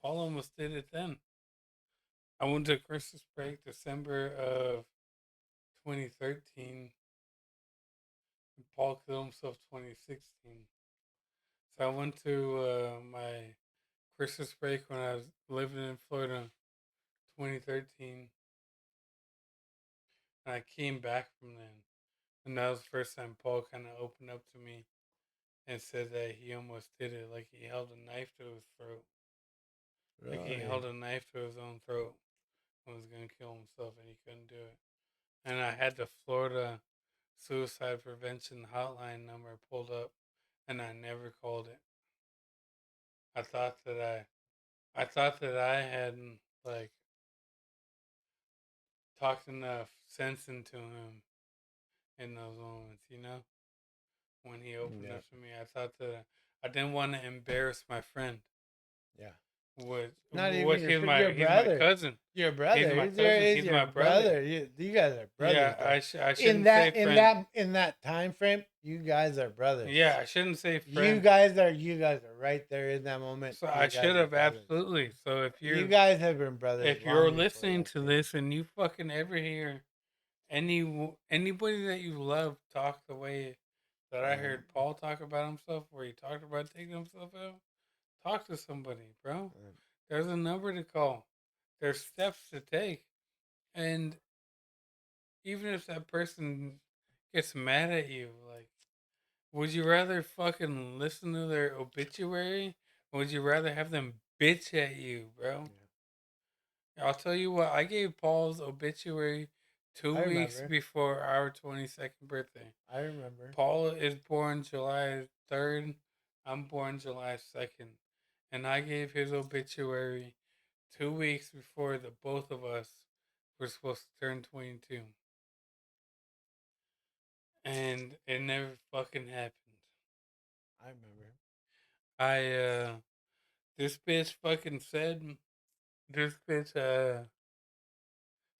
Speaker 1: Paul almost did it then. I went to Christmas break December of 2013. And Paul killed himself 2016. So I went to my Christmas break when I was living in Florida, 2013, and I came back from then. And that was the first time Paul kind of opened up to me and said that he almost did it. Like he held a knife to his throat. Like he
Speaker 2: Really?
Speaker 1: held a knife to his own throat and was going to kill himself and he couldn't do it. And I had the Florida suicide prevention hotline number pulled up and I never called it. I thought that I thought that I hadn't like talked enough sense into him in those moments, you know? When he opened
Speaker 2: Yeah,
Speaker 1: up to me, I thought that I didn't want to embarrass my friend.
Speaker 2: yeah. Not even
Speaker 1: Which
Speaker 2: your your
Speaker 1: he's my
Speaker 2: brother.
Speaker 1: cousin.
Speaker 2: Your
Speaker 1: He's
Speaker 2: brother.
Speaker 1: my cousin.
Speaker 2: He's
Speaker 1: He's
Speaker 2: your
Speaker 1: my brother.
Speaker 2: brother. You guys are brothers
Speaker 1: Yeah,
Speaker 2: though.
Speaker 1: I shouldn't say friend.
Speaker 2: In that time frame, you guys are brothers.
Speaker 1: Yeah, I shouldn't say
Speaker 2: You
Speaker 1: friend.
Speaker 2: guys are right there in that moment.
Speaker 1: So I
Speaker 2: You
Speaker 1: should
Speaker 2: guys are
Speaker 1: have
Speaker 2: brothers.
Speaker 1: absolutely. So
Speaker 2: You guys have been brothers
Speaker 1: if you're
Speaker 2: long before
Speaker 1: listening
Speaker 2: that
Speaker 1: to
Speaker 2: shit.
Speaker 1: this and you fucking ever hear anybody that you love talk the way that I
Speaker 2: Uh,
Speaker 1: heard Paul talk about himself, where he talked about taking himself out, talk to somebody, bro.
Speaker 2: uh,
Speaker 1: There's a number to call. There's steps to take, and even if that person gets mad at you, like, would you rather fucking listen to their obituary? Or would you rather have them bitch at you, bro?
Speaker 2: yeah.
Speaker 1: I'll tell you what, I gave Paul's obituary two
Speaker 2: I
Speaker 1: weeks
Speaker 2: remember.
Speaker 1: before our 22nd birthday.
Speaker 2: I remember.
Speaker 1: Paul is born July 3rd. I'm born July 2nd. And I gave his obituary 2 weeks before the both of us were supposed to turn 22. And it never fucking happened.
Speaker 2: I remember.
Speaker 1: This bitch fucking said, this bitch,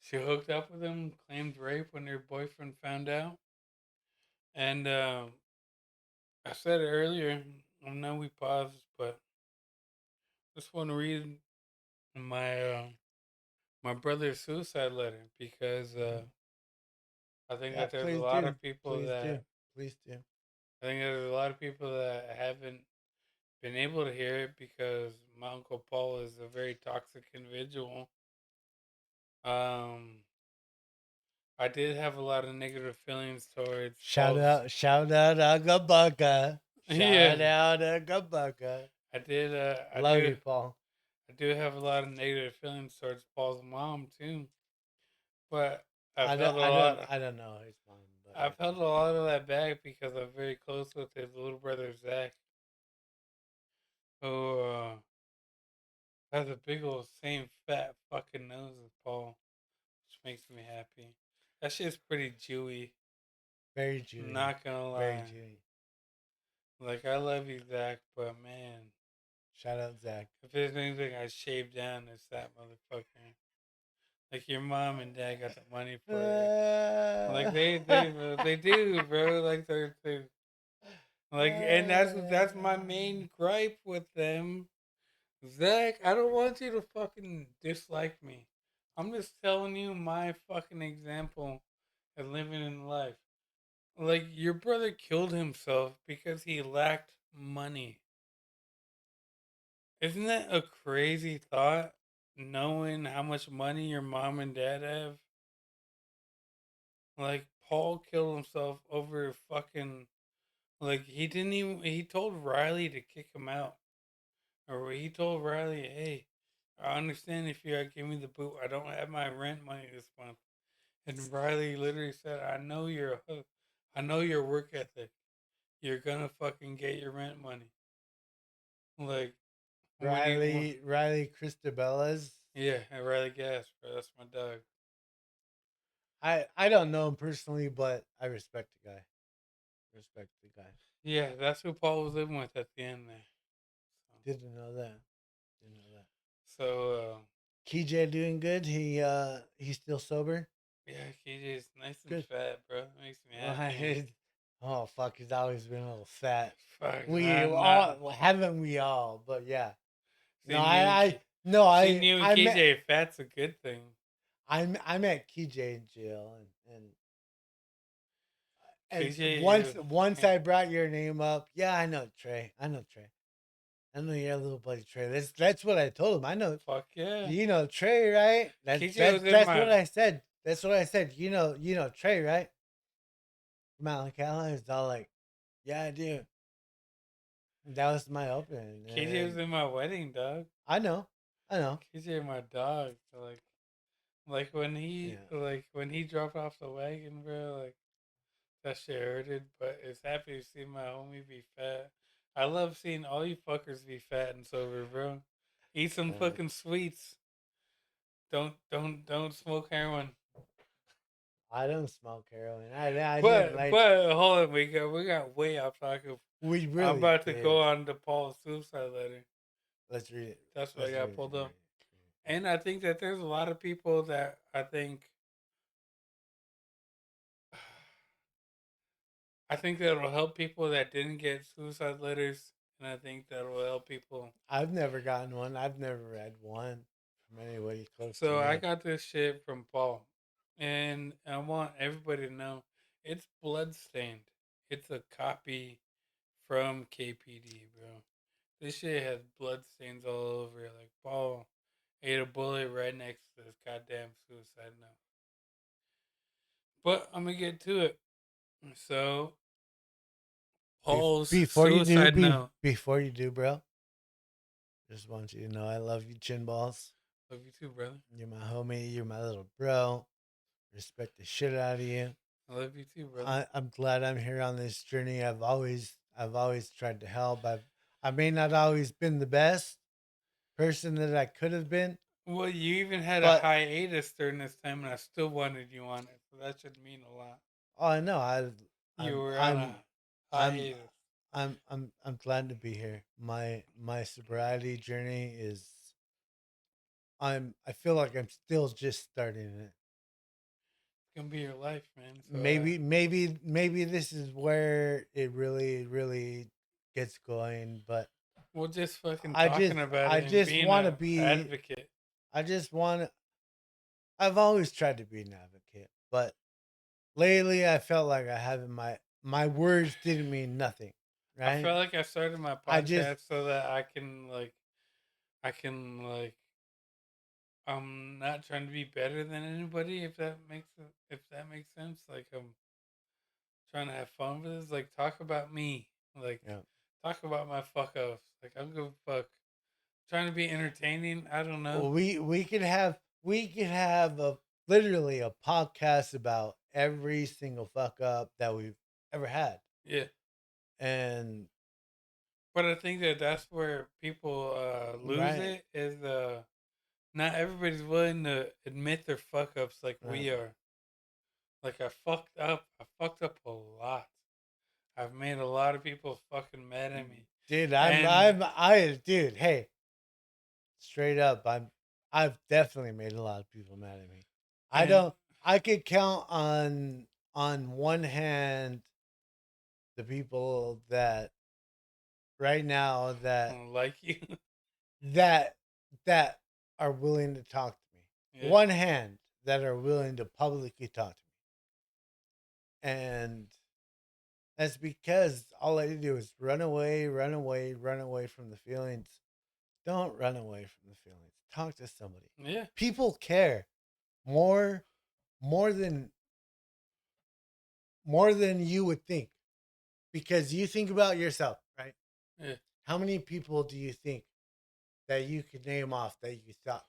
Speaker 1: she hooked up with him, claimed rape when her boyfriend found out. And I said it earlier. I know we paused, but just want to read my my brother's suicide letter because I think
Speaker 2: Yeah,
Speaker 1: that there's a
Speaker 2: please
Speaker 1: lot
Speaker 2: do.
Speaker 1: of people
Speaker 2: Please do.
Speaker 1: that
Speaker 2: Please do.
Speaker 1: I think there's a lot of people that haven't been able to hear it because my uncle Paul is a very toxic individual. Um, I did have a lot of negative feelings towards Paul's.
Speaker 2: Shout out Agabaka.
Speaker 1: Yeah,
Speaker 2: Shout out Agabaka.
Speaker 1: I did.
Speaker 2: Love you, Paul.
Speaker 1: I do have a lot of negative feelings towards Paul's mom too. But I've held a lot.
Speaker 2: I don't know his mom, but
Speaker 1: I've held a lot of that back because I'm very close with his little brother Zach, who has a big old same fat fucking nose as Paul, which makes me happy. That shit's pretty Jewy.
Speaker 2: very Jewy.
Speaker 1: Not gonna
Speaker 2: Very
Speaker 1: lie.
Speaker 2: Jewy.
Speaker 1: Like I love you, Zach, but man,
Speaker 2: Shout out Zach.
Speaker 1: if there's anything I shaved down, it's that motherfucker. Like your mom and dad got the money for it. Like they do, bro. Like they like, and that's my main gripe with them. Zach, I don't want you to fucking dislike me. I'm just telling you my fucking example of living in life. Like your brother killed himself because he lacked money. Isn't that a crazy thought? Knowing how much money your mom and dad have? Like Paul killed himself over fucking like he didn't even he told Riley to kick him out. Or he told Riley, "Hey, I understand if you give me the boot. I don't have my rent money this month." And Riley literally said, I know your work ethic. You're gonna fucking get your rent money." Like when you,
Speaker 2: Riley Christabella's.
Speaker 1: yeah, Riley Gas, bro. That's my dog.
Speaker 2: I don't know him personally, but I respect the guy. Respect the guy.
Speaker 1: Yeah, that's who Paul was living with at the end there.
Speaker 2: Didn't know that. Didn't know that.
Speaker 1: So,
Speaker 2: KJ doing good. He's still sober.
Speaker 1: yeah, KJ's nice and
Speaker 2: Good.
Speaker 1: fat, bro. Makes me happy.
Speaker 2: Right. Oh fuck, he's always been a little fat.
Speaker 1: Fuck,
Speaker 2: We
Speaker 1: not.
Speaker 2: all haven't we all, but yeah. No,
Speaker 1: Seeing you,
Speaker 2: no,
Speaker 1: seeing you and
Speaker 2: I met
Speaker 1: KJ fat's a good thing.
Speaker 2: I met KJ in jail and
Speaker 1: KJ is,
Speaker 2: once I brought your name up, yeah, I know Trey. I know Trey. I know your little buddy Trey. That's what I told him. I know
Speaker 1: fuck yeah.
Speaker 2: you know Trey, right?
Speaker 1: KJ was in
Speaker 2: That's what
Speaker 1: my,
Speaker 2: I said. That's what I said. You know Trey, right? Mount Cala is all like, yeah, I do. That was my opening,
Speaker 1: KJ was
Speaker 2: and
Speaker 1: in my wedding, dog.
Speaker 2: I know, I know.
Speaker 1: KJ my dog. Like
Speaker 2: Yeah,
Speaker 1: when he dropped off the wagon, bro. Like that shit hurted, but it's happy to see my homie be fat. I love seeing all you fuckers be fat and sober, bro. Eat some
Speaker 2: Uh,
Speaker 1: fucking sweets. Don't smoke heroin.
Speaker 2: I don't smoke heroin. I didn't like.
Speaker 1: But hold on, we got way off topic.
Speaker 2: We
Speaker 1: I'm
Speaker 2: really
Speaker 1: about to
Speaker 2: did.
Speaker 1: go on to Paul's suicide letter.
Speaker 2: Let's read it.
Speaker 1: That's what I
Speaker 2: Let's
Speaker 1: got
Speaker 2: read it.
Speaker 1: pulled
Speaker 2: Read
Speaker 1: up.
Speaker 2: it. Read it.
Speaker 1: And I think that there's a lot of people that I think that'll help people that didn't get suicide letters, and I think that'll help people.
Speaker 2: I've never gotten one. I've never read one from anybody close to
Speaker 1: So I
Speaker 2: me.
Speaker 1: got this shit from Paul, and I want everybody to know it's bloodstained. It's a copy from KPD, bro. This shit has bloodstains all over it. Like Paul ate a bullet right next to this goddamn suicide note. But I'm gonna get to it. So Paul's suicide note.
Speaker 2: Before you do, bro, just want you to know I love you, chin balls.
Speaker 1: Love you too, brother.
Speaker 2: You're my homie. You're my little bro. Respect the shit out of you.
Speaker 1: I love you too, brother.
Speaker 2: I'm glad I'm here on this journey. I've always tried to help. I may not always been the best person that I could have been,
Speaker 1: Well, you even had a
Speaker 2: but
Speaker 1: hiatus during this time, and I still wanted you on it, so that should mean a lot.
Speaker 2: oh, I know
Speaker 1: You
Speaker 2: I'm
Speaker 1: were on a
Speaker 2: I'm I'm
Speaker 1: hiatus.
Speaker 2: I'm glad to be here. My sobriety journey is I feel like I'm still just starting it.
Speaker 1: It's gonna be your life, man. So
Speaker 2: Maybe this is where it really gets going, but
Speaker 1: we're just fucking talking about it and being
Speaker 2: want to
Speaker 1: a
Speaker 2: be
Speaker 1: advocate.
Speaker 2: I just want to I've always tried to be an advocate, but lately I felt like I haven't my words didn't mean nothing,
Speaker 1: I
Speaker 2: right?
Speaker 1: felt like I started my
Speaker 2: I just
Speaker 1: podcast so that I can I'm not trying to be better than anybody. If that makes sense. Like I'm trying to have fun with this. Like talk about me. Like
Speaker 2: yeah.
Speaker 1: talk about my fuck ups. Like I'm gonna fuck. Trying to be entertaining. I don't know.
Speaker 2: Well, we could have a literally a podcast about every single fuck up that we've ever had,
Speaker 1: Yeah.
Speaker 2: and
Speaker 1: But I think that that's where people lose
Speaker 2: right,
Speaker 1: it is not everybody's willing to admit their fuck ups like
Speaker 2: right.
Speaker 1: we are. Like I fucked up. I fucked up a lot. I've made a lot of people fucking mad at me.
Speaker 2: Dude,
Speaker 1: And
Speaker 2: dude, hey, straight up, I've definitely made a lot of people mad at me. I
Speaker 1: and
Speaker 2: don't, I could count on one hand the people that right now
Speaker 1: I don't like you.
Speaker 2: that that are willing to talk to me.
Speaker 1: Yeah.
Speaker 2: One hand that are willing to publicly talk to me. And that's because all I do is run away, run away, run away from the feelings. Don't run away from the feelings. Talk to somebody.
Speaker 1: Yeah.
Speaker 2: People care more more than more than you would think because you think about yourself, right?
Speaker 1: Yeah.
Speaker 2: How many people do you think that you could name off that you thought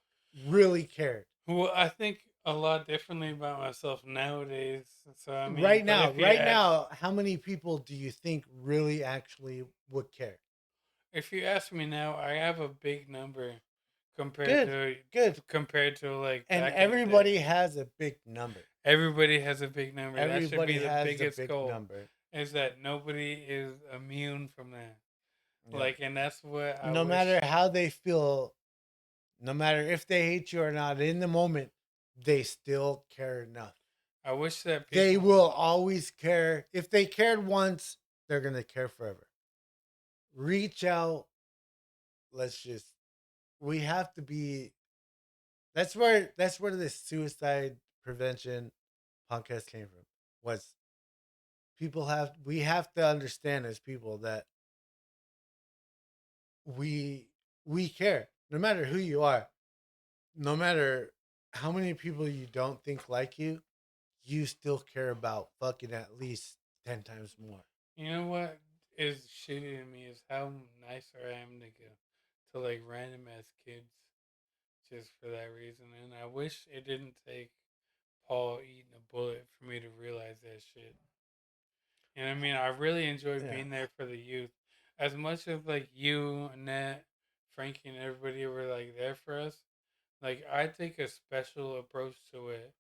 Speaker 2: really cared?
Speaker 1: Well, I think a lot differently about myself nowadays. So I mean,
Speaker 2: Right
Speaker 1: but
Speaker 2: now, right now, how many people do you think really actually would care?
Speaker 1: if you ask me now, I have a big number compared
Speaker 2: Good,
Speaker 1: to
Speaker 2: good.
Speaker 1: compared to like
Speaker 2: And
Speaker 1: back in the day.
Speaker 2: everybody has a big number.
Speaker 1: Everybody has a big number. That should be
Speaker 2: Everybody
Speaker 1: the
Speaker 2: has a
Speaker 1: biggest
Speaker 2: big
Speaker 1: goal.
Speaker 2: number.
Speaker 1: Is that nobody is immune from that.
Speaker 2: Yeah.
Speaker 1: Like, and that's what I
Speaker 2: No
Speaker 1: wish.
Speaker 2: matter how they feel, no matter if they hate you or not, in the moment, they still care enough.
Speaker 1: I wish that
Speaker 2: They
Speaker 1: people.
Speaker 2: will always care. If they cared once, they're going to care forever. Reach out. Let's just, we have to be, that's where this suicide prevention podcast came from. Was we have to understand as people that we, we care no matter who you are, no matter how many people you don't think like you still care about fucking at least 10 times more.
Speaker 1: You know what is shitty to me is how nicer I am to go to like random ass kids just for that reason. And I wish it didn't take Paul eating a bullet for me to realize that shit. And I mean, I really enjoy
Speaker 2: Yeah.
Speaker 1: being there for the youth. As much as like you, Annette, Frankie and everybody were like there for us. Like I take a special approach to it,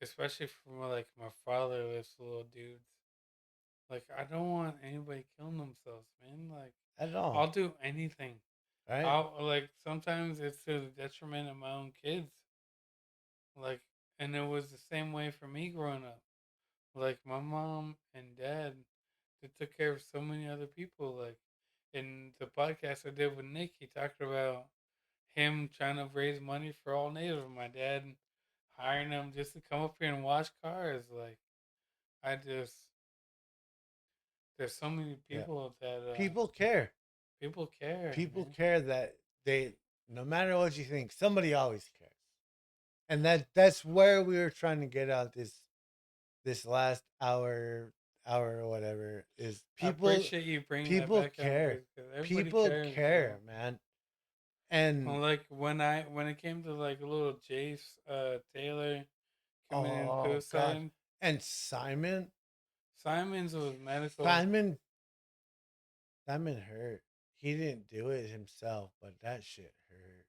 Speaker 1: especially from like my fatherless little dudes. Like I don't want anybody killing themselves, man. Like
Speaker 2: at all,
Speaker 1: I'll do anything.
Speaker 2: right?
Speaker 1: I'll like sometimes it's to the detriment of my own kids. Like, and it was the same way for me growing up. Like my mom and dad, they took care of so many other people. Like in the podcast I did with Nick, he talked about him trying to raise money for all natives. My dad hiring them just to come up here and wash cars. Like I just, there's so many
Speaker 2: Yeah.
Speaker 1: people that
Speaker 2: People care.
Speaker 1: people care,
Speaker 2: People
Speaker 1: man.
Speaker 2: care that they, no matter what you think, somebody always cares. And that's where we were trying to get out this last hour or whatever is
Speaker 1: I
Speaker 2: people
Speaker 1: appreciate you bringing that
Speaker 2: people
Speaker 1: back out
Speaker 2: care.
Speaker 1: because everybody
Speaker 2: People
Speaker 1: cares,
Speaker 2: care,
Speaker 1: bro.
Speaker 2: man. And
Speaker 1: Well, like when it came to like little Jace Taylor committing
Speaker 2: oh god.
Speaker 1: suicide,
Speaker 2: And Simon,
Speaker 1: Simon's was medical,
Speaker 2: Simon Simon hurt. He didn't do it himself, but that shit hurt.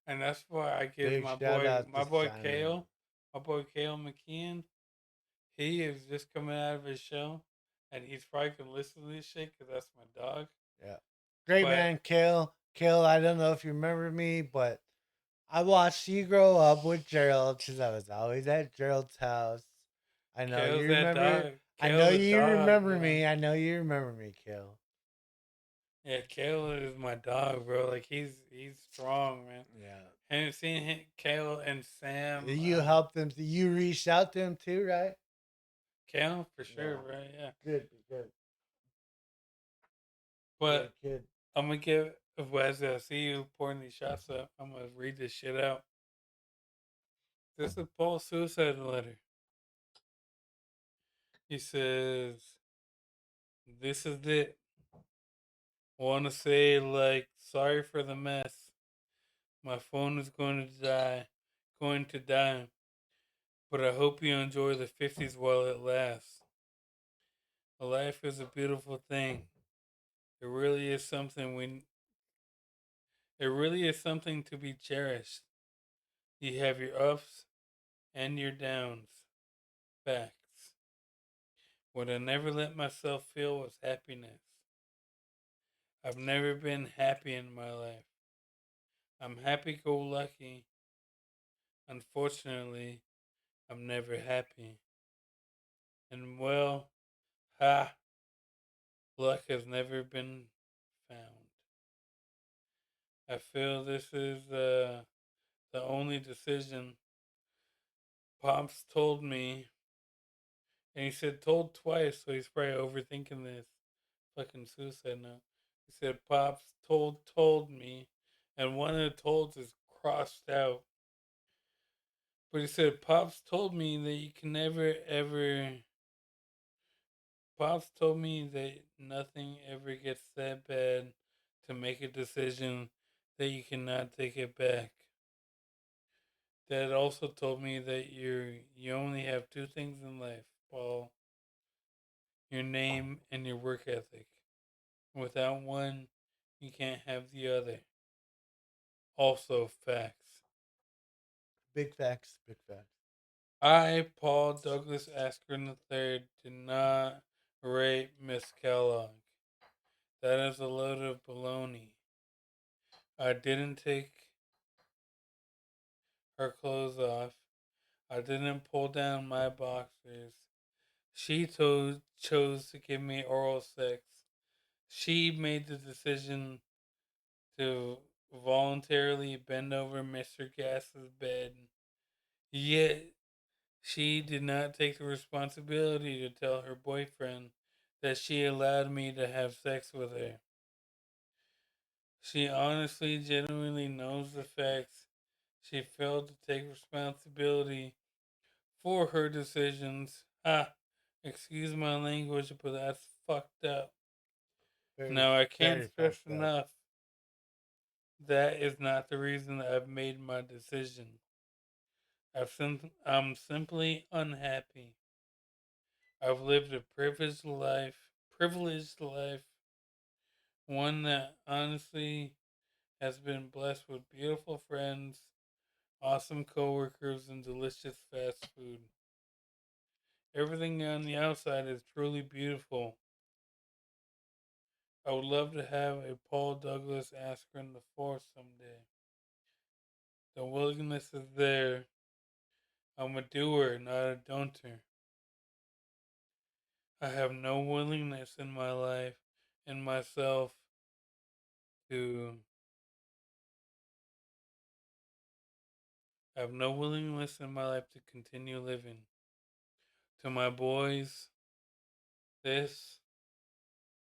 Speaker 1: and that's why I give
Speaker 2: Big shout out to
Speaker 1: my boy
Speaker 2: Simon.
Speaker 1: Kale, my boy Kale McKeon. He is just coming out of his show, and he's probably gonna listen to this shit because that's my dog.
Speaker 2: Yeah. Great
Speaker 1: But
Speaker 2: man, Kill. Kill, I don't know if you remember me, but I watched you grow up with Gerald because I was always at Gerald's house. I know
Speaker 1: Kale's
Speaker 2: you
Speaker 1: that
Speaker 2: remember.
Speaker 1: dog.
Speaker 2: I know
Speaker 1: Kale's a
Speaker 2: you
Speaker 1: dog,
Speaker 2: remember
Speaker 1: bro.
Speaker 2: me. I know you remember me, Kill.
Speaker 1: Yeah, Kale is my dog, bro. Like he's strong, man.
Speaker 2: Yeah.
Speaker 1: And seeing him, Kale and Sam,
Speaker 2: You helped them. You reached out to him too, right?
Speaker 1: Kale for sure,
Speaker 2: Yeah.
Speaker 1: bro. Yeah,
Speaker 2: Good, good, good
Speaker 1: but
Speaker 2: kid.
Speaker 1: I'm gonna give as I see you pouring these shots up. I'm gonna read this shit out. This is Paul's suicide letter. He says, "This is it. Want to say like sorry for the mess. My phone is going to die. But I hope you enjoy the 50s while it lasts. Life is a beautiful thing. It really is something we. It really is something to be cherished. You have your ups and your downs. Facts. What I never let myself feel was happiness. I've never been happy in my life. I'm happy go lucky. Unfortunately, I'm never happy. And well, ha, luck has never been found. I feel this is the only decision Pops told me, and he said told twice, so he's probably overthinking this fucking suicide note. He said Pops told me, and one of the tolds is crossed out. But he said Pops told me that you can never ever. Pops told me that nothing ever gets that bad to make a decision that you cannot take it back. Dad also told me that you only have two things in life, Paul: your name and your work ethic. Without one, you can't have the other. Also, facts.
Speaker 2: Big facts. Big facts.
Speaker 1: I, Paul Douglas Askren III, did not rape Miss Kellogg. That is a load of baloney. I didn't take her clothes off. I didn't pull down my boxers. She chose to give me oral sex. She made the decision to voluntarily bend over Mr. Gass's bed. Yet she did not take the responsibility to tell her boyfriend that she allowed me to have sex with her. She honestly, genuinely knows the facts. She failed to take responsibility for her decisions. Ah, excuse my language, but that's fucked up.
Speaker 2: Very,
Speaker 1: Now, I can't
Speaker 2: very
Speaker 1: stress
Speaker 2: fucked up.
Speaker 1: enough that is not the reason I've made my decision. I'm simply unhappy. I've lived a privileged life, one that honestly has been blessed with beautiful friends, awesome coworkers, and delicious fast food. Everything on the outside is truly beautiful. I would love to have a Paul Douglas Askren the Fourth someday. The willingness is there. I'm a doer, not a don'ter. I have no willingness in my life, in myself, to I have no willingness in my life to continue living. To my boys, this,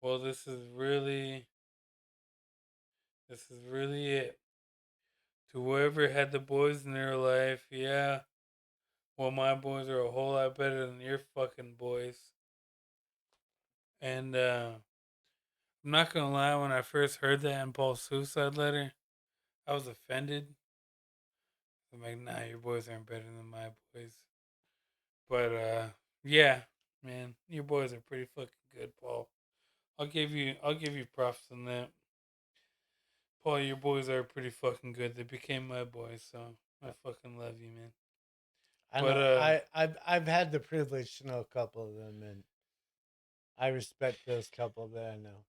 Speaker 1: well, this is really it. To whoever had the boys in their life, yeah, well, my boys are a whole lot better than your fucking boys. And I'm not gonna lie, when I first heard that in Paul's suicide letter, I was offended. I'm like, nah, your boys aren't better than my boys. But yeah, man, your boys are pretty fucking good, Paul. I'll give you props on that. Paul, your boys are pretty fucking good. They became my boys, so I fucking love you, man.
Speaker 2: I
Speaker 1: But
Speaker 2: know. I've had the privilege to know a couple of them, and I respect those couple that I know.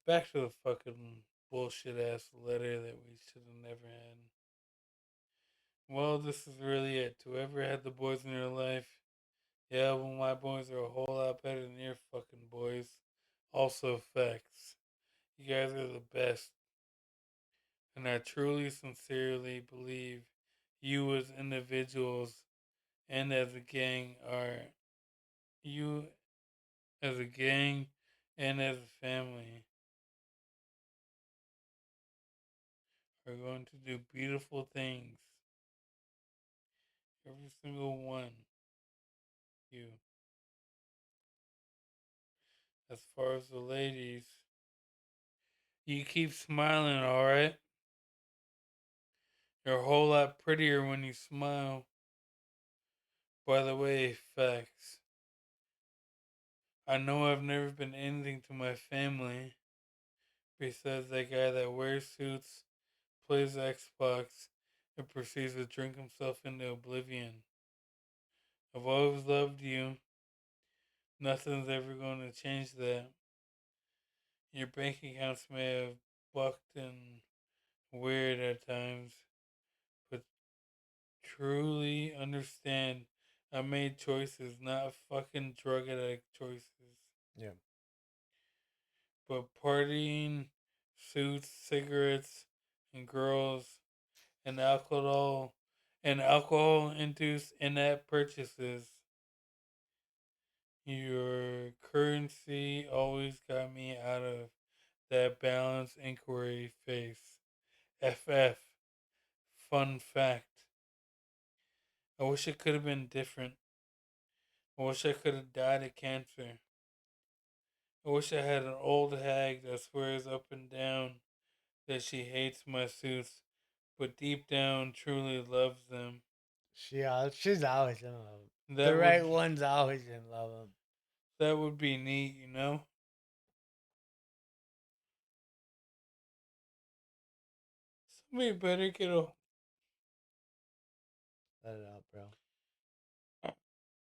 Speaker 1: back to the fucking bullshit ass letter that we should have never had. Well, this is really it. Whoever had the boys in your life, yeah, well, my boys are a whole lot better than your fucking boys. Also, facts. You guys are the best. And I truly, sincerely believe you as individuals and as a gang you as a gang and as a family are going to do beautiful things. Every single one. You. As far as the ladies, you keep smiling, alright? You're a whole lot prettier when you smile. By the way, facts. I know I've never been anything to my family besides that guy that wears suits, plays Xbox, and proceeds to drink himself into oblivion. I've always loved you. Nothing's ever going to change that. Your bank accounts may have bucked and weird at times, but truly understand I made choices, not fucking drug addict choices.
Speaker 2: Yeah.
Speaker 1: But partying, suits, cigarettes, and girls, and alcohol induced in-app purchases. Your currency always got me out of that balanced inquiry phase. FF. Fun fact. I wish it could have been different. I wish I could have died of cancer. I wish I had an old hag that swears up and down that she hates my suits, but deep down truly loves them.
Speaker 2: She's always in love. The
Speaker 1: That would
Speaker 2: right one's always in love.
Speaker 1: that would be neat, you know? Somebody better get a
Speaker 2: Let it out, bro.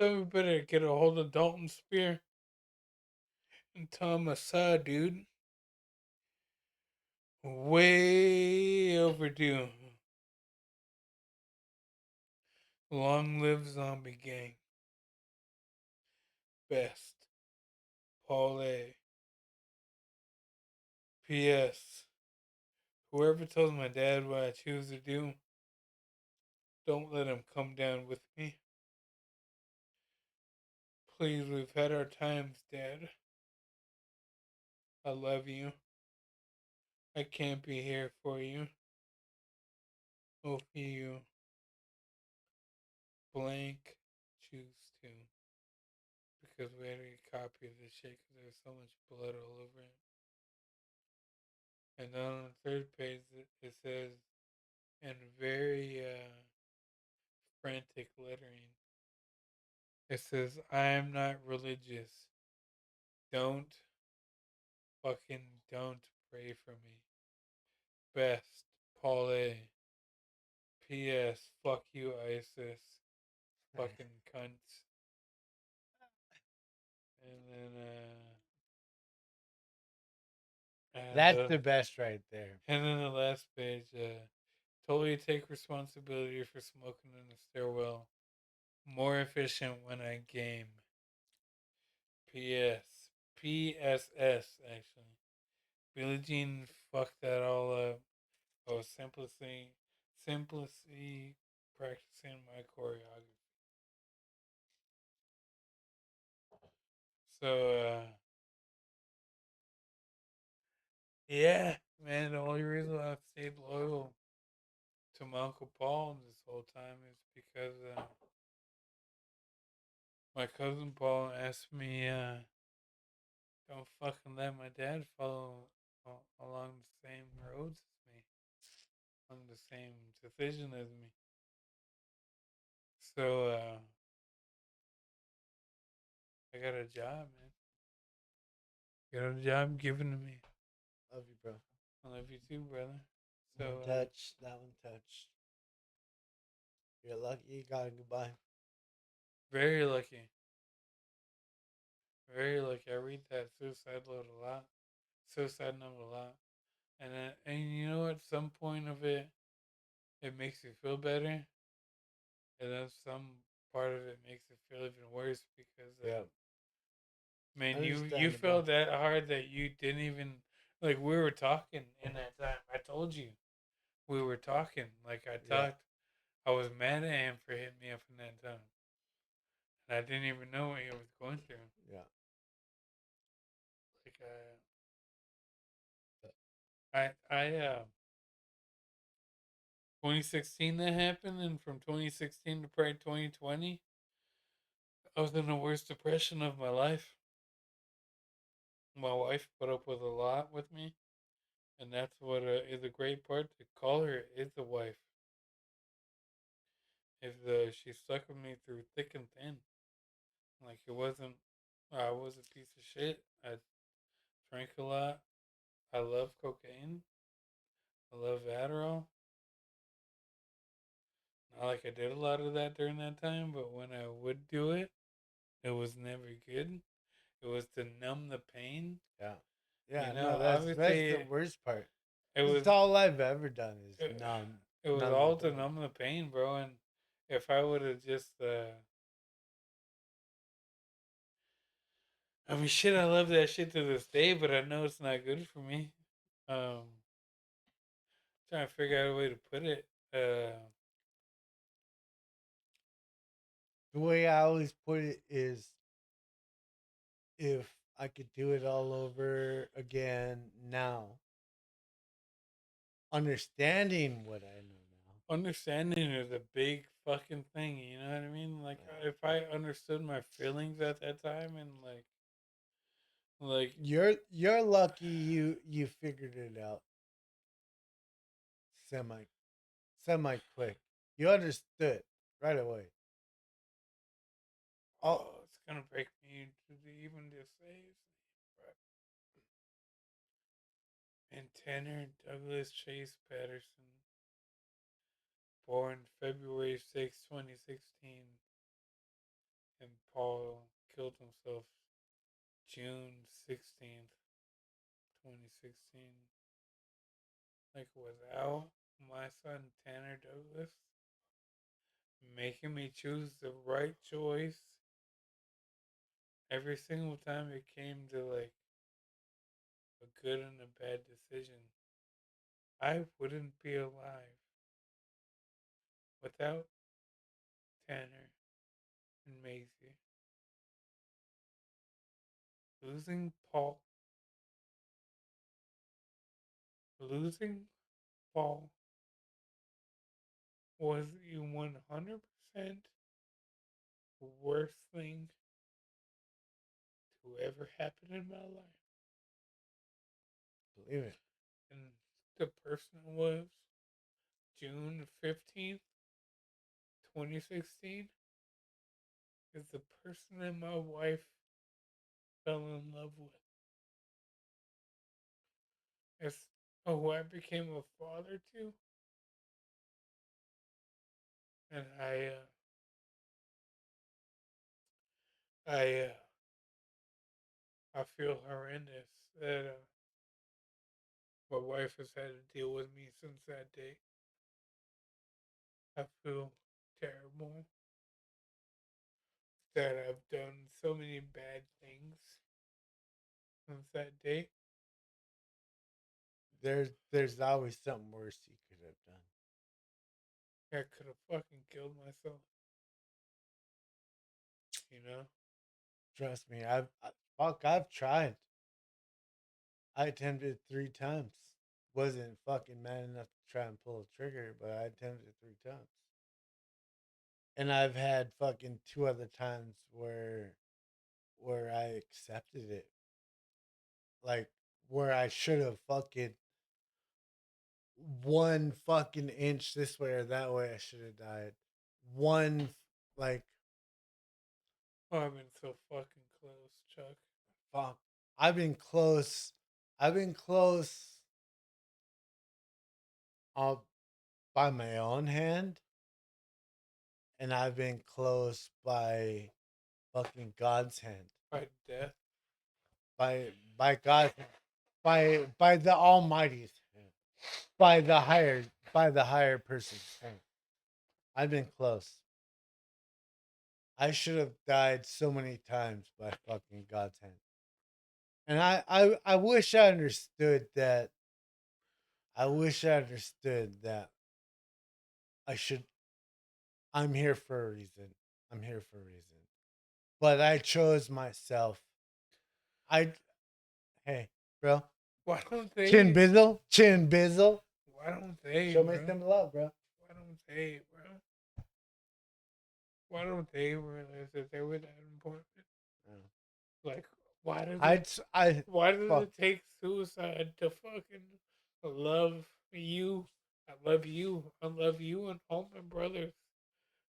Speaker 1: somebody better get a hold of Dalton Spear and tell him I saw, dude. Way overdue. Long live Zombie Gang. Best. Paul A. P.S. Whoever tells my dad what I choose to do, don't let him come down with me. Please, we've had our times, Dad. I love you. I can't be here for you. Hope you blank choose to. Because we had to get a copy of this shit because there's so much blood all over it. And then on the third page, it says, in very frantic lettering, it says, I am not religious. Don't don't pray for me. best, Paul A. P.S. Fuck you, ISIS. Fucking cunts. And
Speaker 2: That's the best right there.
Speaker 1: then the last page, totally take responsibility for smoking in the stairwell. More efficient when I game. P.S. P.S.S. Actually, Billie Jean fucked that all up. I was simplicity practicing my choreography. So, yeah, man, the only reason I've stayed loyal to my Uncle Paul this whole time is because my cousin Paul asked me, don't fucking let my dad follow along the same roads as me, on the same decision as me. So, I got a job, man. Got a job given to me.
Speaker 2: Love you, bro.
Speaker 1: I love you too, brother. So,
Speaker 2: One touch, that one touch. You're lucky you got a goodbye.
Speaker 1: very lucky. Very lucky. I read that suicide load a lot. Suicide note a lot. And you know at some point of it, it makes you feel better. And then some part of it makes it feel even worse because,
Speaker 2: Yeah.
Speaker 1: man, you
Speaker 2: Understandable.
Speaker 1: felt that hard that you didn't even, like, we were talking in that time. I told you we were talking. Like, I
Speaker 2: Yeah.
Speaker 1: talked. I was mad at him for hitting me up in that time. And I didn't even know what he was going through.
Speaker 2: Yeah.
Speaker 1: Like, I 2016 that happened, and from 2016 to probably 2020, I was in the worst depression of my life. My wife put up with a lot with me, and that's what is a great part to call her is a wife. Is she stuck with me through thick and thin. Like it wasn't, I was a piece of shit. I drank a lot. I love cocaine. I love Adderall. Not like I did a lot of that during that time, but when I would do it, it was never good. It was to numb the pain.
Speaker 2: Yeah.
Speaker 1: You
Speaker 2: Yeah, no,
Speaker 1: know,
Speaker 2: that's the
Speaker 1: obviously,
Speaker 2: worst part.
Speaker 1: it was
Speaker 2: It's all I've ever done is
Speaker 1: it,
Speaker 2: numb
Speaker 1: it was
Speaker 2: numb the
Speaker 1: all to
Speaker 2: pain.
Speaker 1: numb the pain, bro. And if I would have just, I mean, shit, I love that shit to this day, but I know it's not good for me. Trying to figure out a way to put it.
Speaker 2: The way I always put it is if I could do it all over again now, understanding what I know
Speaker 1: Understanding is a big fucking thing. You know what I mean? Like,
Speaker 2: now.
Speaker 1: if I understood my feelings at that time, and like,
Speaker 2: You're lucky you figured it out semi semi quick. You understood right away. Oh,
Speaker 1: oh, it's gonna break me to even just say his name, bro. And Tanner Douglas Chase Patterson, born February 6, 2016, and Paul killed himself June 16th, 2016. Like, without my son Tanner Douglas making me choose the right choice every single time it came to like a good and a bad decision, I wouldn't be alive without Tanner and Maisie. Losing Paul, losing Paul was the 100% worst thing to ever happen in my life.
Speaker 2: believe it.
Speaker 1: And the person was June 15th, 2016, is the person that my wife fell in love with. It's who I became a father to, and I I feel horrendous that my wife has had to deal with me since that day. I feel terrible that I've done so many bad things since that day.
Speaker 2: There's always something worse you could have done.
Speaker 1: I could have fucking killed myself, you know?
Speaker 2: Trust me, I've tried. I attempted 3 times. Wasn't fucking man enough to try and pull a trigger, but I attempted 3 times. And I've had fucking 2 other times where I accepted it. Like where I should have fucking 1 fucking inch this way or that way, I should have died. One like
Speaker 1: Oh, I've been so fucking close, Chuck.
Speaker 2: fuck. I've been close. I've been close uh, by my own hand, and I've been close by fucking God's hand.
Speaker 1: By death.
Speaker 2: By God, by the Almighty's hand. By the higher person's hand. I've been close. I should have died so many times by fucking God's hand. And I wish I understood that. I wish I understood that I should. I'm here for a reason. I'm here for a reason. But I chose myself. I Hey, bro.
Speaker 1: Why don't
Speaker 2: Chin
Speaker 1: they?
Speaker 2: bizzle, chin bizzle.
Speaker 1: Why don't they,
Speaker 2: Show me
Speaker 1: bro?
Speaker 2: some love, bro.
Speaker 1: Why don't they, bro? Why don't they realize that they were that important? Like, why does it?
Speaker 2: I
Speaker 1: Why does
Speaker 2: fuck.
Speaker 1: it take suicide to fucking love you? I love you. I love you and all my brothers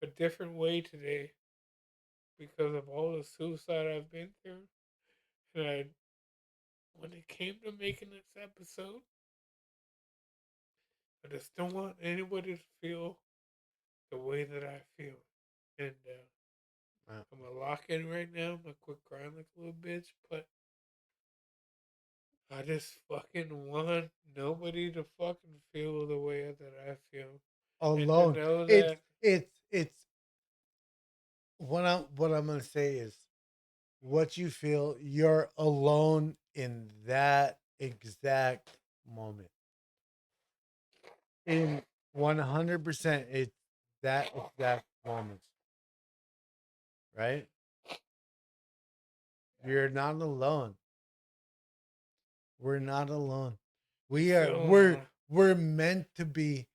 Speaker 1: a different way today because of all the suicide I've been through. And when it came to making this episode, I just don't want anybody to feel the way that I feel. And I'm gonna lock in right now. I'm gonna quit crying like a little bitch, but I just fucking want nobody to fucking feel the way that I feel, and to
Speaker 2: Alone.
Speaker 1: know
Speaker 2: It's
Speaker 1: that
Speaker 2: it's what I'm gonna say is what you feel. You're alone in that exact moment. In 100%, it's that exact moment, right? You're not alone. We're not alone.
Speaker 1: you
Speaker 2: We are. We're
Speaker 1: feel.
Speaker 2: we're meant to be.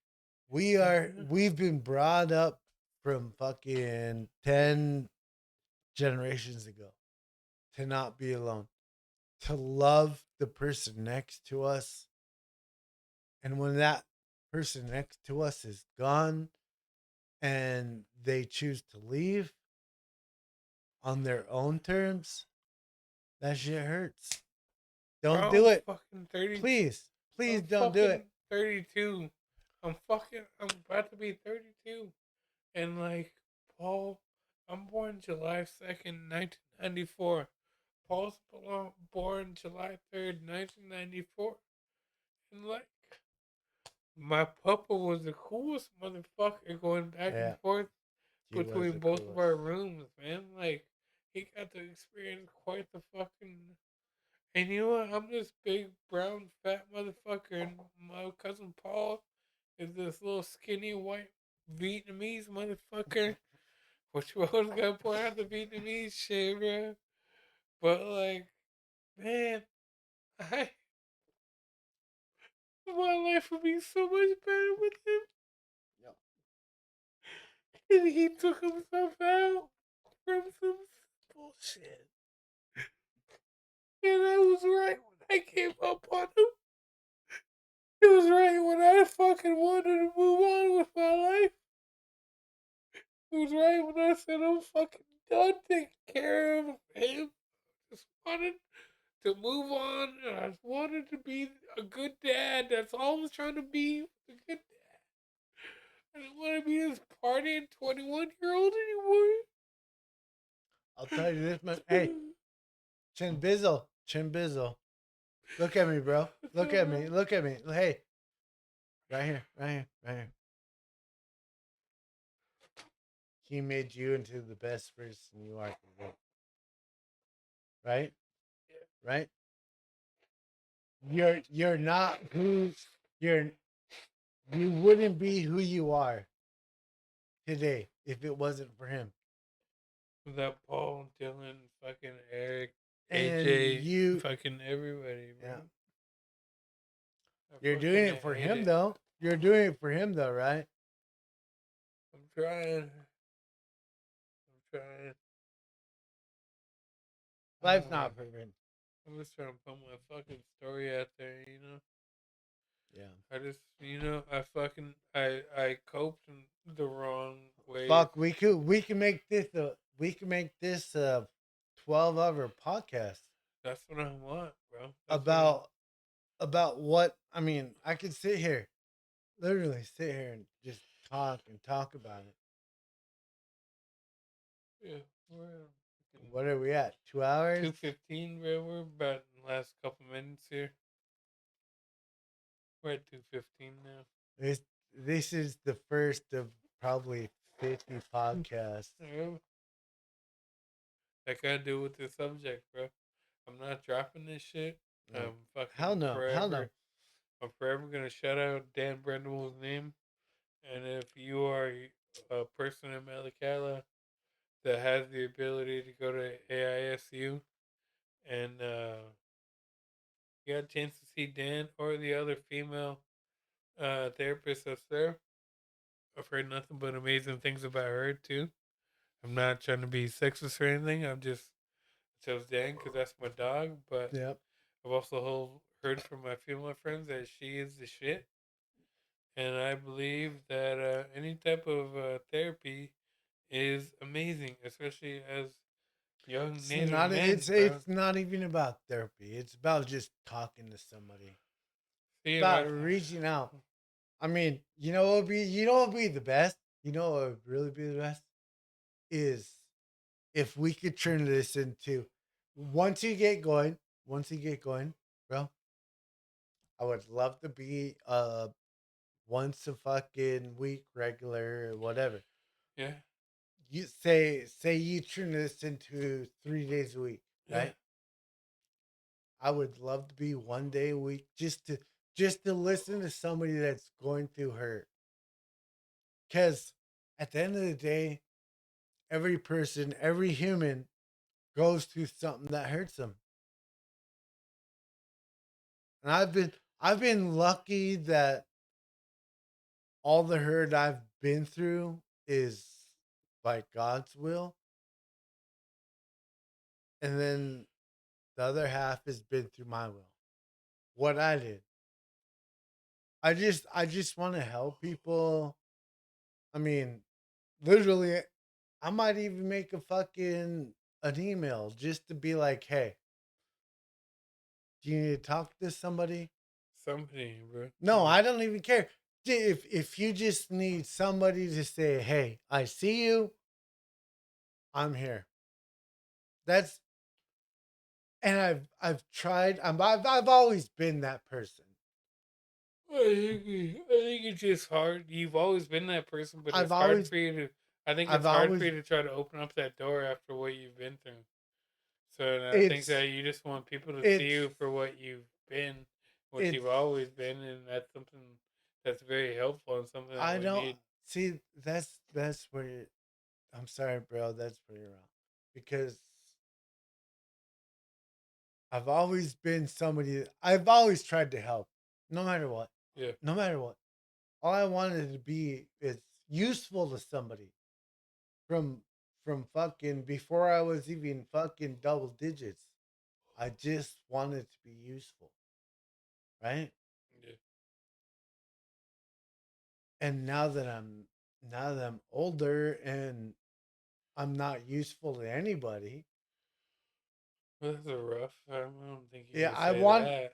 Speaker 2: We are.
Speaker 1: Mhm.
Speaker 2: We've been brought up from fucking 10 generations ago to not be alone, to love the person next to us. And when that person next to us is gone and they choose to leave on their own terms, that shit hurts. Don't
Speaker 1: Bro,
Speaker 2: do
Speaker 1: I'm
Speaker 2: it.
Speaker 1: fucking 30.
Speaker 2: Please. Please
Speaker 1: I'm
Speaker 2: don't do
Speaker 1: fucking
Speaker 2: it.
Speaker 1: 32. I'm about to be 32. And like, Paul, I'm born July 2nd, 1994. Paul's born July 3rd, 1994. And like, my papa was the coolest motherfucker going back and
Speaker 2: Yeah,
Speaker 1: forth
Speaker 2: he was
Speaker 1: between
Speaker 2: the
Speaker 1: both of our
Speaker 2: coolest.
Speaker 1: rooms, man. Like, he got to experience quite the fucking. And you know what? I'm this big, brown, fat motherfucker, and my cousin Paul is this little skinny, white Vietnamese motherfucker. Which you always gotta point out the Vietnamese shit, bro. But, like, man, I. My life would be so much better with him.
Speaker 2: Yep.
Speaker 1: And he took himself out from some bullshit. And I was right when I gave up on him. It was right when I fucking wanted to move on with my life. It was right when I said I'm fucking done taking care of him. Just wanted to move on. And I wanted to be a good dad. That's all I was trying to be. A good dad. I didn't want to be this partying 21-year-old anymore.
Speaker 2: I'll tell you this, man. Hey, Chin Bizzle. Chin Bizzle. Look at me, bro.
Speaker 1: What's
Speaker 2: Look
Speaker 1: up,
Speaker 2: at
Speaker 1: bro?
Speaker 2: me. Look at me. Hey, right here. Right here. Right here. He made you into the best person you are today. Right? Right? You're not who you're you wouldn't be who you are today if it wasn't for him.
Speaker 1: Without Paul, Dylan, fucking Eric,
Speaker 2: And
Speaker 1: AJ,
Speaker 2: you
Speaker 1: fucking everybody, bro.
Speaker 2: yeah,
Speaker 1: I
Speaker 2: you're doing
Speaker 1: fucking
Speaker 2: it for
Speaker 1: hate
Speaker 2: him
Speaker 1: it.
Speaker 2: though. You're doing it for him though, right?
Speaker 1: I'm trying. I'm trying.
Speaker 2: Life's not perfect.
Speaker 1: I'm just trying to put my fucking story out there, you know.
Speaker 2: Yeah.
Speaker 1: I just, I coped in the wrong ways.
Speaker 2: Fuck, we can make this a 12-hour podcast
Speaker 1: That's what I want, bro. That's what I.
Speaker 2: about what I mean. I could sit here, literally sit here and just talk about it.
Speaker 1: Yeah, we're
Speaker 2: What are we at? 2 hours?
Speaker 1: 2:15, bro. We're about in the last couple minutes here. We're at 2:15 now.
Speaker 2: This is the first of probably 50 podcasts.
Speaker 1: Yeah, that gotta do with the subject, bro. I'm not dropping this shit.
Speaker 2: No.
Speaker 1: I'm
Speaker 2: Hell
Speaker 1: fucking
Speaker 2: no. Hell no.
Speaker 1: forever. I'm forever gonna shout out Dan Brendible's name. And if you are a person in Melicala that has the ability to go to AISU and you got a chance to see Dan or the other female therapist that's there, I've heard nothing but amazing things about her too. I'm not trying to be sexist or anything. I'm just chose Dan because that's my dog. But
Speaker 2: Yep.
Speaker 1: I've also heard from my female friends that she is the shit, and I believe that any type of therapy is amazing, especially as young
Speaker 2: It's
Speaker 1: Native
Speaker 2: not
Speaker 1: men,
Speaker 2: it's
Speaker 1: bro.
Speaker 2: it's not even about therapy. It's about just talking to somebody.
Speaker 1: See,
Speaker 2: About reaching out. I mean, you know what would be the best? You know what would really be the best? Is if we could turn this into once you get going, bro, I would love to be once a fucking week regular or whatever.
Speaker 1: yeah,
Speaker 2: You say you turn this into 3 days a week,
Speaker 1: yeah,
Speaker 2: right? I would love to be one day a week just to listen to somebody that's going through hurt. Cause at the end of the day, every person, every human goes through something that hurts them. And I've been lucky that all the hurt I've been through is by God's will. And then the other half has been through my will. What I did. I just want to help people. I mean, literally I might even make a fucking an email just to be like, hey, do you need to talk to somebody?
Speaker 1: somebody, bro.
Speaker 2: No, I don't even care. If you just need somebody to say, hey, I see you, I'm here. That's and I've tried. I've always been that person.
Speaker 1: I think it's just hard. You've always been that person, but
Speaker 2: I've
Speaker 1: it's hard
Speaker 2: always
Speaker 1: for you to. I think
Speaker 2: I've
Speaker 1: it's hard for
Speaker 2: always
Speaker 1: you to try to open up that door after what you've been through. So and I think
Speaker 2: it's
Speaker 1: that you just want people to see
Speaker 2: it's
Speaker 1: you for what you've been, what
Speaker 2: it's
Speaker 1: you've always been, and that's something that's very helpful and something that
Speaker 2: I
Speaker 1: we
Speaker 2: don't
Speaker 1: need.
Speaker 2: see that's where I'm sorry, bro, that's where you're wrong. Because I've always tried to help, no matter what.
Speaker 1: Yeah,
Speaker 2: No matter what. All I wanted to be is useful to somebody from fucking before I was even fucking double digits. I just wanted to be useful, right?
Speaker 1: yeah,
Speaker 2: And now that I'm older and I'm not useful to anybody,
Speaker 1: Well, that's a rough. I don't think you
Speaker 2: Yeah,
Speaker 1: can
Speaker 2: I
Speaker 1: say
Speaker 2: want.
Speaker 1: that.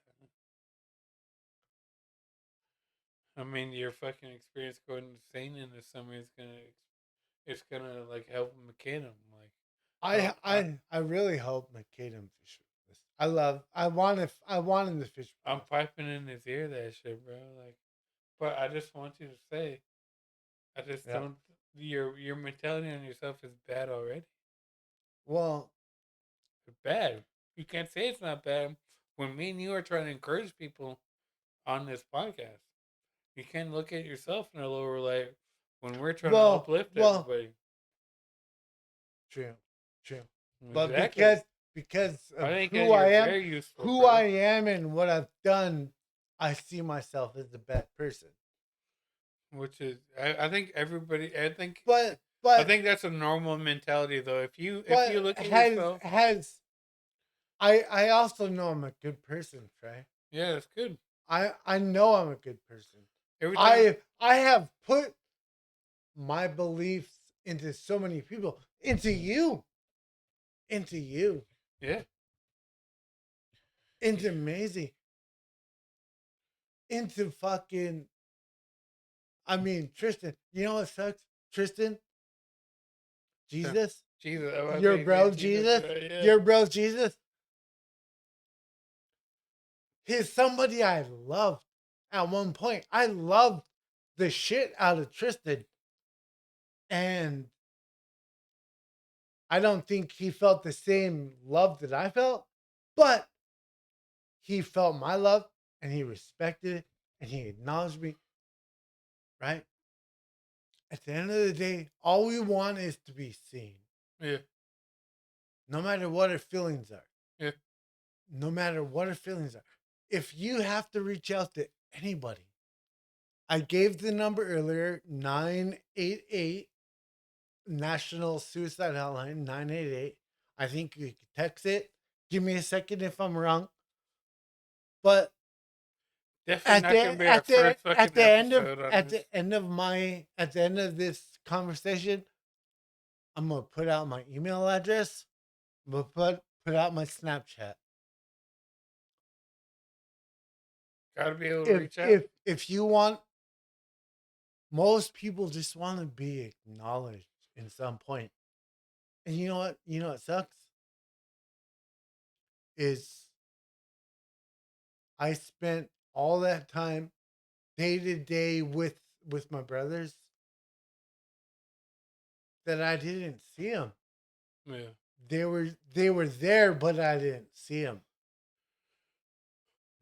Speaker 1: I mean, your fucking experience going insane into somebody is gonna, it's gonna like help McKinnon. Like,
Speaker 2: I
Speaker 1: oh,
Speaker 2: I I really hope McCaden fish this. I love. I want him to fish with
Speaker 1: I'm
Speaker 2: us.
Speaker 1: piping in his ear that shit, bro. Like, but I just want you to say, I just
Speaker 2: Yeah.
Speaker 1: don't. Your mentality on yourself is bad already.
Speaker 2: Well,
Speaker 1: It's bad. You can't say it's not bad when me and you are trying to encourage people on this podcast. You can't look at yourself in a lower light when we're trying to
Speaker 2: well,
Speaker 1: uplift
Speaker 2: well.
Speaker 1: everybody.
Speaker 2: True, true. But
Speaker 1: Exactly.
Speaker 2: because
Speaker 1: I
Speaker 2: of
Speaker 1: think you're very useful,
Speaker 2: who I
Speaker 1: bro.
Speaker 2: am, and what I've done, I see myself as a bad person.
Speaker 1: Which is, I think everybody.
Speaker 2: But
Speaker 1: I
Speaker 2: but
Speaker 1: think that's a normal mentality, though. If you
Speaker 2: but
Speaker 1: look at yourself,
Speaker 2: I also know I'm a good person, Trey.
Speaker 1: yeah, that's good.
Speaker 2: I know I'm a good person.
Speaker 1: Every time,
Speaker 2: I have put my beliefs into so many people, into you,
Speaker 1: yeah,
Speaker 2: into Maisie, into fucking. I mean, Tristan. You know what sucks, Tristan?
Speaker 1: yeah.
Speaker 2: Jesus,
Speaker 1: Jesus, I was
Speaker 2: your
Speaker 1: going to say
Speaker 2: bro,
Speaker 1: Jesus,
Speaker 2: Jesus,
Speaker 1: right? Yeah,
Speaker 2: your bro, Jesus. He's somebody I loved at one point. I loved the shit out of Tristan, and I don't think he felt the same love that I felt, but he felt my love and he respected it and he acknowledged me, right? At the end of the day, all we want is to be seen,
Speaker 1: yeah,
Speaker 2: no matter what our feelings are.
Speaker 1: yeah.
Speaker 2: No matter what our feelings are. If you have to reach out to anybody, I gave the number earlier 988 National Suicide Hotline 988. I think you can text it. Give me a second if I'm wrong. But
Speaker 1: Definitely not going to be our first fucking episode on this.
Speaker 2: at the end of this conversation, I'm gonna put out my email address. I'm gonna put out my Snapchat.
Speaker 1: Got to be able to reach out.
Speaker 2: If you want, most people just want to be acknowledged in some point. And you know what? You know what sucks is I spent all that time day to day with my brothers that I didn't see them.
Speaker 1: Yeah,
Speaker 2: They were there, but I didn't see them.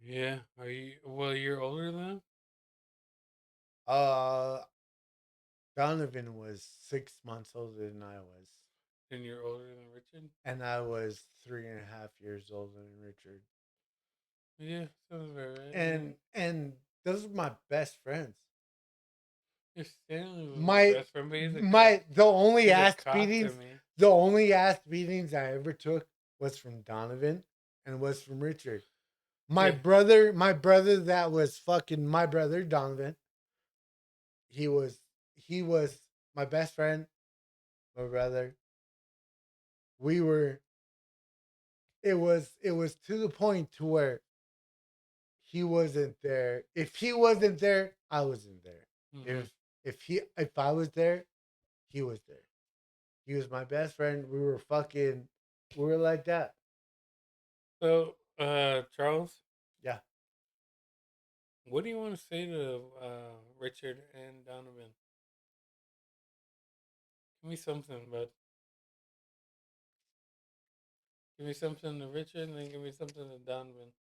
Speaker 1: yeah. Are you? Well, you're older than them,
Speaker 2: Uh, Donovan was 6 months older than I was,
Speaker 1: and you're older than Richard.
Speaker 2: and I was 3.5 years older than Richard.
Speaker 1: Yeah, sounds about right. Yeah.
Speaker 2: And those are my best friends.
Speaker 1: Your Stanley was my
Speaker 2: My
Speaker 1: best friend, but he's a cock.
Speaker 2: my the only
Speaker 1: He's a
Speaker 2: ass
Speaker 1: cock to
Speaker 2: beatings
Speaker 1: me.
Speaker 2: the only ass beatings I ever took was from Donovan and was from Richard.
Speaker 1: Yeah,
Speaker 2: My brother that was fucking my brother Donovan. He was he was my best friend, my brother. We were it was to the point to where he wasn't there. If he wasn't there, I wasn't there.
Speaker 1: mm-hmm.
Speaker 2: If I was there, he was there. He was my best friend. We were like that.
Speaker 1: So, Charles,
Speaker 2: Yeah.
Speaker 1: what do you want to say to Richard and Donovan? Give me something, but give me something to Richard, and then give me something to Donovan.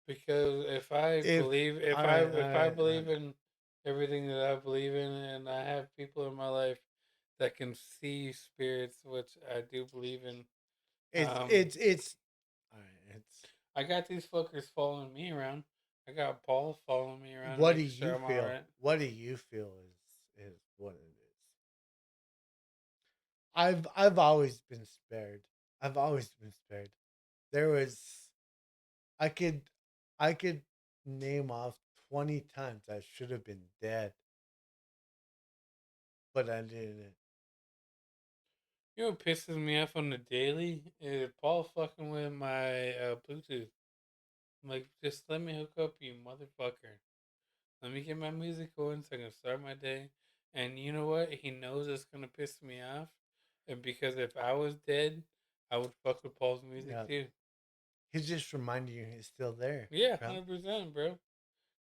Speaker 1: Because
Speaker 2: If
Speaker 1: if I believe in everything that I believe in, and I have people in my life that can see spirits, which I do believe in.
Speaker 2: it's all right, it's
Speaker 1: I got these fuckers following me around. I got Paul following me around,
Speaker 2: what do
Speaker 1: making sure
Speaker 2: you
Speaker 1: I'm all
Speaker 2: feel?
Speaker 1: right.
Speaker 2: What do you feel is what it is? I've always been spared. I've always been spared. There was I could I could name off 20 times I should have been dead, but I didn't.
Speaker 1: You know what pisses me off on the daily is Paul fucking with my Bluetooth. I'm like, just let me hook up, you motherfucker. Let me get my music going so I can start my day. And you know what? He knows it's gonna piss me off. And because if I was dead, I would fuck with Paul's music
Speaker 2: Yeah,
Speaker 1: too.
Speaker 2: he's just reminding you he's still there.
Speaker 1: Yeah,
Speaker 2: Bro.
Speaker 1: 100%, bro.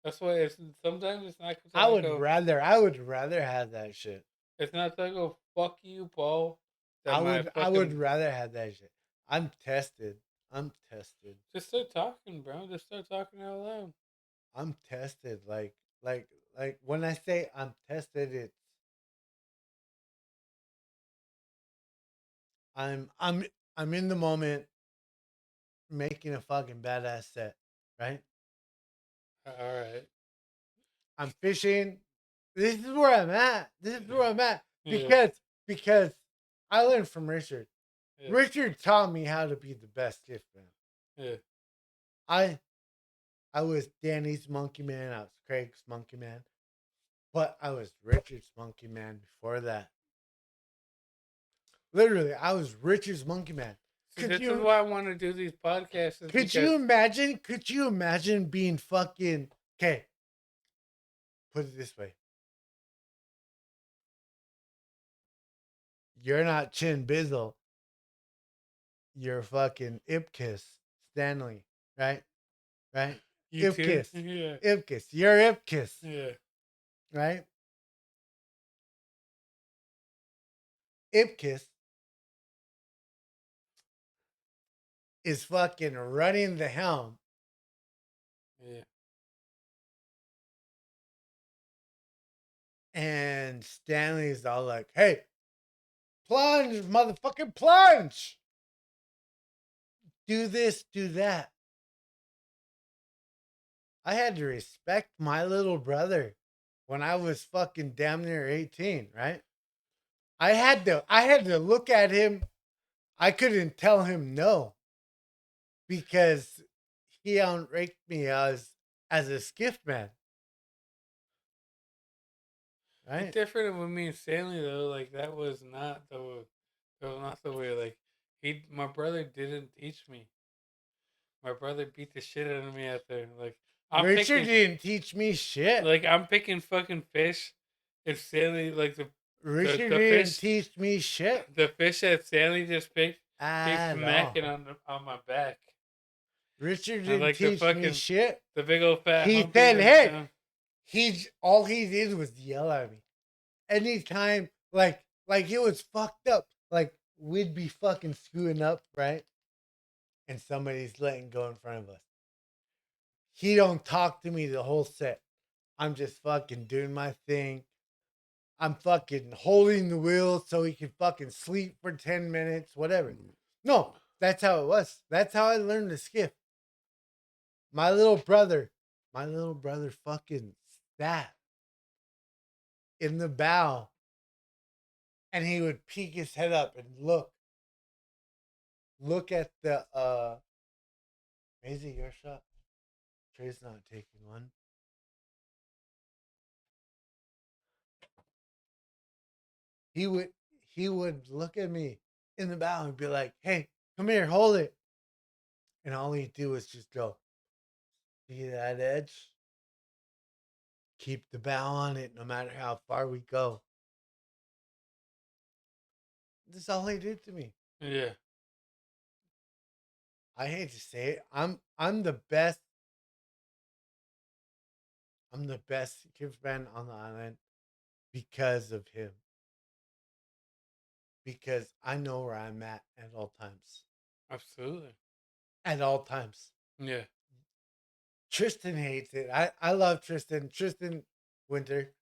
Speaker 1: That's why it's sometimes it's not because
Speaker 2: I
Speaker 1: I
Speaker 2: would
Speaker 1: go.
Speaker 2: rather, I would rather have that shit.
Speaker 1: It's not that I go fuck you, Paul. That
Speaker 2: I
Speaker 1: my
Speaker 2: would, I would
Speaker 1: fucking
Speaker 2: rather have that shit. I'm tested. I'm tested.
Speaker 1: just start talking, bro. Just start talking out loud.
Speaker 2: I'm tested. Like, like when I say I'm tested, it's I'm, I'm, I'm in the moment making a fucking badass set, right?
Speaker 1: All right.
Speaker 2: I'm fishing. This is where I'm at. This is where I'm at
Speaker 1: Yeah.
Speaker 2: because I learned from Richard.
Speaker 1: Yeah.
Speaker 2: Richard taught me how to be the best gift man.
Speaker 1: Yeah.
Speaker 2: I I was Danny's monkey man. I was Craig's monkey man, but I was Richard's monkey man before that. Literally, I was Richard's monkey man.
Speaker 1: See,
Speaker 2: Could
Speaker 1: this is
Speaker 2: you
Speaker 1: why I want to do these podcasts, is
Speaker 2: could
Speaker 1: because
Speaker 2: you imagine? Could you imagine being fucking okay? Put it this way: you're not Chin Bizzle. You're fucking Ipkiss Stanley, right? Right?
Speaker 1: you too.
Speaker 2: Ipkiss,
Speaker 1: Yeah.
Speaker 2: Ipkiss. You're Ipkiss,
Speaker 1: Yeah.
Speaker 2: right? Ipkiss is fucking running the helm,
Speaker 1: Yeah.
Speaker 2: and Stanley's all like, "Hey, plunge, motherfucking plunge! Do this, do that." I had to respect my little brother when I was fucking damn near 18, right? I had to look at him. I couldn't tell him no because he outranked me as a skiff man,
Speaker 1: It's
Speaker 2: right?
Speaker 1: different with me and Stanley though. Like that was not the way. Like my brother didn't teach me. My brother beat the shit out of me out there. I'm
Speaker 2: Richard
Speaker 1: picking,
Speaker 2: didn't teach me shit.
Speaker 1: I'm picking fucking fish, and Stanley
Speaker 2: Richard
Speaker 1: the
Speaker 2: didn't
Speaker 1: fish,
Speaker 2: teach me shit
Speaker 1: the fish that Stanley just picked keeps
Speaker 2: at all.
Speaker 1: smacking on my back.
Speaker 2: Richard
Speaker 1: And
Speaker 2: didn't
Speaker 1: like the
Speaker 2: teach me
Speaker 1: fucking
Speaker 2: shit.
Speaker 1: the big old fat
Speaker 2: He
Speaker 1: humpies
Speaker 2: said,
Speaker 1: in
Speaker 2: "Hey,"
Speaker 1: town.
Speaker 2: he all he did was yell at me. Anytime, like it was fucked up. Like we'd be fucking screwing up, right? And somebody's letting go in front of us. He don't talk to me the whole set. I'm just fucking doing my thing. I'm fucking holding the wheel so he can fucking sleep for 10 minutes, whatever. No, that's how it was. That's how I learned to skip. My little brother, my little brother fucking sat in the bow and he would peek his head up and look at the is it your shot? Trey's not taking one. He would he would look at me in the bow and be like, "Hey, come here, hold it." And all he'd do was just go, "See that edge? Keep the bow on it no matter how far we go." That's all he did to me.
Speaker 1: Yeah.
Speaker 2: I hate to say it. I'm the best. I'm the best gift man on the island because of him. Because I know where I'm at all times.
Speaker 1: Absolutely.
Speaker 2: At all times.
Speaker 1: Yeah.
Speaker 2: Tristan hates it. I love Tristan. Tristan Winter.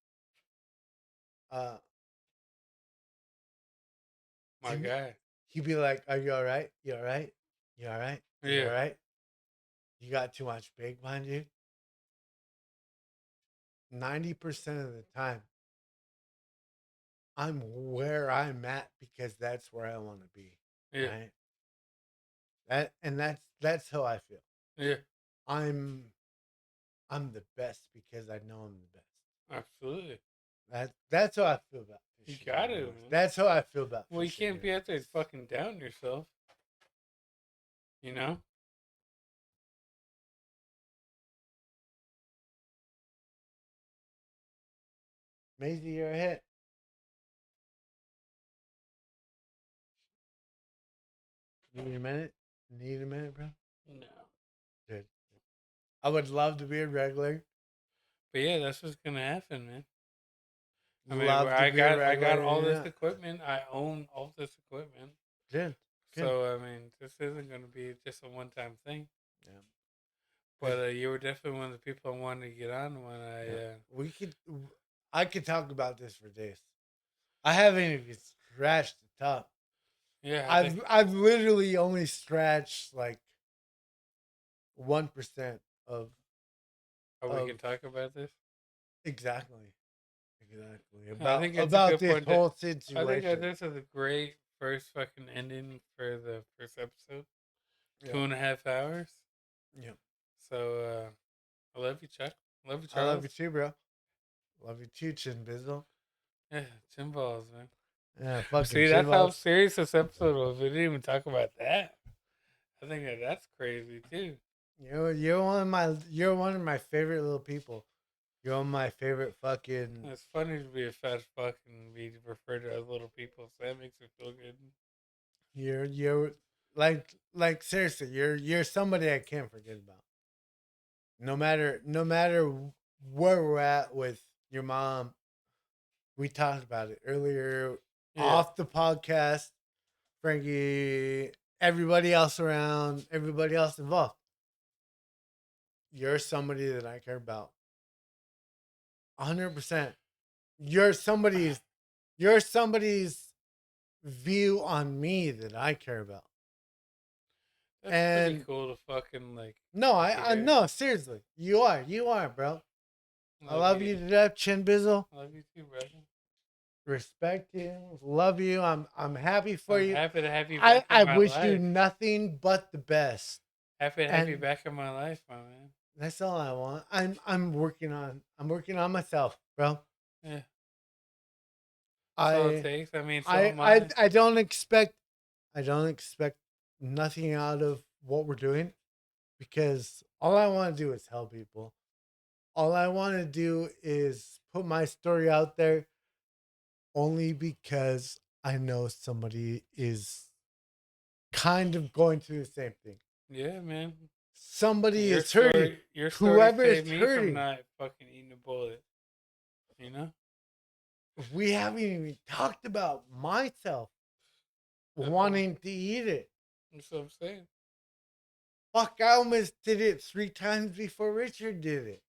Speaker 2: Uh
Speaker 1: My
Speaker 2: he
Speaker 1: guy.
Speaker 2: he'd be like, "Are you all right? You all right? You all right? You all
Speaker 1: Yeah.
Speaker 2: right? You got too much big behind you." 90% of the time, I'm where I'm at because that's where I want to be.
Speaker 1: Yeah.
Speaker 2: Right? That's how I feel.
Speaker 1: Yeah.
Speaker 2: I'm I'm the best because I know I'm the best.
Speaker 1: Absolutely.
Speaker 2: That's how I feel about
Speaker 1: You
Speaker 2: fishing.
Speaker 1: got it,
Speaker 2: Anyways.
Speaker 1: man.
Speaker 2: That's how I feel about
Speaker 1: Well, you
Speaker 2: fishing.
Speaker 1: can't be out there
Speaker 2: Anyways.
Speaker 1: fucking down yourself. You know?
Speaker 2: Maisie, you're a hit. Need a minute? Need a minute, bro?
Speaker 1: No.
Speaker 2: Good. I would love to be a regular.
Speaker 1: But yeah, that's what's gonna happen, man. I mean,
Speaker 2: Love to be a
Speaker 1: I got
Speaker 2: regular.
Speaker 1: all this
Speaker 2: Yeah.
Speaker 1: equipment. I own all this equipment.
Speaker 2: Good. Good.
Speaker 1: So I mean, this isn't gonna be just a one time thing.
Speaker 2: Yeah.
Speaker 1: But you were definitely one of the people I wanted to get on when
Speaker 2: Yeah.
Speaker 1: I.
Speaker 2: We could. I could talk about this for days. I haven't even scratched the top.
Speaker 1: Yeah, I think.
Speaker 2: I've literally only scratched like 1% of
Speaker 1: Oh, we
Speaker 2: of
Speaker 1: can talk about this.
Speaker 2: exactly
Speaker 1: I think it's a
Speaker 2: about
Speaker 1: good
Speaker 2: this
Speaker 1: point.
Speaker 2: whole
Speaker 1: I think that
Speaker 2: situation.
Speaker 1: this is a great first fucking ending for the first episode.
Speaker 2: Yeah.
Speaker 1: 2.5 hours.
Speaker 2: Yeah.
Speaker 1: So I love you, Chuck. I love you,
Speaker 2: I love
Speaker 1: Charles.
Speaker 2: you too, bro. Love you too, Chin Bizzle.
Speaker 1: Yeah, chin balls, man.
Speaker 2: Yeah, fucking
Speaker 1: See,
Speaker 2: chin
Speaker 1: that's how
Speaker 2: balls.
Speaker 1: serious this episode was. We didn't even talk about that. I think that that's crazy too.
Speaker 2: You're one of my favorite little people. You're one of my favorite fucking.
Speaker 1: It's funny to be a fat fuck and be referred to as little people, so that makes me feel good.
Speaker 2: You're like seriously. You're somebody I can't forget about. No matter where we're at with your mom, we talked about it earlier
Speaker 1: Yeah,
Speaker 2: off the podcast. Frankie, everybody else around, everybody else involved. You're somebody that I care about. 100%. You're somebody's you're somebody's view on me that I care about.
Speaker 1: that's pretty
Speaker 2: And
Speaker 1: cool to fucking like
Speaker 2: no, I
Speaker 1: hear.
Speaker 2: no, seriously. You are, bro. I
Speaker 1: Love
Speaker 2: love
Speaker 1: you.
Speaker 2: you to death, Chin Bizzle.
Speaker 1: Love you too, brother.
Speaker 2: Respect you. Love you. I'm happy for
Speaker 1: I'm
Speaker 2: you.
Speaker 1: happy to have you
Speaker 2: I,
Speaker 1: back in
Speaker 2: I
Speaker 1: my
Speaker 2: wish you
Speaker 1: life.
Speaker 2: nothing but the best.
Speaker 1: Happy to have you
Speaker 2: And
Speaker 1: back in my life, my man.
Speaker 2: that's all I want. I'm working on myself, bro.
Speaker 1: Yeah, that's all it
Speaker 2: I
Speaker 1: takes. I mean, so
Speaker 2: I
Speaker 1: am
Speaker 2: I
Speaker 1: I.
Speaker 2: I don't expect I don't expect nothing out of what we're doing because all I want to do is help people. All I want to do is put my story out there only because I know somebody is kind of going through the same thing.
Speaker 1: Yeah, man.
Speaker 2: Somebody is hurting.
Speaker 1: Your story
Speaker 2: Whoever is
Speaker 1: saved me from
Speaker 2: hurting.
Speaker 1: not fucking eating a bullet. You know?
Speaker 2: We haven't even talked about myself
Speaker 1: That's what
Speaker 2: wanting to eat it.
Speaker 1: that's what I'm saying.
Speaker 2: Fuck, I almost did it 3 times before Richard did it.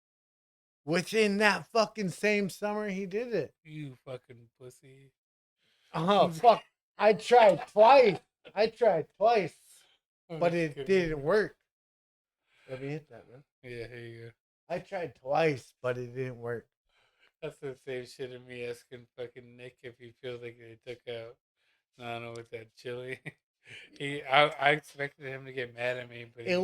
Speaker 2: Within that fucking same summer, he did it.
Speaker 1: You fucking pussy.
Speaker 2: Oh, fuck. I tried twice.
Speaker 1: I'm
Speaker 2: But
Speaker 1: just
Speaker 2: it
Speaker 1: kidding,
Speaker 2: didn't
Speaker 1: man.
Speaker 2: work. Let me hit that, man.
Speaker 1: Yeah, here you go.
Speaker 2: I tried twice, but it didn't work.
Speaker 1: That's the same shit as me asking fucking Nick if he feels like they took out Nano with that chili. I expected him to get mad at me, but
Speaker 2: It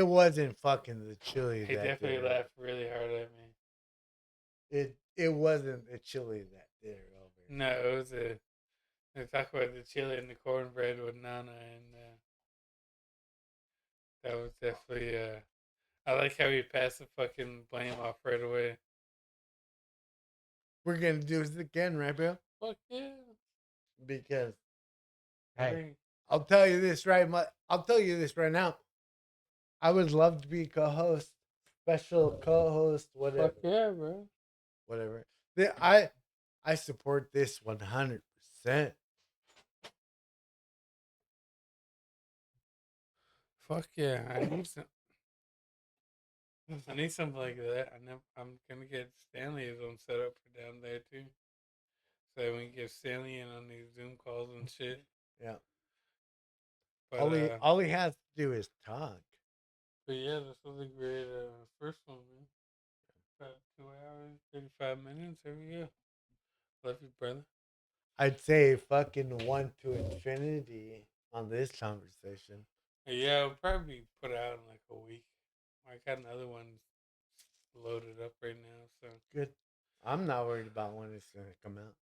Speaker 2: wasn't fucking the chili
Speaker 1: he
Speaker 2: that did
Speaker 1: definitely
Speaker 2: it.
Speaker 1: laughed really hard at me.
Speaker 2: It wasn't the chili that did it over.
Speaker 1: No, it was a. They talk about the chili and the cornbread with Nana, and that was definitely. I like how he passed the fucking blame off right away.
Speaker 2: We're gonna do this again, right, bro?
Speaker 1: Fuck yeah.
Speaker 2: Because
Speaker 1: I
Speaker 2: hey,
Speaker 1: think,
Speaker 2: I'll tell you this right now. I would love to be co-host, special co-host, whatever,
Speaker 1: fuck yeah, bro.
Speaker 2: whatever. I support this 100%.
Speaker 1: Fuck yeah. I need something like that. I'm gonna get Stanley's own setup for down there too. So we can get Stanley in on these Zoom calls and shit.
Speaker 2: Yeah.
Speaker 1: But
Speaker 2: All he has to do is talk.
Speaker 1: but yeah, this was a great first one, man. About 2 hours, 35 minutes. There we go. Love you, brother.
Speaker 2: I'd say fucking 1 to infinity on this conversation.
Speaker 1: Yeah, it'll probably put out in like a week. I got another one loaded up right now. So
Speaker 2: Good. I'm not worried about when it's gonna come out.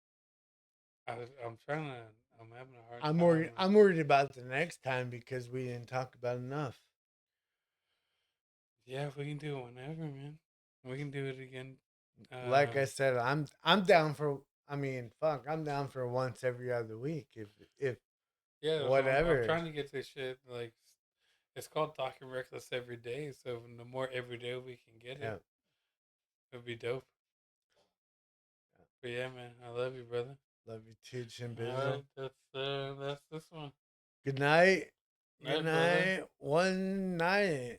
Speaker 1: I'm trying to. I'm having a hard
Speaker 2: I'm
Speaker 1: time.
Speaker 2: worried. I'm worried about the next time because we didn't talk about enough.
Speaker 1: Yeah, we can do it whenever, man. We can do it again.
Speaker 2: Like I
Speaker 1: Um,
Speaker 2: said, I'm down for. I mean, fuck, I'm down for once every other week. If
Speaker 1: yeah, so I'm
Speaker 2: whatever.
Speaker 1: trying to get this shit like it's called talking reckless every day. So the more every day we can get
Speaker 2: Yeah.
Speaker 1: it, it'd be dope. But yeah, man, I love you, brother.
Speaker 2: Love you too,
Speaker 1: All
Speaker 2: Chimbizzle.
Speaker 1: right, that's this one.
Speaker 2: Good night. Good
Speaker 1: Night, brother.
Speaker 2: night. One night.